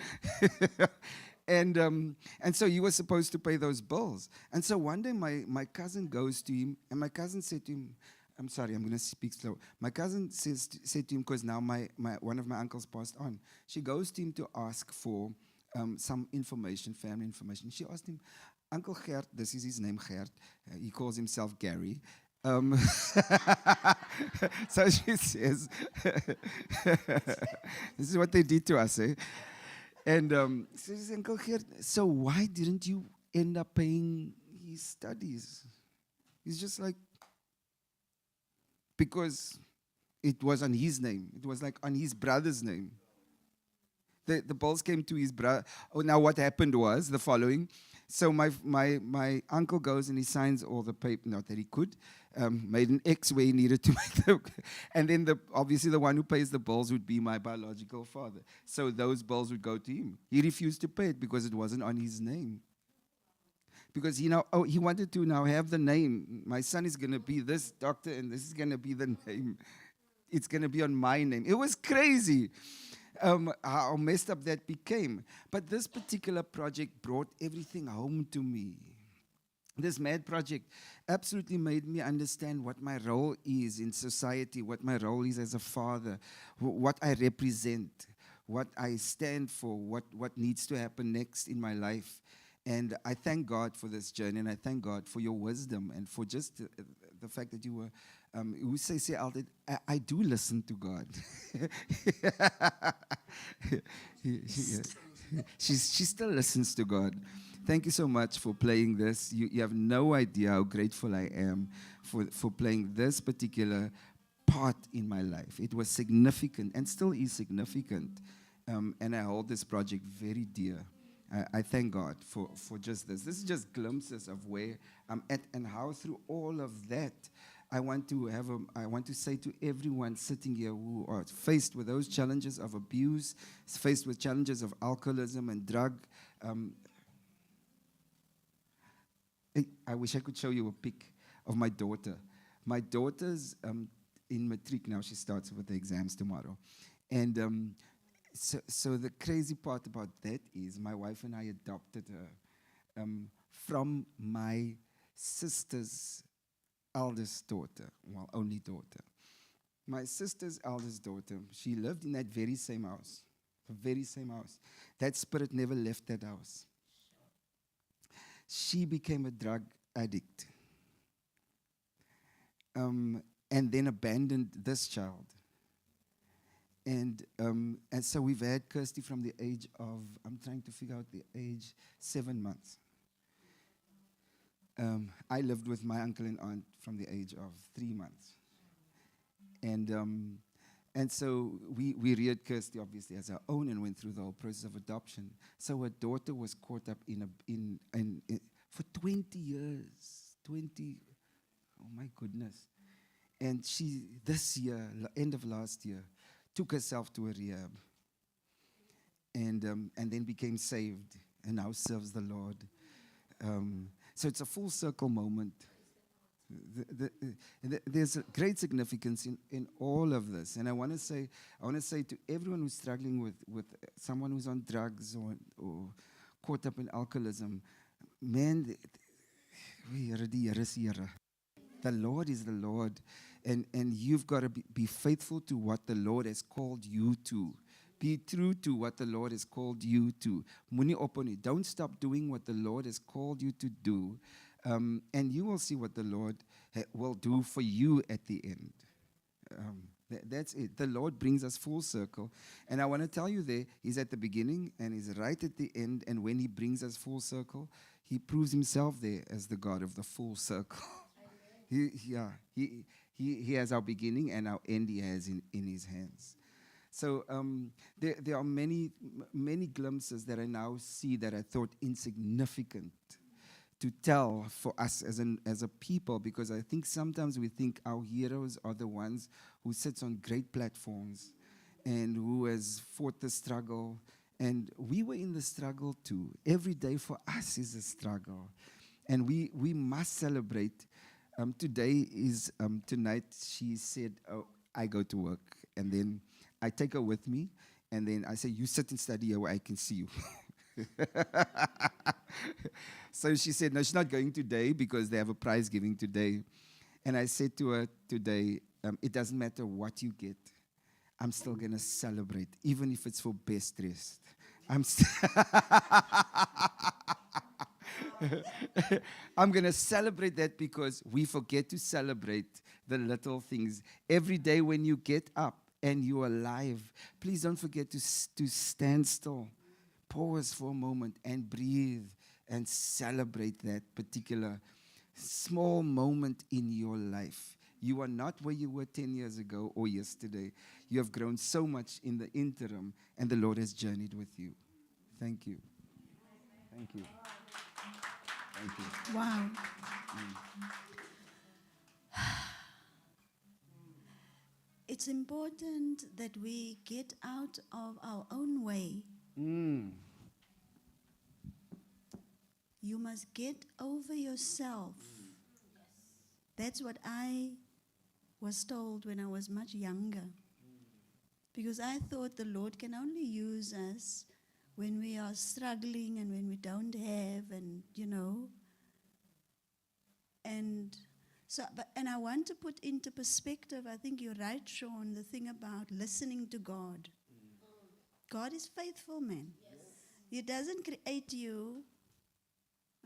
And so he was supposed to pay those bills. And so one day my cousin goes to him, and my cousin said to him, I'm sorry, I'm going to speak slow. My cousin said to him, because now one of my uncles passed on. She goes to him to ask for some information, family information. She asked him, Uncle Gert, this is his name, Gert. He calls himself Gary. So she says, this is what they did to us, eh? And she says, Uncle Gert, so why didn't you end up paying his studies? He's just like, because it was on his name. It was like on his brother's name. The bills came to his brother. Oh, now what happened was the following. So my uncle goes and he signs all the paper, not that he could, made an X where he needed to make them. And then obviously the one who pays the bills would be my biological father. So those bills would go to him. He refused to pay it because it wasn't on his name. Because he wanted to now have the name. My son is going to be this doctor and this is going to be the name. It's going to be on my name. It was crazy. How messed up that became. But this particular project brought everything home to me. This mad project absolutely made me understand what my role is in society, what my role is as a father, what I represent, what I stand for, what needs to happen next in my life. And I thank God for this journey, and I thank God for your wisdom and for just the fact that you were, we say Alfred, I do listen to God. She still listens to God. Thank you so much for playing this. You have no idea how grateful I am for playing this particular part in my life. It was significant and still is significant. And I hold this project very dear. I thank God for just this. This is just glimpses of where I'm at and how through all of that, I want to say to everyone sitting here who are faced with those challenges of abuse, faced with challenges of alcoholism and drug. I wish I could show you a pic of my daughter. My daughter's in matric now. She starts with the exams tomorrow. And so the crazy part about that is my wife and I adopted her from my sister's eldest daughter, well, only daughter. My sister's eldest daughter, she lived in that very same house, the very same house. That spirit never left that house. She became a drug addict and then abandoned this child. And so we've had Kirsty from the age of, I'm trying to figure out the age, 7 months. I lived with my uncle and aunt from the age of 3 months. And so we reared Kirsty obviously as our own and went through the whole process of adoption. So her daughter was caught up in for 20 years, oh my goodness. And she, this year, end of last year, took herself to a rehab and then became saved and now serves the Lord. So it's a full circle moment. There's a great significance in all of this. And I want to say to everyone who's struggling with someone who's on drugs or caught up in alcoholism, man, the Lord is the Lord. And you've got to be faithful to what the Lord has called you to. Be true to what the Lord has called you to. Muni oponi. Don't stop doing what the Lord has called you to do. And you will see what the Lord will do for you at the end. That's it. The Lord brings us full circle. And I want to tell you He's at the beginning and He's right at the end. And when He brings us full circle, He proves himself there as the God of the full circle. He has our beginning and our end he has in his hands. So there are many glimpses that I now see that I thought insignificant to tell for us as a people, because I think sometimes we think our heroes are the ones who sits on great platforms and who has fought the struggle. And we were in the struggle too. Every day for us is a struggle. And we must celebrate. Tonight she said, oh, I go to work. And then I take her with me. And then I say, you sit and study here where I can see you. So she said, no, she's not going today because they have a prize giving today. And I said to her today, it doesn't matter what you get. I'm still going to celebrate, even if it's for best dressed. I'm going to celebrate that, because we forget to celebrate the little things. Every day when you get up and you're alive, please don't forget to stand still. Pause for a moment and breathe and celebrate that particular small moment in your life. You are not where you were 10 years ago or yesterday. You have grown so much in the interim, and the Lord has journeyed with you. Thank you. Thank you. Thank you. Wow. It's important that we get out of our own way. You must get over yourself. That's what I was told when I was much younger. Because I thought the Lord can only use us when we are struggling and when we don't have, and And so, and I want to put into perspective, I think you're right, Sean, the thing about listening to God. God is faithful, man. Yes. He doesn't create you,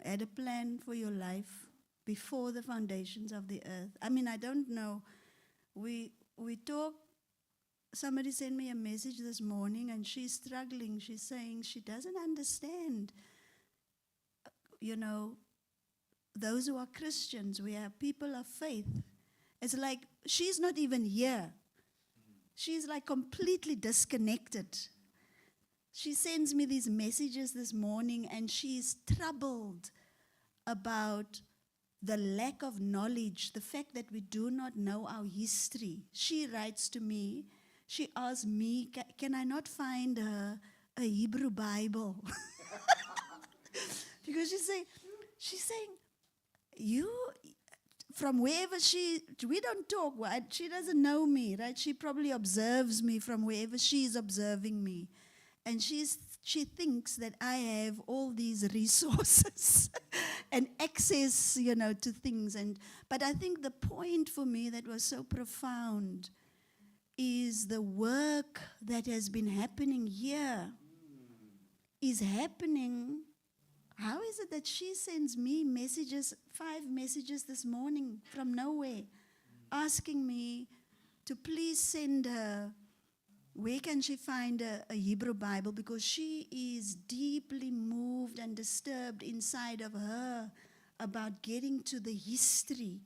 had a plan for your life before the foundations of the earth. I mean, I don't know. We talk. Somebody sent me a message this morning, and she's struggling. She's saying she doesn't understand, those who are Christians, we are people of faith. It's like she's not even here. She's like completely disconnected. She sends me these messages this morning, and she's troubled about the lack of knowledge, the fact that we do not know our history. She writes to me, she asks me, can I not find a Hebrew Bible? Because she's saying, you, from wherever we don't talk, right? She doesn't know me, right? She probably observes me from wherever she's observing me. And she thinks that I have all these resources and access, to things. But I think the point for me that was so profound is the work that has been happening here is happening. How is it that she sends me messages, 5 messages this morning from nowhere, asking me to please send her, where can she find a Hebrew Bible? Because she is deeply moved and disturbed inside of her about getting to the history,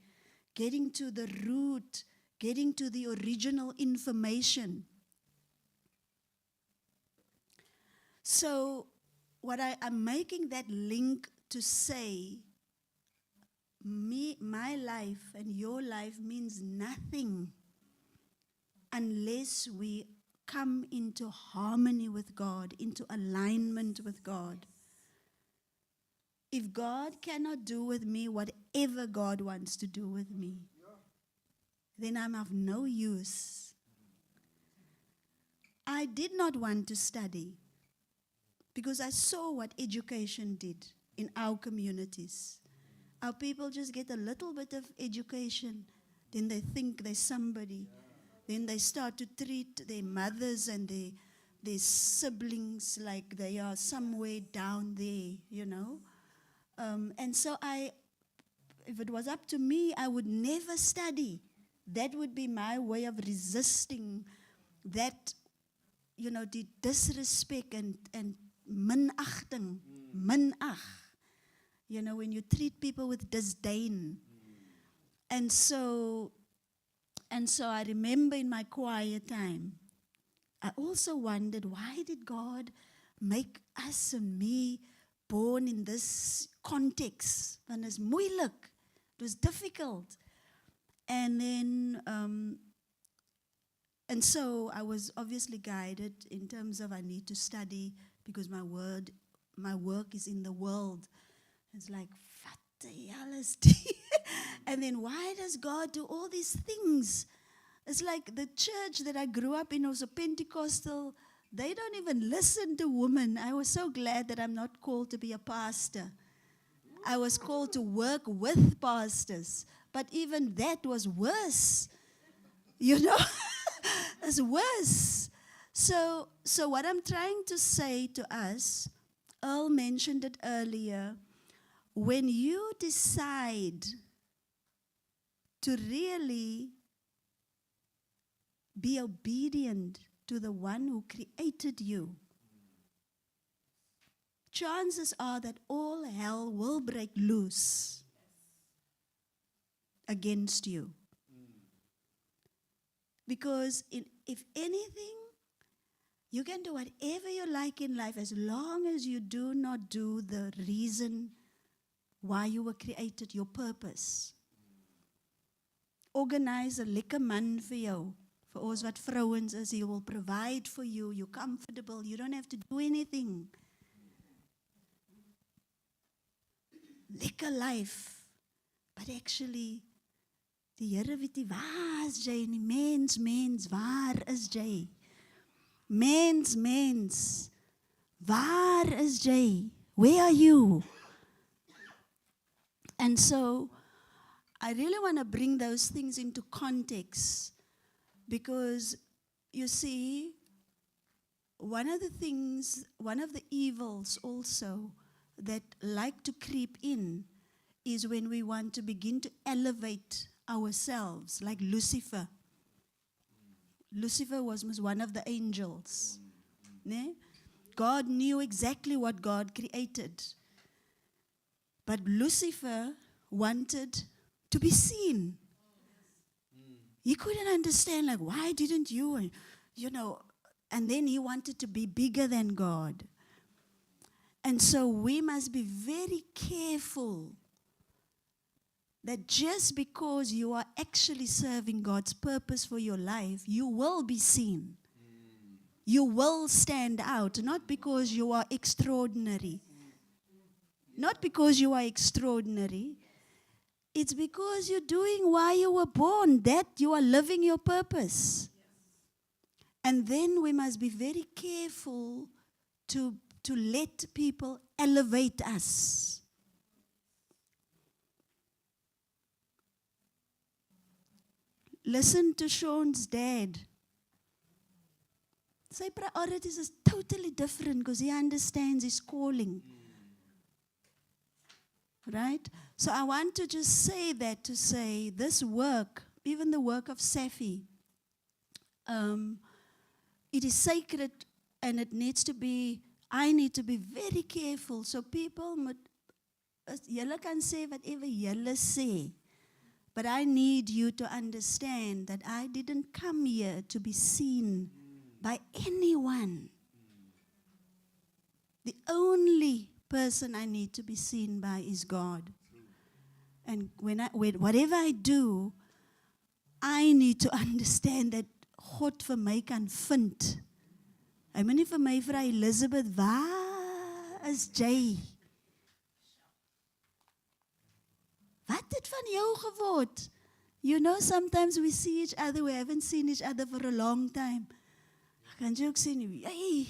getting to the root, getting to the original information. So what I'm making that link to say, my life and your life means nothing unless we come into harmony with God, into alignment with God. If God cannot do with me whatever God wants to do with me, then I'm of no use. I did not want to study because I saw what education did in our communities. Our people just get a little bit of education, then they think they're somebody. Then they start to treat their mothers and their siblings like they are somewhere down there, And so if it was up to me, I would never study. That would be my way of resisting that, the disrespect and minachting, minach. You know, when you treat people with disdain. And so I remember in my quiet time, I also wondered, why did God make us and me born in this context? Want is moeilijk. It was difficult. And then, and so I was obviously guided in terms of I need to study because my work is in the world. It's like, what the hell is this? And then why does God do all these things? It's like the church that I grew up in was a Pentecostal. They don't even listen to women. I was so glad that I'm not called to be a pastor. I was called to work with pastors. But even that was worse. You know, it's worse. So what I'm trying to say to us, Earl mentioned it earlier, when you decide to really be obedient to the one who created you, chances are that all hell will break loose against you. Because if anything, you can do whatever you like in life as long as you do not do the reason why you were created, your purpose. Organize 'n lekker man vir jou. For ons wat vrouens is, he will provide for you. You're comfortable. You don't have to do anything. Lekker life. But actually, die Here weet nie, waar is jy nie? Mens, waar is jy? Mens, waar is jy? Where are you? And so, I really want to bring those things into context because, you see, one of the evils also that like to creep in is when we want to begin to elevate ourselves, like Lucifer. Lucifer was one of the angels. Ne? God knew exactly what God created. But Lucifer wanted to be seen. He couldn't understand, like, why didn't you, and then he wanted to be bigger than God. And so we must be very careful that just because you are actually serving God's purpose for your life, you will be seen. You will stand out, not because you are extraordinary. Not because you are extraordinary. It's because you're doing why you were born, that you are living your purpose. And then we must be very careful to let people elevate us. Listen to Sean's dad. Sy priorities is totally different because he understands his calling. Right? So I want to just say that to say this work, even the work of Safi, it is sacred and it needs to be, I need to be very careful. So people, julle kan sê whatever julle sê. But I need you to understand that I didn't come here to be seen by anyone. The only person I need to be seen by is God. And whatever I do, I need to understand that God vir my kan vind. Hy moet nie vir my vra Elizabeth, waar is jy? Wat het van jou geword? You know, sometimes we see each other, we haven't seen each other for a long time. Ek kan jy ook sê, hey,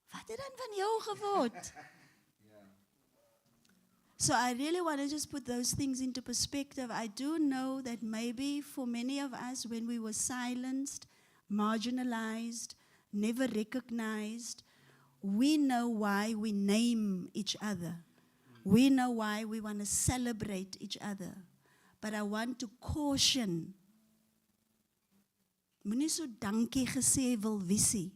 wat het dan van jou geword? So I really want to just put those things into perspective. I do know that maybe for many of us, when we were silenced, marginalized, never recognized, we know why we name each other. We know why we want to celebrate each other. But I want to caution. Moenie so dankie gesê wil wisie.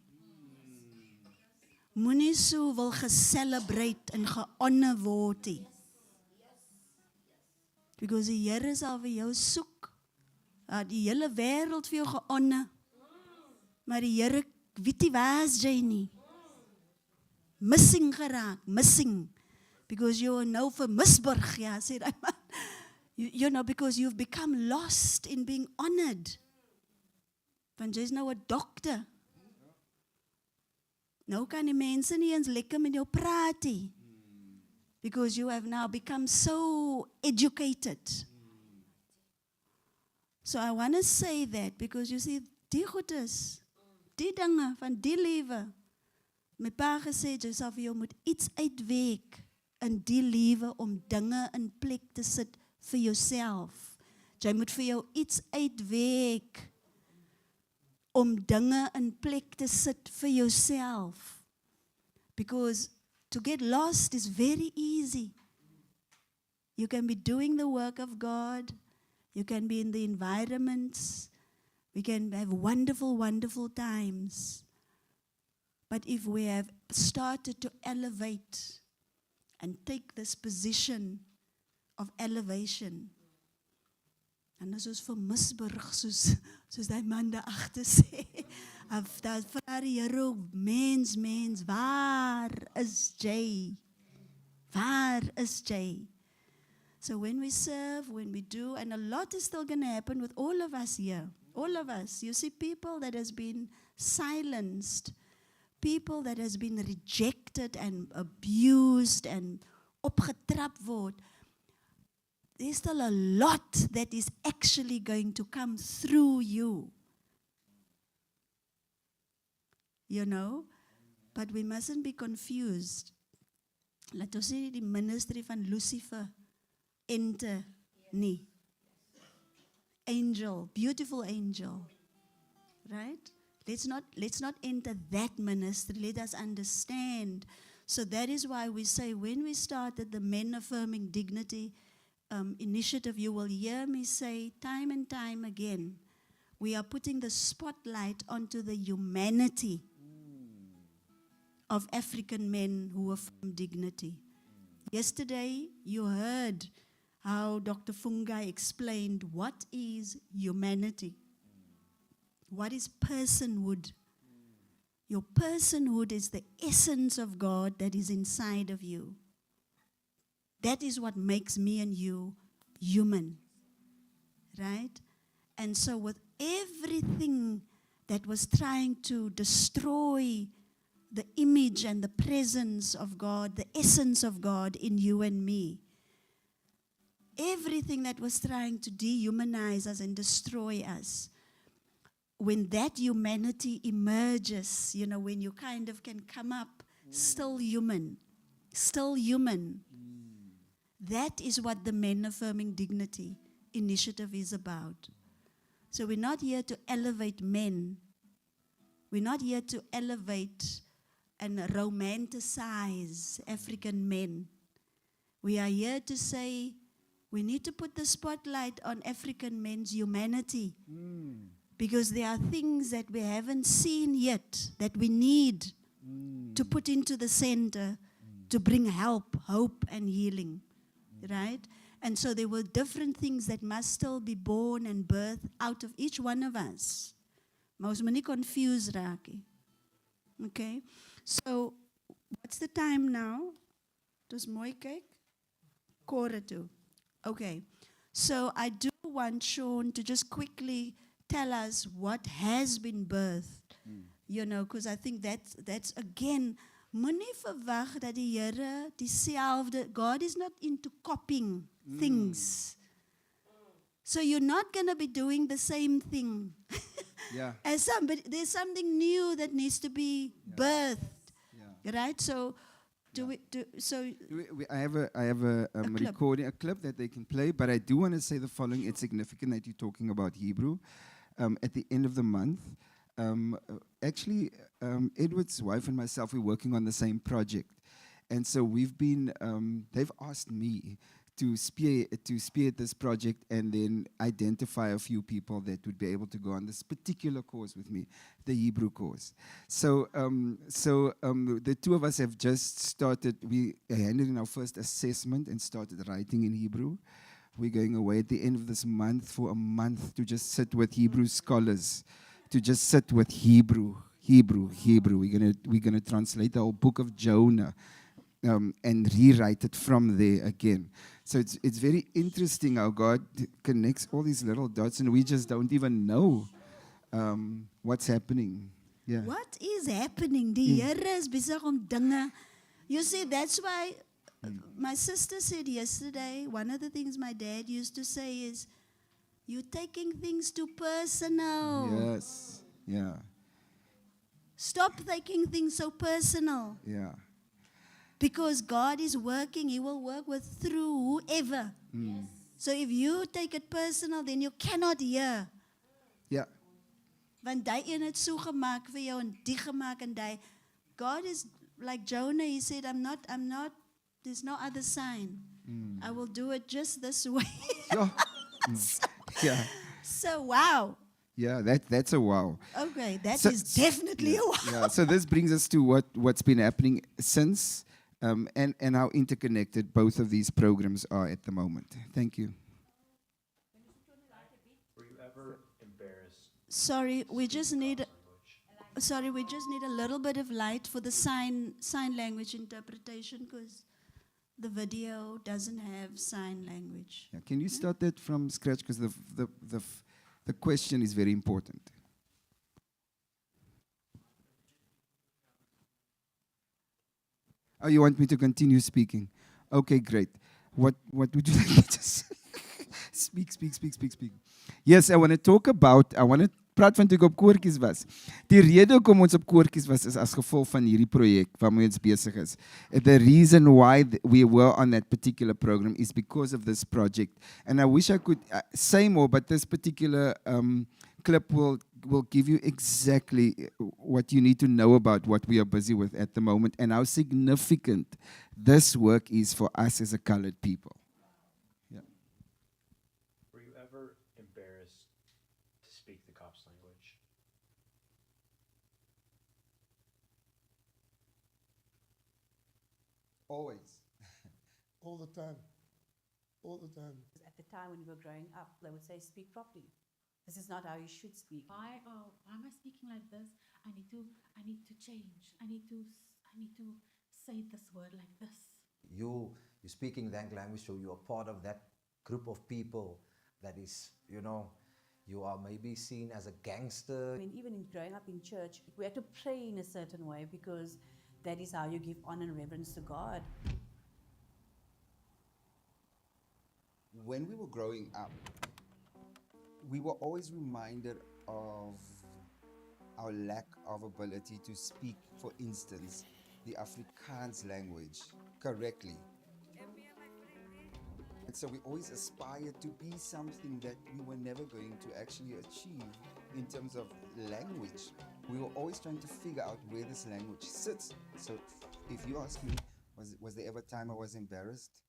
Moenie so wil ge-celebrate en ge-honor word nie. Because die Here sal vir jou soek. Die hele wêreld vir jou ge-honor. Maar die Here weet nie waar is jy nie. Missing geraak, missing. Because you are nou vir Misburg, ja, sê daai man. You know, because you've become lost in being honored. Want jy's nou 'n dokter. Nou kan die mense nie eens lekker met jou praat nie. Because you have now become so educated. So I want to say that because you see, die goed is, die dinge van die lewe. My pa gesê, jy sal vir jou moet iets uitweek in die lewe om dinge in plek te sit vir jouself. Jy moet vir jou iets uitweek om dinge in plek te sit vir jouself. Because to get lost is very easy. You can be doing the work of God. You can be in the environments. We can have wonderful, wonderful times. But if we have started to elevate and take this position of elevation, en as ons vir Misburg, soos die man daar agter sê, daar vra die Here, mens, waar is jy? Waar is jy? So when we serve, when we do, and a lot is still going to happen with all of us here. All of us. You see people that has been silenced, people that has been rejected and abused and opgetrap word. There's still a lot that is actually going to come through you. You know? But we mustn't be confused. Laat ons sê die ministry van Lucifer enter nie. Angel, beautiful angel. Right? Let's not enter that ministry. Let us understand. So that is why we say when we started the Men Affirming Dignity initiative, you will hear me say time and time again, we are putting the spotlight onto the humanity of African men who affirm dignity. Yesterday, you heard how Dr. Fungai explained what is humanity. What is personhood? Your personhood is the essence of God that is inside of you. That is what makes me and you human. Right? And so with everything that was trying to destroy the image and the presence of God, the essence of God in you and me, everything that was trying to dehumanize us and destroy us, when that humanity emerges, you know, when you kind of can come up still human, that is what the Men Affirming Dignity initiative is about. So we're not here to elevate men. We're not here to elevate and romanticize African men. We are here to say we need to put the spotlight on African men's humanity. Because there are things that we haven't seen yet that we need to put into the center to bring help, hope, and healing. Right? And so there were different things that must still be born and birthed out of each one of us. Maar ons moet nie confused raak nie. Okay? So, what's the time now? Dis mooi kyk. 1:45. Okay. So I do want Sean to just quickly tell us what has been birthed. You know, because I think that's again, moenie verwag dat die Here dieselfde, God is not into copying things. So you're not going to be doing the same thing. Yeah. As somebody, there's something new that needs to be birthed. Right? So I have a recording, a clip that they can play, but I do want to say the following. It's significant that you're talking about Hebrew. At the end of the month, actually, Edward's wife and myself, we're working on the same project. And so we've been, they've asked me to spearhead this project and then identify a few people that would be able to go on this particular course with me, the Hebrew course. So the two of us have just started. We handed in our first assessment and started writing in Hebrew. We're going away at the end of this month for a month to just sit with Hebrew scholars, to just sit with Hebrew. We're gonna translate the whole book of Jonah. And rewrite it from there again. So it's very interesting how God connects all these little dots, and we just don't even know what's happening. Yeah. What is happening? Die Here is besig om dinge. You see, that's why my sister said yesterday, one of the things my dad used to say is, you're taking things too personal. Yes. Yeah. Stop taking things so personal. Yeah. Because God is working, He will work through whoever. Mm. So if you take it personal, then you cannot hear. Yeah. Want die een het so gemaak vir jou en die gemaak en die. God is like Jonah, he said, I'm not, there's no other sign. I will do it just this way. Yeah. Yeah. So wow. Yeah, that's a wow. Okay, that is definitely a wow. Yeah, so this brings us to what's been happening since and how interconnected both of these programs are at the moment. Thank you. Were you ever embarrassed? Sorry, we just need a little bit of light for the sign language interpretation because the video doesn't have sign language. Yeah, can you start that from scratch because the question is very important. Oh, you want me to continue speaking? Okay, great. What would you like me to say? Speak. Yes, I want to praat van toe ek op koortjies was. Die rede hoekom ons op koortjies was is as gevolg van hierdie projek waarmee ons besig is. The reason why we were on that particular program is because of this project. And I wish I could say more, but this particular clip will give you exactly what you need to know about what we are busy with at the moment and how significant this work is for us as a colored people. Yeah. Were you ever embarrassed to speak the Cop's language? Always. All the time. All the time. At the time when we were growing up, they would say, speak properly. This is not how you should speak. Why am I speaking like this? I need to change. I need to say this word like this. You're speaking that language, so you're part of that group of people that is, you are maybe seen as a gangster. I mean, even in growing up in church, we had to pray in a certain way because that is how you give honor and reverence to God. When we were growing up, we were always reminded of our lack of ability to speak, for instance, the Afrikaans language correctly. And so we always aspired to be something that we were never going to actually achieve in terms of language. We were always trying to figure out where this language sits. So if you ask me, was there ever a time I was embarrassed?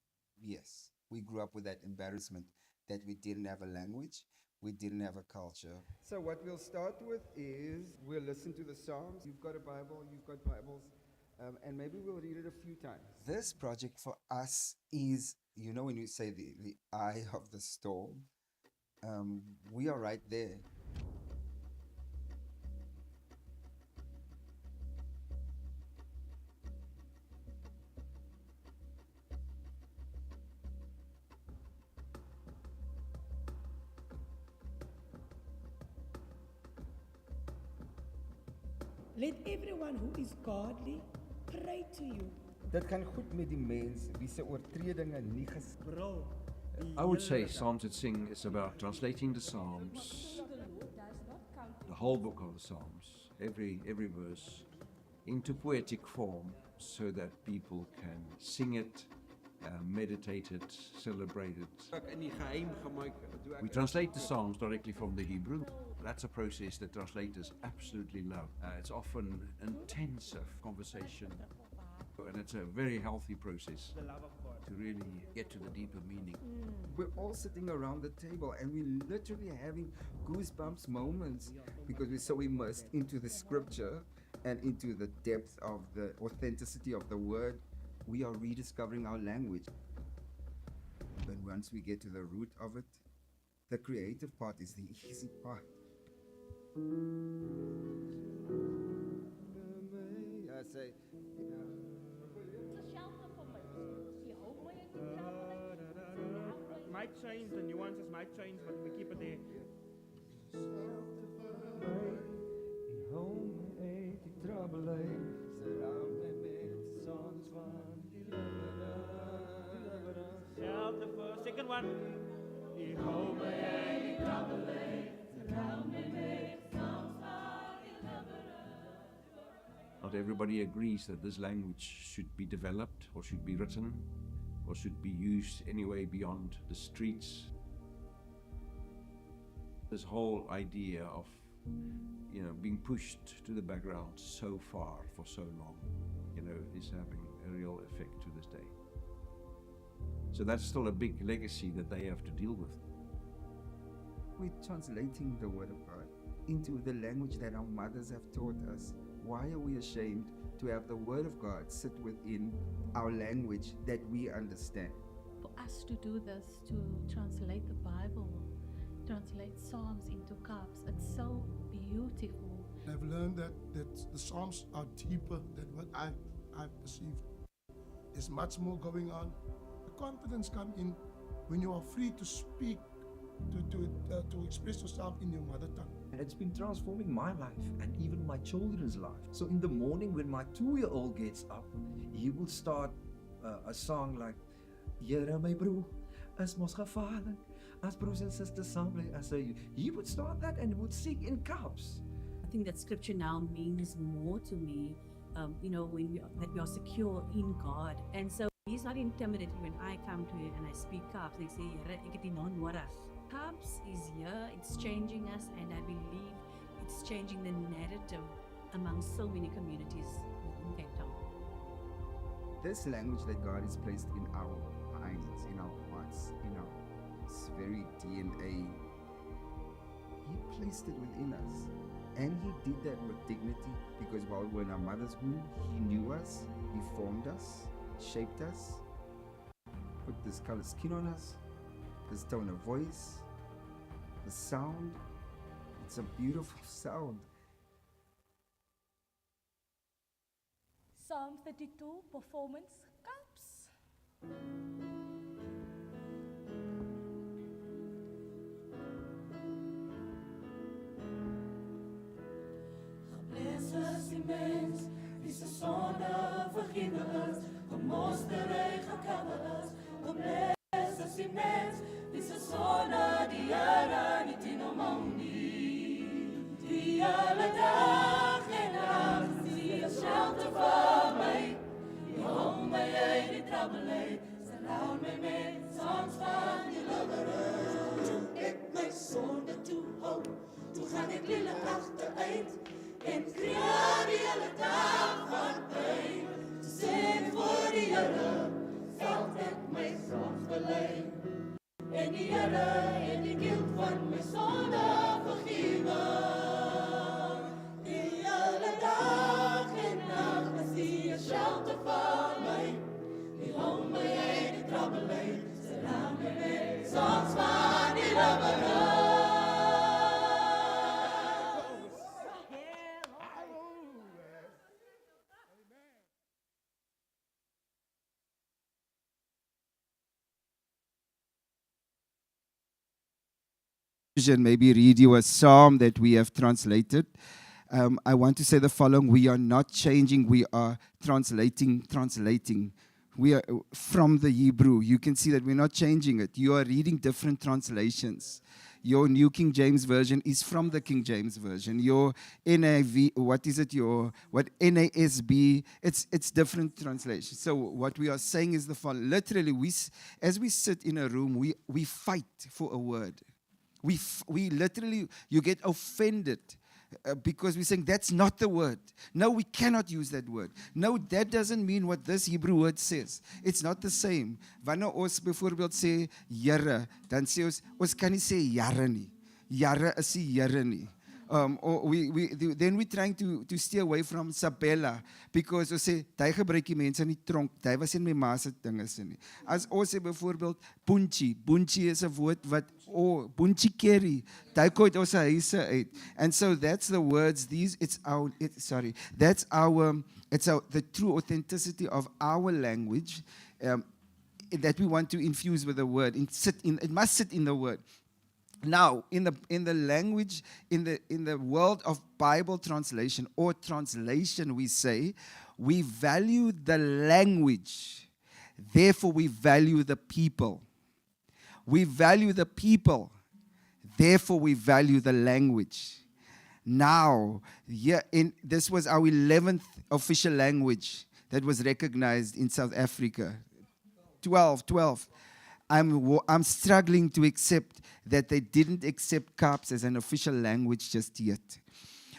Yes. We grew up with that embarrassment that we didn't have a language, we didn't have a culture. So what we'll start with is we'll listen to the Psalms. You've got a Bible, you've got Bibles, and maybe we'll read it a few times. This project for us is, when you say the eye of the storm, we are right there. Let everyone who is godly pray to you. Dit gaan goed met die mens wie se oortredinge nie Bro. I would say Psalms That Sing is about translating the Psalms, the whole book of the Psalms, every verse, into poetic form so that people can sing it, meditate it, celebrate it. We translate the Psalms directly from the Hebrew. That's a process that translators absolutely love. It's often intensive conversation And it's a very healthy process The love of God. to really get to the deeper meaning. We're all sitting around the table and we're literally having goosebumps moments because we're so immersed into the scripture and into the depth of the authenticity of the word. We are rediscovering our language. But once we get to the root of it, the creative part is the easy part. I say, Might change, the nuances might change, but we keep it there. Shelter for second one. Not everybody agrees that this language should be developed or should be written or should be used anyway beyond the streets. This whole idea of, being pushed to the background so far for so long, is having a real effect to this day. So that's still a big legacy that they have to deal with. we're translating the word of God into the language that our mothers have taught us. Why are we ashamed to have the word of God sit within our language that we understand? For us to do this, to translate the Bible, translate Psalms into cups, it's so beautiful. I've learned that the Psalms are deeper than what I've perceived. There's much more going on. The confidence comes in when you are free to speak, to express yourself in your mother tongue. And it's been transforming my life and even my children's life. So in the morning when my 2-year-old gets up, he will start a song like, Here my broer, is mos gevaarlik, as broers and sisters saam bly as hy. He would start that and would sing in cups. I think that scripture now means more to me, when we are secure in God. And so he's not intimidated when I come to him and I speak cups. They say, Here, ek het nie nou nodig. Cups is here, it's changing us, and I believe it's changing the narrative among so many communities in Cape Town. This language that God has placed in our minds, in our hearts, in our very DNA, He placed it within us. And He did that with dignity because while we were in our mother's womb, He knew us, He formed us, shaped us, put this colored skin on us, this tone of voice, the sound. It's a beautiful sound. Psalm 32 Performance Cups. Gebless die mens, wie se sonde vergewe is, gemonstery gekover is. Gebless die mens, wie se sonde die Here nie teen hom hou nie. Die hele dag en nag, die is shelter vir my. Die hou my uit die trouble uit, surround my met songs van deliverance. Toe ek my sonde toe hou, toe gaan ek lelik agteruit. En kreeg die hele dag van pijn. Toe sê ek voor die Here, veld ek my songs belei. En die Here het die guilt van my sonde vergewe. Die hele dag en nacht is die 'n shelter vir my. Die hou my uit die trouble uit, surround my met songs van deliverance. Maybe read you a psalm that we have translated. I want to say the following: we are not changing, we are translating. We are from the Hebrew. You can see that we're not changing it. You are reading different translations. Your New King James Version is from the King James Version. Your NIV, NASB, it's different translations. So what we are saying is the following. Literally, as we sit in a room, we fight for a word. We literally, you get offended because we're saying that's not the word. No, we cannot use that word. No, that doesn't mean what this Hebrew word says. It's not the same. Wanneer ons byvoorbeeld sê Here, dan sê ons kan nie sê Here nie. Here is nie Here nie. Or then we're trying to stay away from Sabella because we say, die gebruik die mense in die tronk, die was in my ma se dinge se nie. As ons sê byvoorbeeld Bunchi is 'n woord wat Bunchi carry, die koit ons huise uit. And so that's the words, that's the true authenticity of our language that we want to infuse with the word. It must sit in the word. Now, in the language, in the world of Bible translation or translation, we say, we value the language, therefore we value the people. We value the people, therefore we value the language. Now, this was our 11th official language that was recognized in South Africa. 12. I'm struggling to accept that they didn't accept Kaapse as an official language just yet,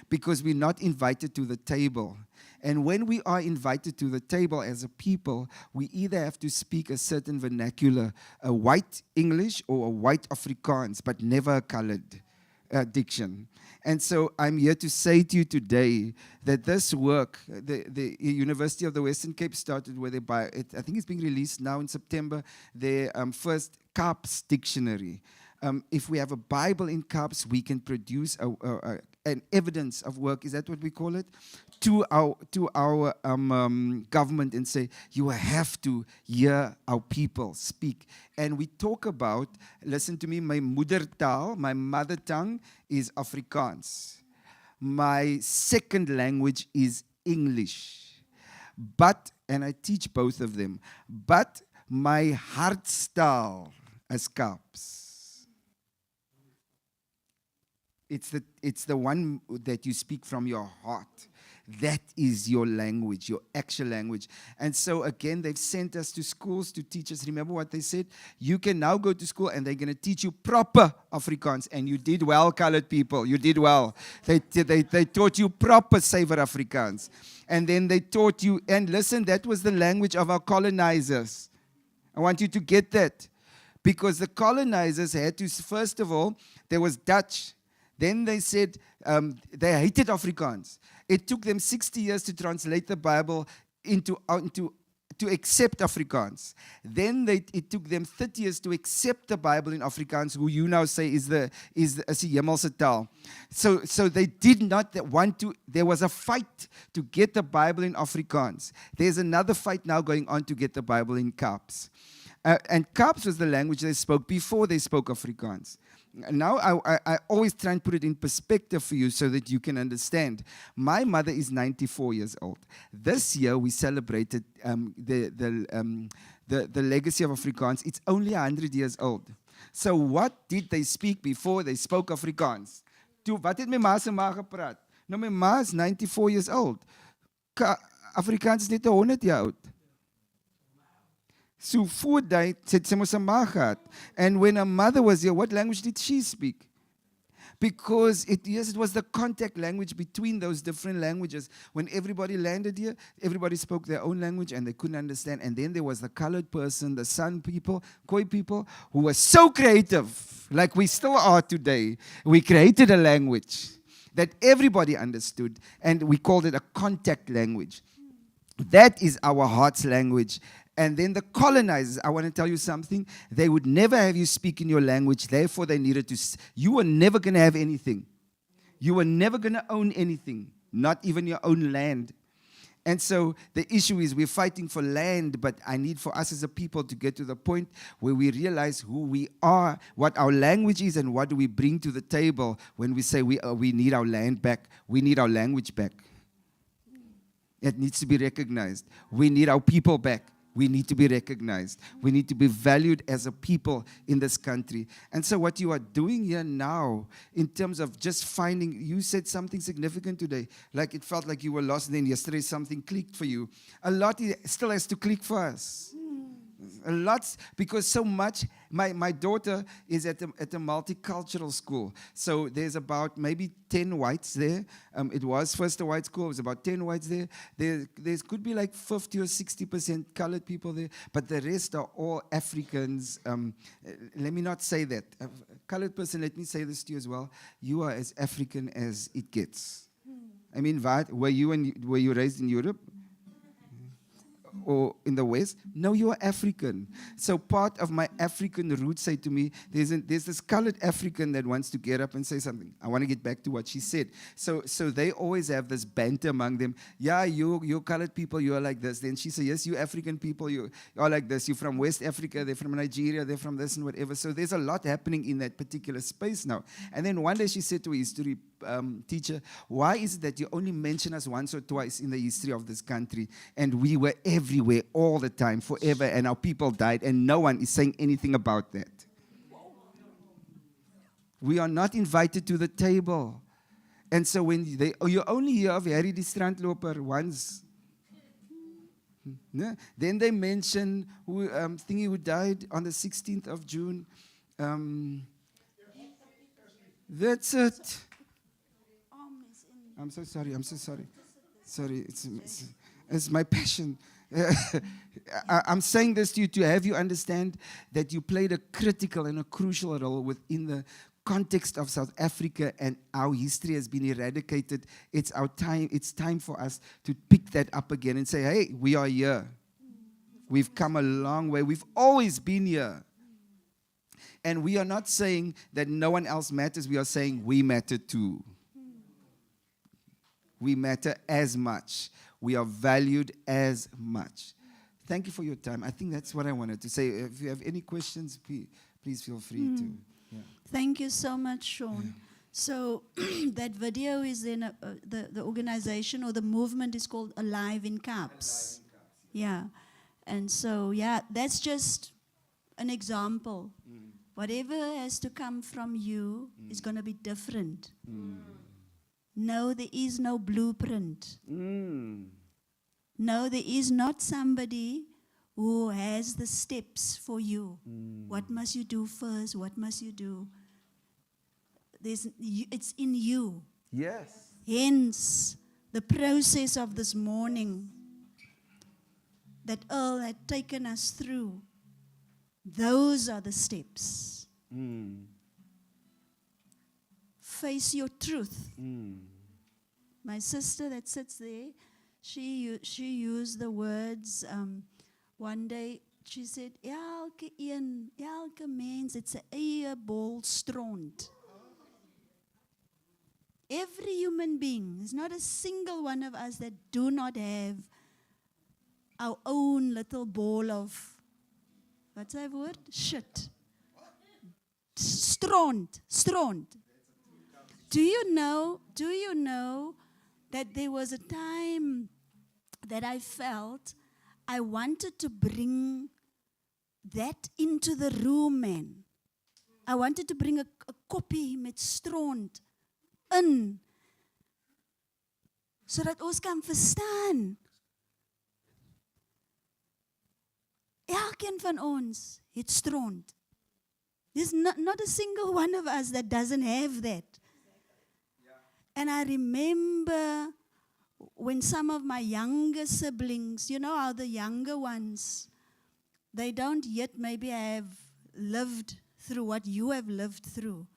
because we're not invited to the table. And when we are invited to the table as a people, we either have to speak a certain vernacular, a white English or a white Afrikaans, but never a colored diction. And so I'm here to say to you today that this work, the University of the Western Cape started with I think it's being released now in September, their first Kaapse dictionary. If we have a Bible in Kaapse, we can produce an evidence of work, is that what we call it, to our government and say, you have to hear our people speak. And we talk about, listen to me, my moedertaal, my mother tongue is Afrikaans. My second language is English. But, and I teach both of them, but my hartstaal is Kaapse. It's the one that you speak from your heart. That is your language, your actual language. And so again, they've sent us to schools to teach us. Remember what they said? You can now go to school and they're going to teach you proper Afrikaans. And you did well, colored people. You did well. They taught you proper Saver Afrikaans. And then they taught you, and listen, that was the language of our colonizers. I want you to get that. Because the colonizers had to, first of all, there was Dutch. Then they said they hated Afrikaans. It took them 60 years to translate the Bible to accept Afrikaans. Then it took them 30 years to accept the Bible in Afrikaans, who you now say is die hemelse taal. So they did not want to. There was a fight to get the Bible in Afrikaans. There's another fight now going on to get the Bible in Kaapse. And Kaapse was the language they spoke before they spoke Afrikaans. Now, I always try and put it in perspective for you so that you can understand. My mother is 94 years old. This year, we celebrated the legacy of Afrikaans. It's only 100 years old. So what did they speak before they spoke Afrikaans? Wat het my ma se ma gepraat? Nou, my ma is 94 years old. Afrikaans is net 100 jaar oud. So voor die, sy mos 'n ma gehad. And when her mother was here, what language did she speak? Because it was the contact language between those different languages. When everybody landed here, everybody spoke their own language and they couldn't understand. And then there was the colored person, the San people, Khoi people, who were so creative, like we still are today. We created a language that everybody understood, and we called it a contact language. That is our heart's language. And then the colonizers, I want to tell you something, they would never have you speak in your language, therefore they needed to, you were never going to have anything. You were never going to own anything, not even your own land. And so the issue is we're fighting for land, but I need for us as a people to get to the point where we realize who we are, what our language is, and what do we bring to the table when we say we need our land back, we need our language back. It needs to be recognized. We need our people back. We need to be recognized. We need to be valued as a people in this country. And so what you are doing here now, in terms of just finding, you said something significant today, like it felt like you were lost, and then yesterday something clicked for you. A lot still has to click for us. A lot, because so much My daughter is at a multicultural school. So there's about maybe 10 whites there. It was first a white school. It was about 10 whites there. There could be like 50 or 60% colored people there. But the rest are all Africans. Let me not say that. Colored person, let me say this to you as well. You are as African as it gets. I mean, were you raised in Europe? Or in the West? No, you are African. So part of my African roots say to me, there's this colored African that wants to get up and say something. I want to get back to what she said. So they always have this banter among them. Yeah, you colored people, you are like this. Then she says, yes, you African people, you are like this. You're from West Africa, they're from Nigeria, they're from this and whatever. So there's a lot happening in that particular space now. And then one day she said to a history teacher, why is it that you only mention us once or twice in the history of this country, and we were everywhere all the time, forever, and our people died, and no one is saying anything about that? We are not invited to the table. And so when you only hear of Harry die Strandloper once, then they mention thingy who died on the 16th of June. That's it. I'm so sorry. Sorry, it's my passion. I'm saying this to you to have you understand that you played a critical and a crucial role within the context of South Africa, and our history has been eradicated. It's time for us to pick that up again and say, hey, we are here. We've come a long way. We've always been here. And we are not saying that no one else matters. We are saying we matter too. We matter as much. We are valued as much. Thank you for your time. I think that's what I wanted to say. If you have any questions, please feel free to. Yeah. Thank you so much, Sean. Yeah. So that video is in the organization or the movement is called Alive in Caps. Yeah. And so, yeah, that's just an example. Whatever has to come from you is going to be different. No, there is no blueprint. No, there is not somebody who has the steps for you. What must you do first? What must you do? It's in you. Yes. Hence, the process of this morning that Earl had taken us through, those are the steps. Face your truth. My sister that sits there, she used the words, one day she said, elke mens het sy eie bol stront. Every human being, there's not a single one of us that do not have our own little ball of, what's that word? Shit. Stront. Do you know that there was a time that I felt I wanted to bring that into the room, man. I wanted to bring a koppie met stront in, sodat ons kan verstaan. Elkeen van ons het stront. There's not a single one of us that doesn't have that. And I remember when some of my younger siblings, you know how the younger ones, they don't yet maybe have lived through what you have lived through.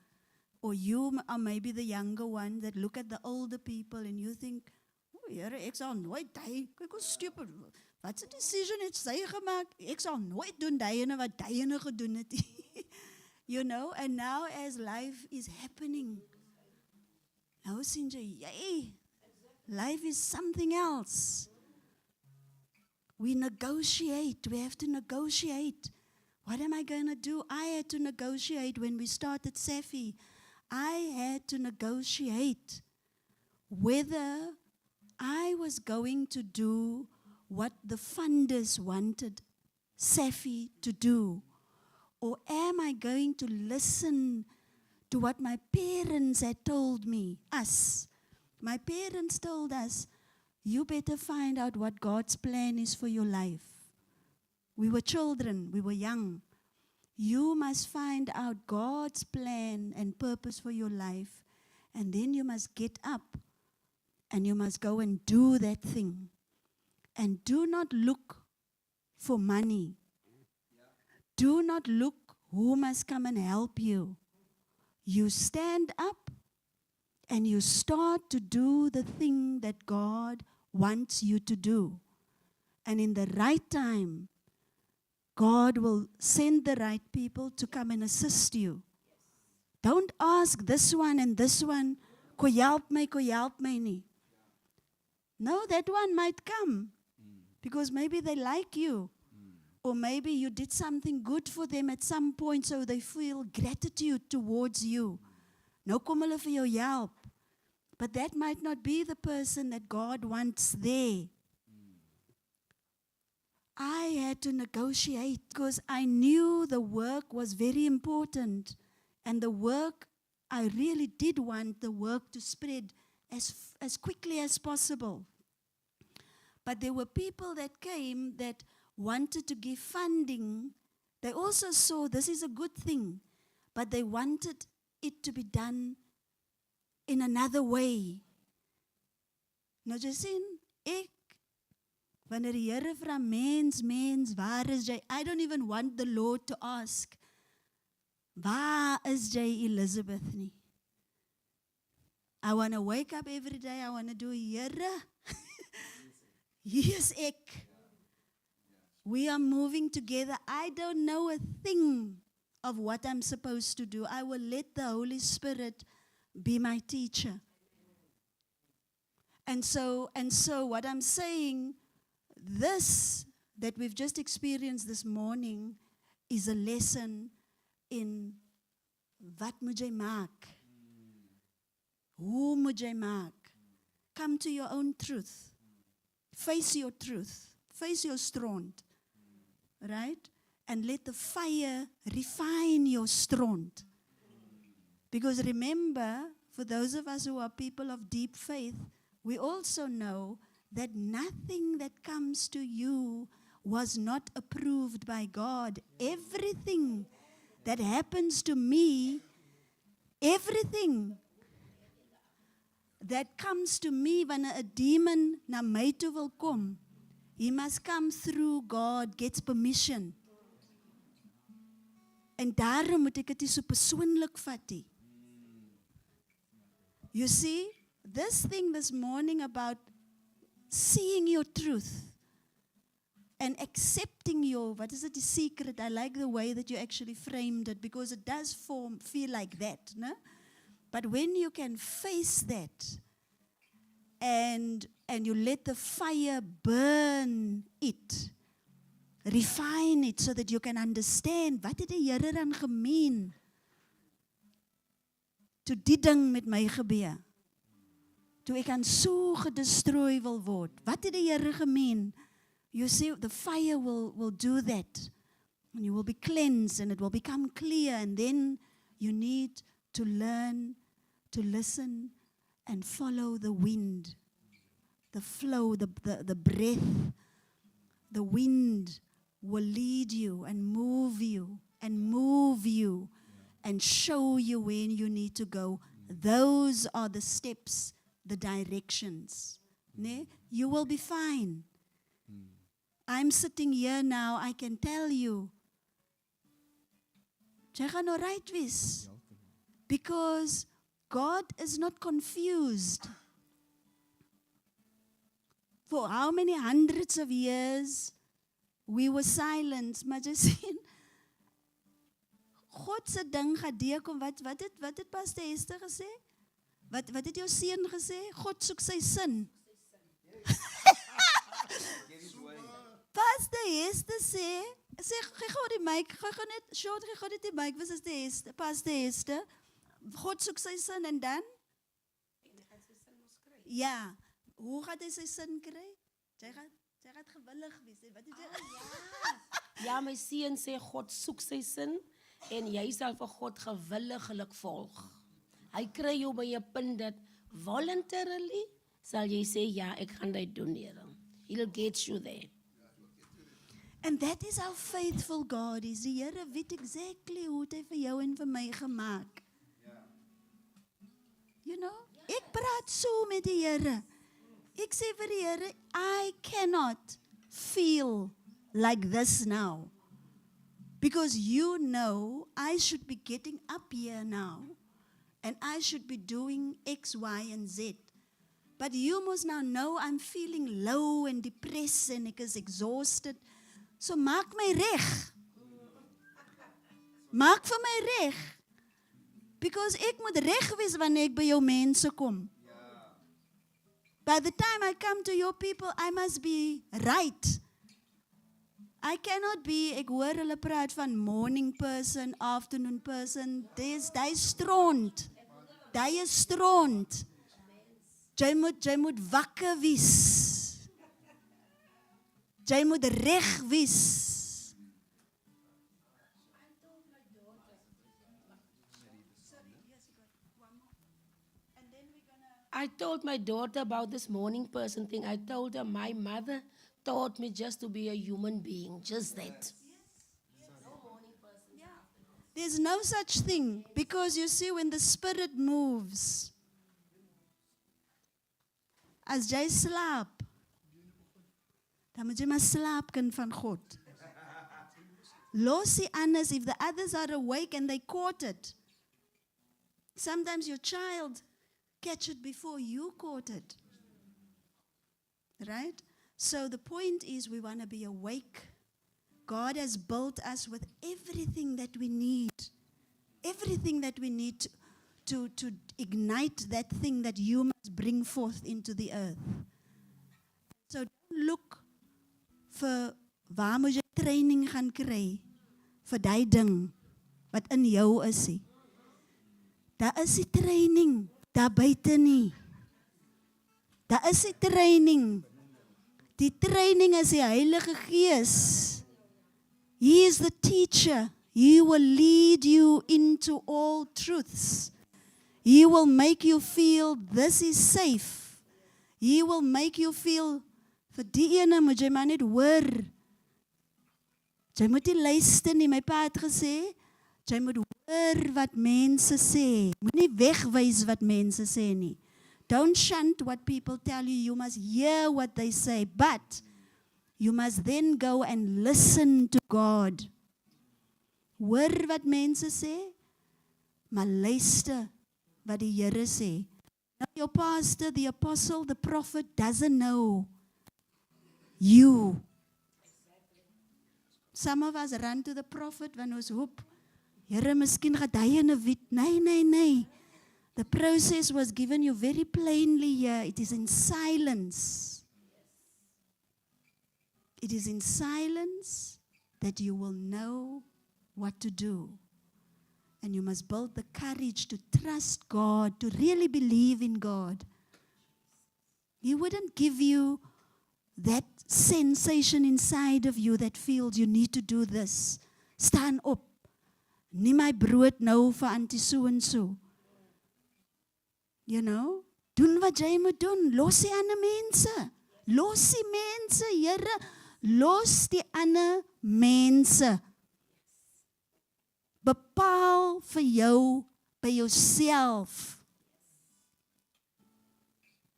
Or you are maybe the younger one that look at the older people and you think, oh, Here, ek sal nooit die. Kyk hoe stupid. Wat 'n decision het sy gemaak? Ek sal nooit doen diene wat diene gedoen het. You know, and now as life is happening, nou sien jy, life is something else. We negotiate. We have to negotiate. What am I going to do? I had to negotiate when we started Safi. I had to negotiate whether I was going to do what the funders wanted Safi to do, or am I going to listen to what my parents had told me, us. My parents told us, you better find out what God's plan is for your life. We were children, we were young. You must find out God's plan and purpose for your life. And then you must get up and you must go and do that thing. And do not look for money. Do not look who must come and help you. You stand up and you start to do the thing that God wants you to do. And in the right time, God will send the right people to come and assist you. Don't ask this one and this one, ko help my nie. No, that one might come because maybe they like you. Or maybe you did something good for them at some point so they feel gratitude towards you. Nou kom hulle vir jou help. But that might not be the person that God wants there. I had to negotiate because I knew the work was very important. And the work, I really did want the work to spread as quickly as possible. But there were people that came that wanted to give funding. They also saw this is a good thing, but they wanted it to be done in another way. Nou jy sien, wanneer die Here vra mens, waar is jy? I don't even want the Lord to ask, waar is jy Elizabeth nie? I want to wake up every day, I want to do, Here, hier is ek. We are moving together. I don't know a thing of what I'm supposed to do. I will let the Holy Spirit be my teacher. And so what I'm saying, this that we've just experienced this morning is a lesson in wat moet jy maak? Hoe moet jy maak? Come to your own truth. Face your truth. Face your stront. Right? And let the fire refine your stront. Because remember, for those of us who are people of deep faith, we also know that nothing that comes to you was not approved by God. Everything that happens to me, everything that comes to me wanneer 'n demon na my toe wil kom, he must come through God, gets permission. En daarom moet ek dit so persoonlik vat nie. You see, this thing this morning about seeing your truth and accepting your, what is it, the secret? I like the way that you actually framed it because it does feel like that, no? But when you can face that and you let the fire burn it, refine it so that you can understand wat het die Here dan gemeen toe die ding met my gebeur. Toe ek aan so gedestrooi wil word. Wat het die Here gemeen? You see, the fire will do that. And you will be cleansed and it will become clear. And then you need to learn to listen and follow the wind, the flow, the breath. The wind will lead you and move you and show you when you need to go. Those are the steps, the directions. You will be fine. I'm sitting here now, I can tell you, jy gaan nou right wees. Because God is not confused. For how many hundreds of years we were silent, maar jy sien, God se ding gaan deurkom. Wat het Pastor Esther gesê? Wat het jou seun gesê? God soek sy sin. Pastor Esther sê gee gou die mic, gee net short, gee gou die mic, wat is die Esther? Pastor Esther, God soek sy sin en dan? Ja, hoe gaat hy sy sin kry? Sy gaat gewillig wees. Wat het jy? Ja, my seun sê God soek sy sin en jy sal vir God gewilliglik volg. Hy kry jou by 'n punt dat voluntarily sal jy sê ja, ek gaan dit doen, Here. He'll get you there. And that is how faithful God is. Die Here weet exactly hoe hy vir jou en vir my gemaak. You know, ek praat so met die Here. Ek sê vir die Here, I cannot feel like this now. Because you know I should be getting up here now. And I should be doing X, Y, and Z. But you must now know I'm feeling low and depressed and ek is exhausted. So maak my reg. Maak vir my reg. Because ek moet reg wees wanneer ek by jou mense kom. By the time I come to your people, I must be right. I cannot be, ek hoor hulle praat van morning person, afternoon person. Jy is stront. Jy is stront. Jy moet wakker wees. Jy moet reg wees. I told my daughter about this morning person thing. I told her my mother taught me just to be a human being, just that. There's no such thing, because you see, when the Spirit moves, as jy slaap, dan moet jy maar slaap, kind van God. Los die anders, if the others are awake and they caught it. Sometimes your child catch it before you caught it. Right? So the point is, we want to be awake. God has built us with everything that we need. Everything that we need to ignite that thing that you must bring forth into the earth. So don't look vir waar moet jy training gaan kry vir die ding wat in jou is. Daar is die training daar buite nie. Daar is die training. Die training is die Heilige Gees. He is the teacher. He will lead you into all truths. He will make you feel this is safe. He will make you feel, vir die ene moet jy maar net hoor. Jy moet nie luister nie, my pa het gesê, jy moet hoor wat mense sê. Moenie wegwys wat mense sê nie. Don't shunt what people tell you. You must hear what they say. But you must then go and listen to God. Hoor wat mense sê, maar luister wat die Here sê. Now your pastor, the apostle, the prophet doesn't know you. Some of us run to the prophet when ons hoop, Here, miskien gaan hy in 'n wit. Nee. The process was given you very plainly here. It is in silence. It is in silence that you will know what to do. And you must build the courage to trust God, to really believe in God. He wouldn't give you that sensation inside of you that feels you need to do this. Staan op. Nie my brood nou vir auntie so en so. You know? Doen wat jy moet doen. Los die ander mense. Los die mense, Here. Los die ander mense. Bepaal vir jou by jouself.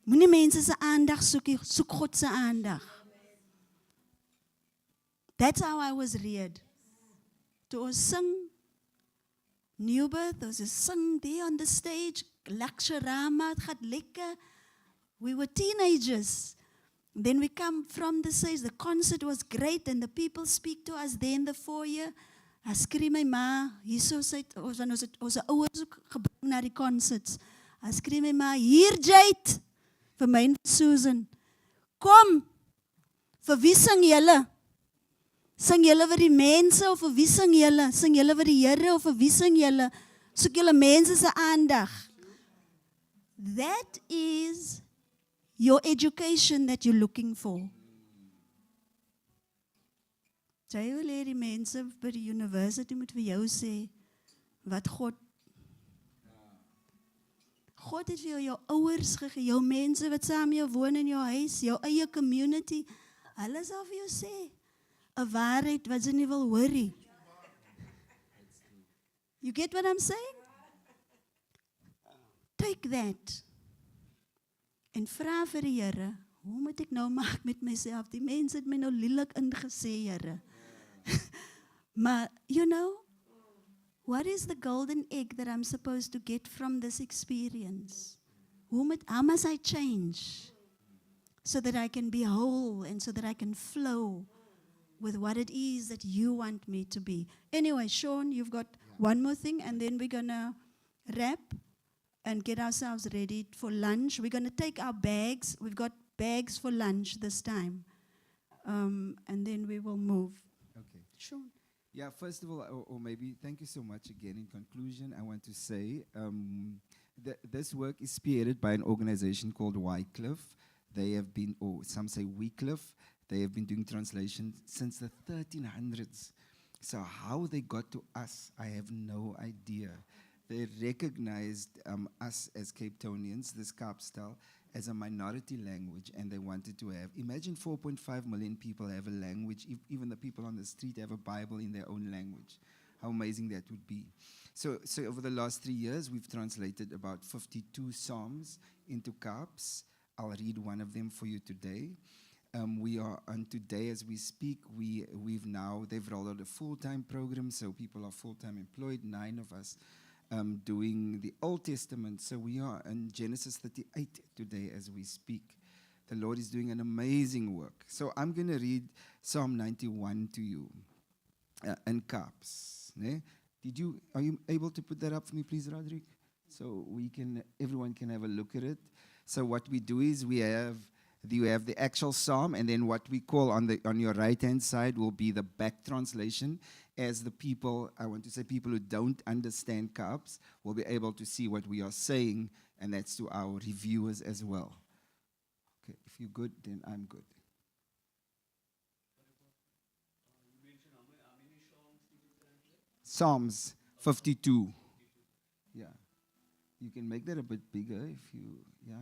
Moenie mense se aandag soek nie, soek God se aandag. That's how I was reared. Toe ons sing New Birth, ons sing there on the stage, Lakshorama, het gaat lekker. We were teenagers. Then we come from the stage, the concert was great and the people speak to us there in the foyer. As skree my ma, hierso sit ons ouers ook gebring na die concerts. As skree my ma, hier Jade, vir my en Susan. Kom, vir wie sing julle? Sing julle vir die mense of vir wie sing julle? Sing julle vir die Here of vir wie sing julle? Soek julle mense se aandag. That is your education that you're looking for. Jy wil hê die mense by die university moet vir jou sê wat God het vir jou ouers gegee, jou mense wat saam jou woon in jou huis, jou eie community. Hulle sal vir jou sê, 'n waarheid wat sy nie wil hoor nie. You get what I'm saying? Take that. En vra vir die Here, hoe moet ek nou maak met myself? Die mense het my nou lelik ingesê, Here. Maar, you know, what is the golden egg that I'm supposed to get from this experience? How must I change so that I can be whole and so that I can flow with what it is that you want me to be? Anyway, Sean, you've got one more thing, and then we're going to wrap and get ourselves ready for lunch. We're going to take our bags. We've got bags for lunch this time. And then we will move. Okay. Sean. Yeah, first of all, or maybe thank you so much again. In conclusion, I want to say this work is spearheaded by an organization called Wycliffe. They have been, or some say Wycliffe, they have been doing translation since the 1300s. So how they got to us, I have no idea. They recognized us as Cape Townians, this Kaapstal, as a minority language, and they wanted to have, imagine 4.5 million people have a language, even the people on the street have a Bible in their own language. How amazing that would be. So over the last 3 years, we've translated about 52 Psalms into Kaaps. I'll read one of them for you today. We are on today as we speak, they've rolled out a full-time program, so people are full-time employed, 9 of us. Doing the Old Testament. So we are in Genesis 38 today as we speak. The Lord is doing an amazing work. So I'm going to read Psalm 91 to you in Kaaps. Are you able to put that up for me, please, Roderick? So everyone can have a look at it. So what we do is you have the actual psalm, and then what we call on your right-hand side will be the back translation, as the people, I want to say people who don't understand Kaaps will be able to see what we are saying, and that's to our reviewers as well. Okay, if you're good, then I'm good. Psalms 52. Yeah. You can make that a bit bigger if you, yeah.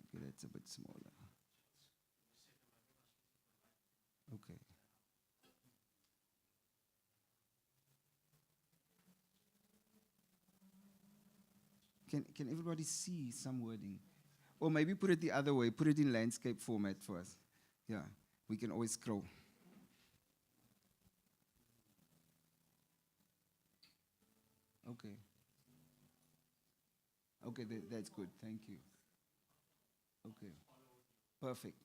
Okay, that's a bit smaller. Okay. Can everybody see some wording? Or maybe put it the other way, put it in landscape format for us. Yeah, we can always scroll. Okay. Okay, that's good. Thank you. Okay. Perfect.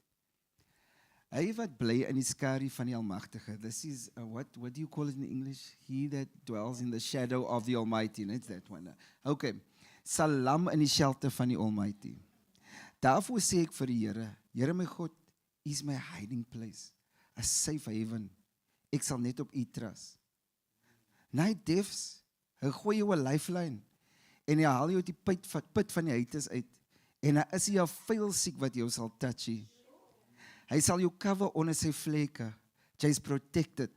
Hy wat bly in die skadu van die Almagtige. This is what do you call it in English? He that dwells in the shadow of the Almighty. It's that one. Okay. Salam in die shelter van die Almighty. Daarvoor sê ek vir die Here, Here my God, U is my hiding place, a safe haven. Ek sal net op U trust. Night depths, hy gooi jou 'n lifeline en hy haal jou uit die put van die heites uit. En hy is jou vuil siek wat jou sal touch. Hy sal jou cover onder sy vlekke. Jy's protected,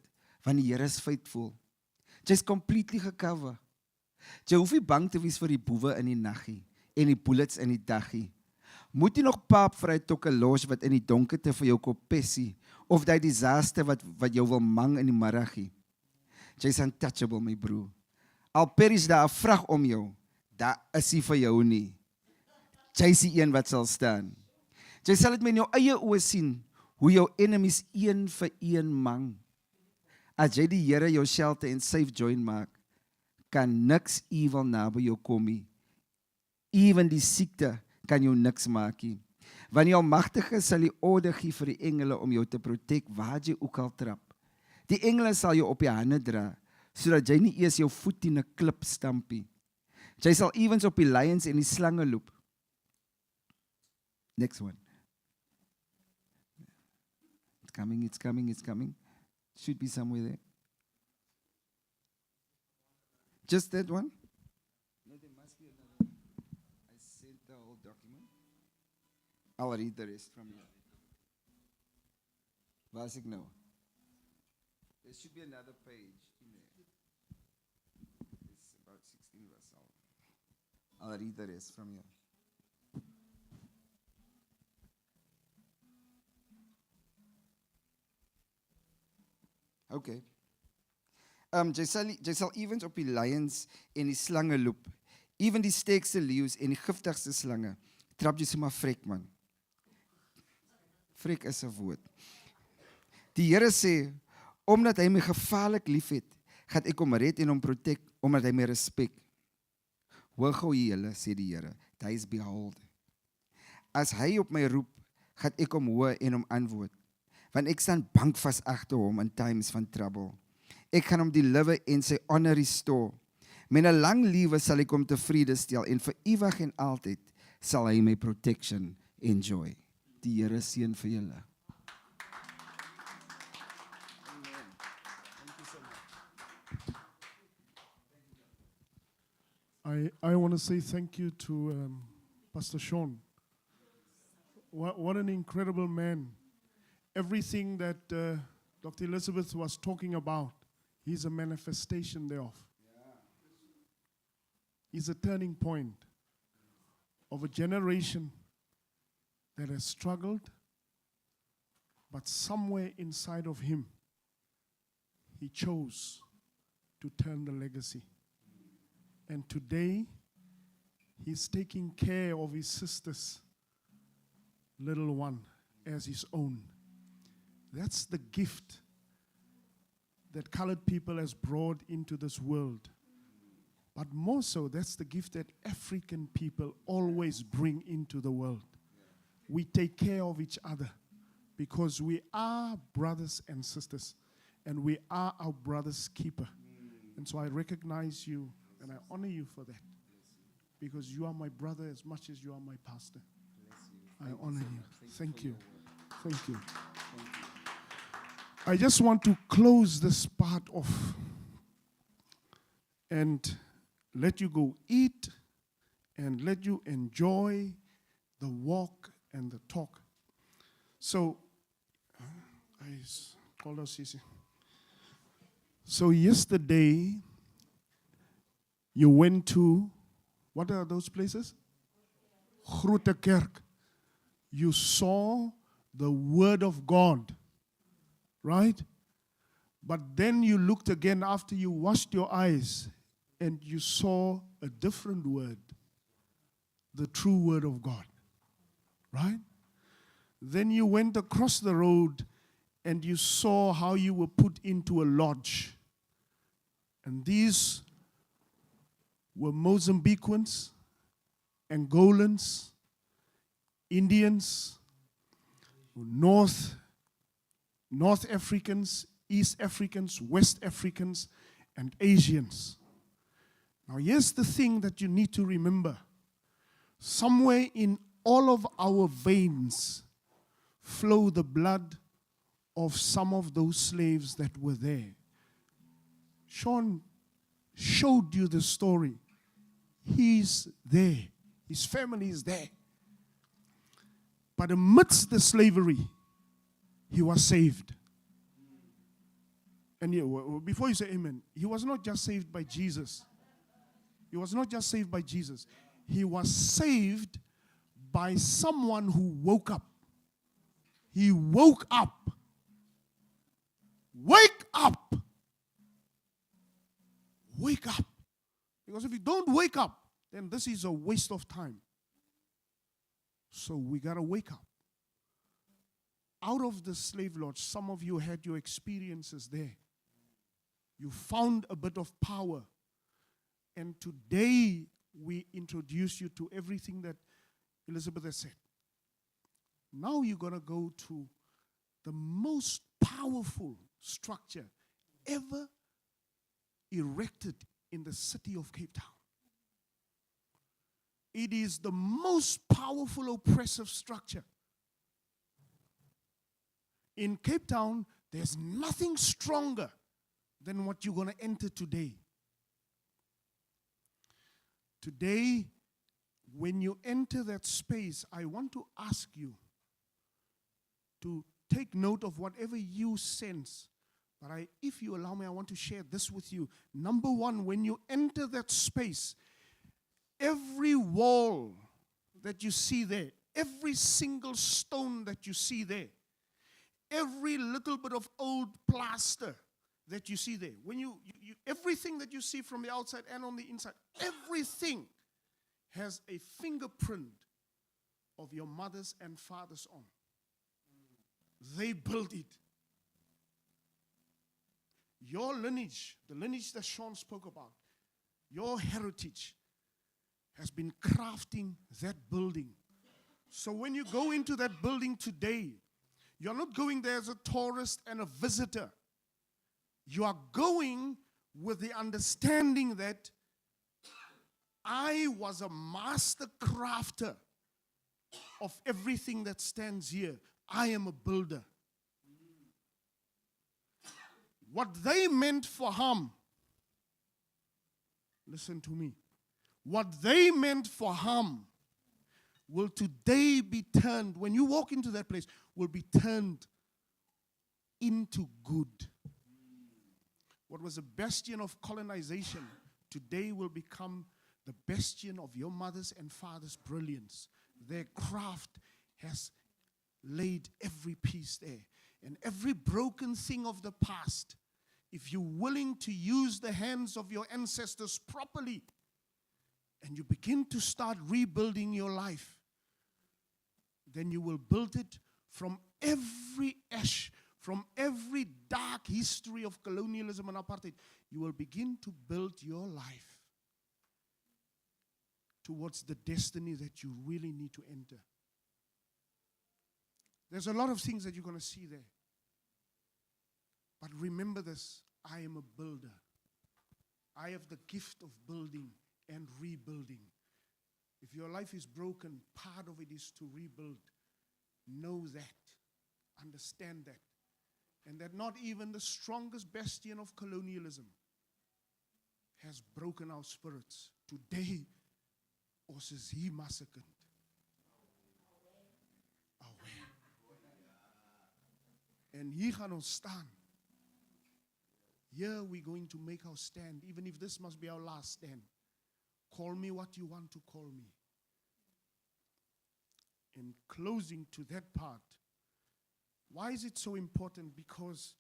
want die Here is faithful. Jy's completely gecover. Jy hoef nie bang te wees vir die boewe in die naggie en die bullets in die daggie. Moet jy nog paap vir hy tokke los wat in die donkerte vir jou kop pessie, of die disaster wat jou wil mang in die middagie. Jy's untouchable, my broer. Al perish daar 'n vrag om jou, daar is hy vir jou nie. Jy's die een wat sal staan. Jy sal dit met jou eie oë sien, hoe jou enemies een vir een mang. As jy die Here jou shelter en safe join maak, kan niks evil naby jou kom nie. Even die siekte kan jou niks maak nie. Want die Almagtige sal die orde gee vir die engele om jou te protect waar jy ook al trap. Die engele sal jou op die hande dra, sodat jy nie eers jou voet in 'n klip stampie. Jy sal ewens op die lions en die slange loop. Next one. It's coming. Should be somewhere there. Just that one? No, there must be another. I sent the whole document. I'll read the rest from here. Waar is ek nou? There should be another page in there. It's about 16 verses. I'll read the rest from here. Okay. Jy sal ewens op die lions en die slange loop. Ewen die sterkste leeu's en die giftigste slange. Trap jy sommer vrek man. Vrek is 'n woord. Die Here sê, omdat hy my gevaarlik liefhet, gaan ek hom red en hom protect, omdat hy my respek. Hoor gou julle, sê die Here, hy is behold. As hy op my roep, gaan ek hom hoor en hom antwoord. Want ek staan bankvas agter hom in times van trouble. Ek gaan hom deliver en sy honor restore. Met 'n lang lewe sal ek hom tevrede stel en vir ewig en altyd sal hy my protection enjoy. Die Here seën vir julle. I want to say thank you to Pastor Sean. What an incredible man. Everything that Dr. Elizabeth was talking about, he's a manifestation thereof. He's a turning point of a generation that has struggled, but somewhere inside of him, he chose to turn the legacy. And today, he's taking care of his sister's little one as his own. That's the gift that colored people has brought into this world. But more so, that's the gift that African people always bring into the world. We take care of each other because we are brothers and sisters, and we are our brother's keeper. And so I recognize you and I honor you for that, because you are my brother as much as you are my pastor. I honor you. Thank you. Thank you. I just want to close this part off and let you go eat and let you enjoy the walk and the talk. So, I called us Sisi. So yesterday, you went to, what are those places? Grote Kerk. You saw the Word of God, right? But then you looked again after you washed your eyes and you saw a different word, the true Word of God, right? Then you went across the road and you saw how you were put into a lodge. And these were Mozambicans, Angolans, Indians, North Africans, East Africans, West Africans, and Asians. Now, here's the thing that you need to remember. Somewhere in all of our veins flow the blood of some of those slaves that were there. Sean showed you the story. He's there. His family is there. But amidst the slavery, he was saved. And before you say amen, he was not just saved by Jesus. He was not just saved by Jesus. He was saved by someone who woke up. He woke up. Wake up. Wake up. Because if you don't wake up, then this is a waste of time. So we got to wake up. Out of the slave lodge, some of you had your experiences there. You found a bit of power. And today we introduce you to everything that Elizabeth has said. Now you're going to go to the most powerful structure ever erected in the city of Cape Town. It is the most powerful oppressive structure. In Cape Town, there's nothing stronger than what you're going to enter today. Today, when you enter that space, I want to ask you to take note of whatever you sense. But if you allow me, I want to share this with you. Number one, when you enter that space, every wall that you see there, every single stone that you see there, every little bit of old plaster that you see there, when everything that you see from the outside and on the inside, everything has a fingerprint of your mothers and fathers on. They built it. Your lineage, the lineage that Sean spoke about, your heritage has been crafting that building. So when you go into that building today, you're not going there as a tourist and a visitor. You are going with the understanding that I was a master crafter of everything that stands here. I am a builder. What they meant for harm, listen to me, what they meant for harm will today be turned, when you walk into that place, will be turned into good. What was a bastion of colonization today will become the bastion of your mother's and father's brilliance. Their craft has laid every piece there. And every broken thing of the past, if you're willing to use the hands of your ancestors properly, and you begin to start rebuilding your life, then you will build it from every ash, from every dark history of colonialism and apartheid. You will begin to build your life towards the destiny that you really need to enter. There's a lot of things that you're going to see there. But remember this, I am a builder. I have the gift of building and rebuilding. If your life is broken, part of it is to rebuild. Know that. Understand that. And that not even the strongest bastion of colonialism has broken our spirits. Today, ons is hier massacred. En hier gaan ons staan. Here we're going to make our stand, even if this must be our last stand. Call me what you want to call me. In closing to that part, why is it so important? Because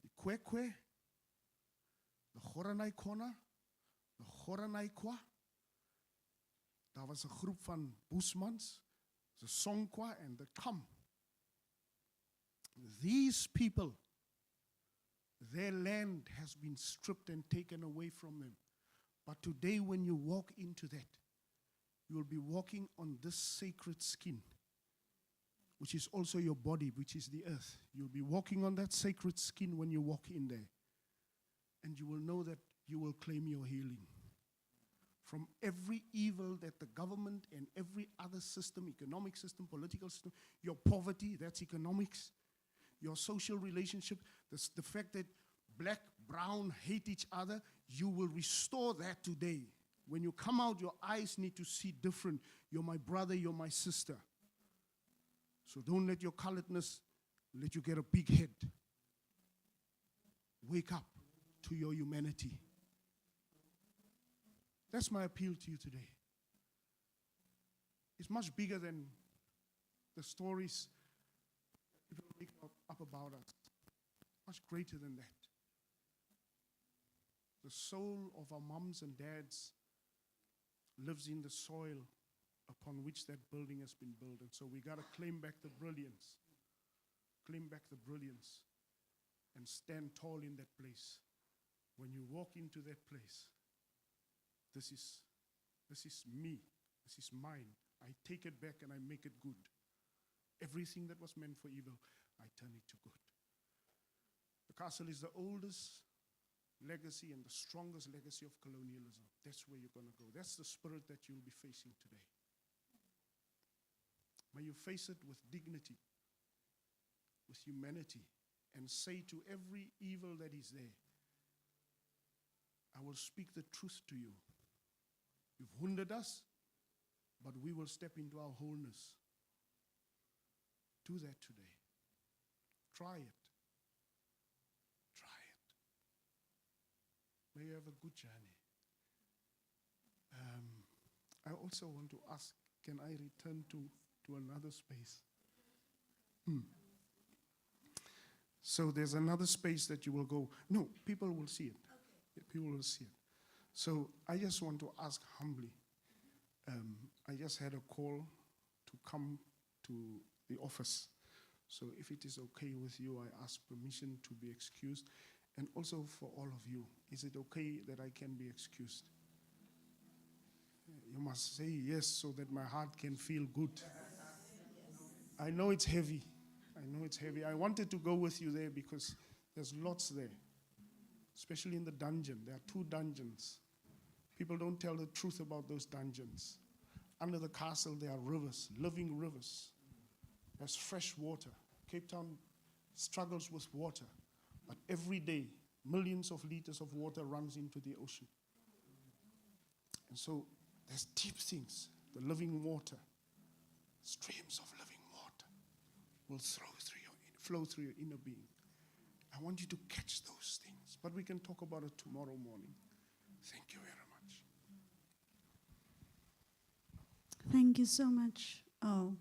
the Kwekwe, the Horanai Kona, the Horanai Kwa, daar was 'n groep van Boesmans, the Songkwa and the Kam. These people, their land has been stripped and taken away from them. But today when you walk into that, you will be walking on this sacred skin, which is also your body, which is the earth. You'll be walking on that sacred skin when you walk in there. And you will know that you will claim your healing from every evil that the government and every other system, economic system, political system, your poverty, that's economics, your social relationship, the fact that black, brown hate each other, you will restore that today. When you come out, your eyes need to see different. You're my brother, you're my sister. So don't let your coloredness let you get a big head. Wake up to your humanity. That's my appeal to you today. It's much bigger than the stories people make up about us. Much greater than that. The soul of our moms and dads lives in the soil upon which that building has been built. And so we got to claim back the brilliance. Claim back the brilliance and stand tall in that place. When you walk into that place, this is me. This is mine. I take it back and I make it good. Everything that was meant for evil, I turn it to good. The castle is the oldest legacy and the strongest legacy of colonialism. That's where you're going to go. That's the spirit that you'll be facing today. May you face it with dignity, with humanity, and say to every evil that is there, I will speak the truth to you. You've wounded us, but we will step into our wholeness. Do that today. Try it. Try it. May you have a good journey. I also want to ask, can I return to another space? So there's another space that you will go. No, people will see it. People will see it. So I just want to ask humbly. I just had a call to come to the office. So if it is okay with you, I ask permission to be excused. And also for all of you, is it okay that I can be excused? You must say yes so that my heart can feel good. I know it's heavy. I know it's heavy. I wanted to go with you there because there's lots there, especially in the dungeon. There are 2 dungeons. People don't tell the truth about those dungeons. Under the castle, there are rivers, living rivers. There's fresh water. Cape Town struggles with water, but every day, millions of liters of water runs into the ocean. And so there's deep things, the living water, streams of living water will flow through your inner being. I want you to catch those things, but we can talk about it tomorrow morning. Thank you very much. Thank you so much. Oh,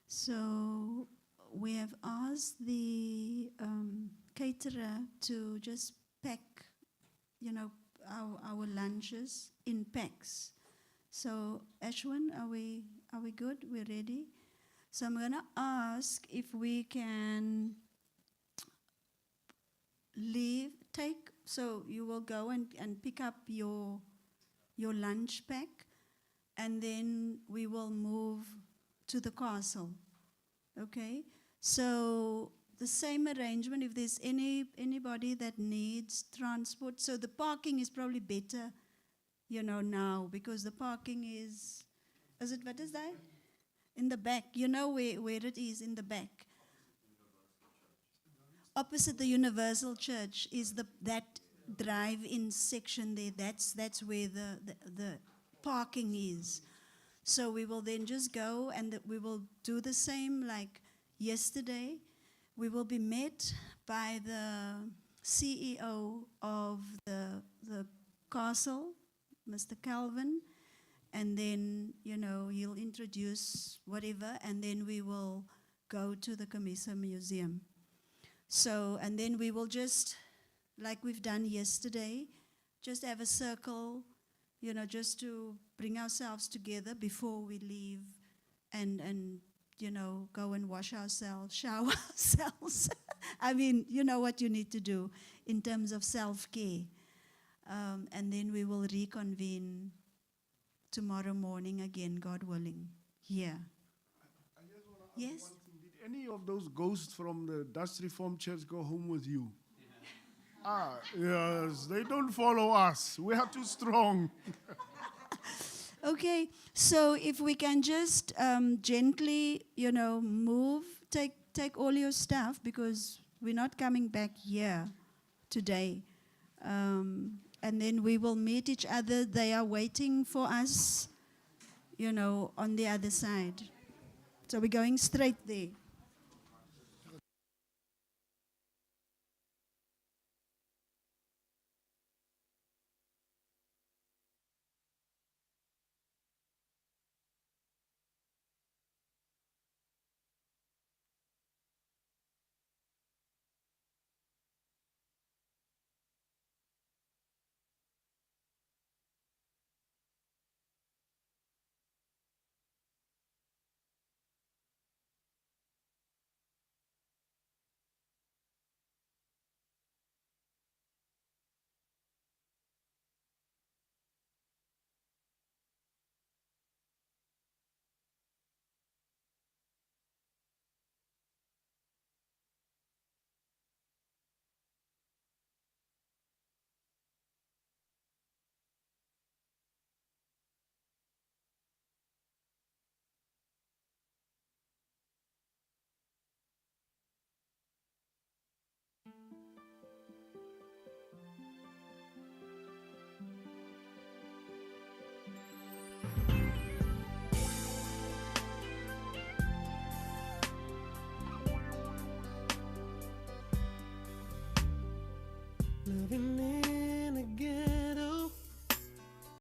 so we have asked the caterer to just pack, our lunches in packs. So Ashwin, are we good? We're ready. So I'm gonna ask if we can so you will go and pick up your lunch pack, and then we will move to the castle. Okay? So the same arrangement, if there's anybody that needs transport, so the parking is probably better, now, because the parking is it, what is that? In the back. You know where it is, in the back. Opposite the Universal Church is that drive-in section there. That's where the parking is. So we will then just go and we will do the same like yesterday. We will be met by the CEO of the castle, Mr. Calvin, and then, he'll introduce whatever, and then we will go to the Camisa Museum. So, and then we will just, like we've done yesterday, just have a circle, just to bring ourselves together before we leave and go and wash ourselves, shower ourselves. I mean, you know what you need to do in terms of self-care. And then we will reconvene tomorrow morning again, God willing, here. Yes? Did any of those ghosts from the Dutch Reformed Church go home with you? Yes, they don't follow us. We are too strong. Okay, so if we can just gently, move, take all your stuff, because we're not coming back here today. And then we will meet each other. They are waiting for us, on the other side. So we're going straight there. Living in a ghetto.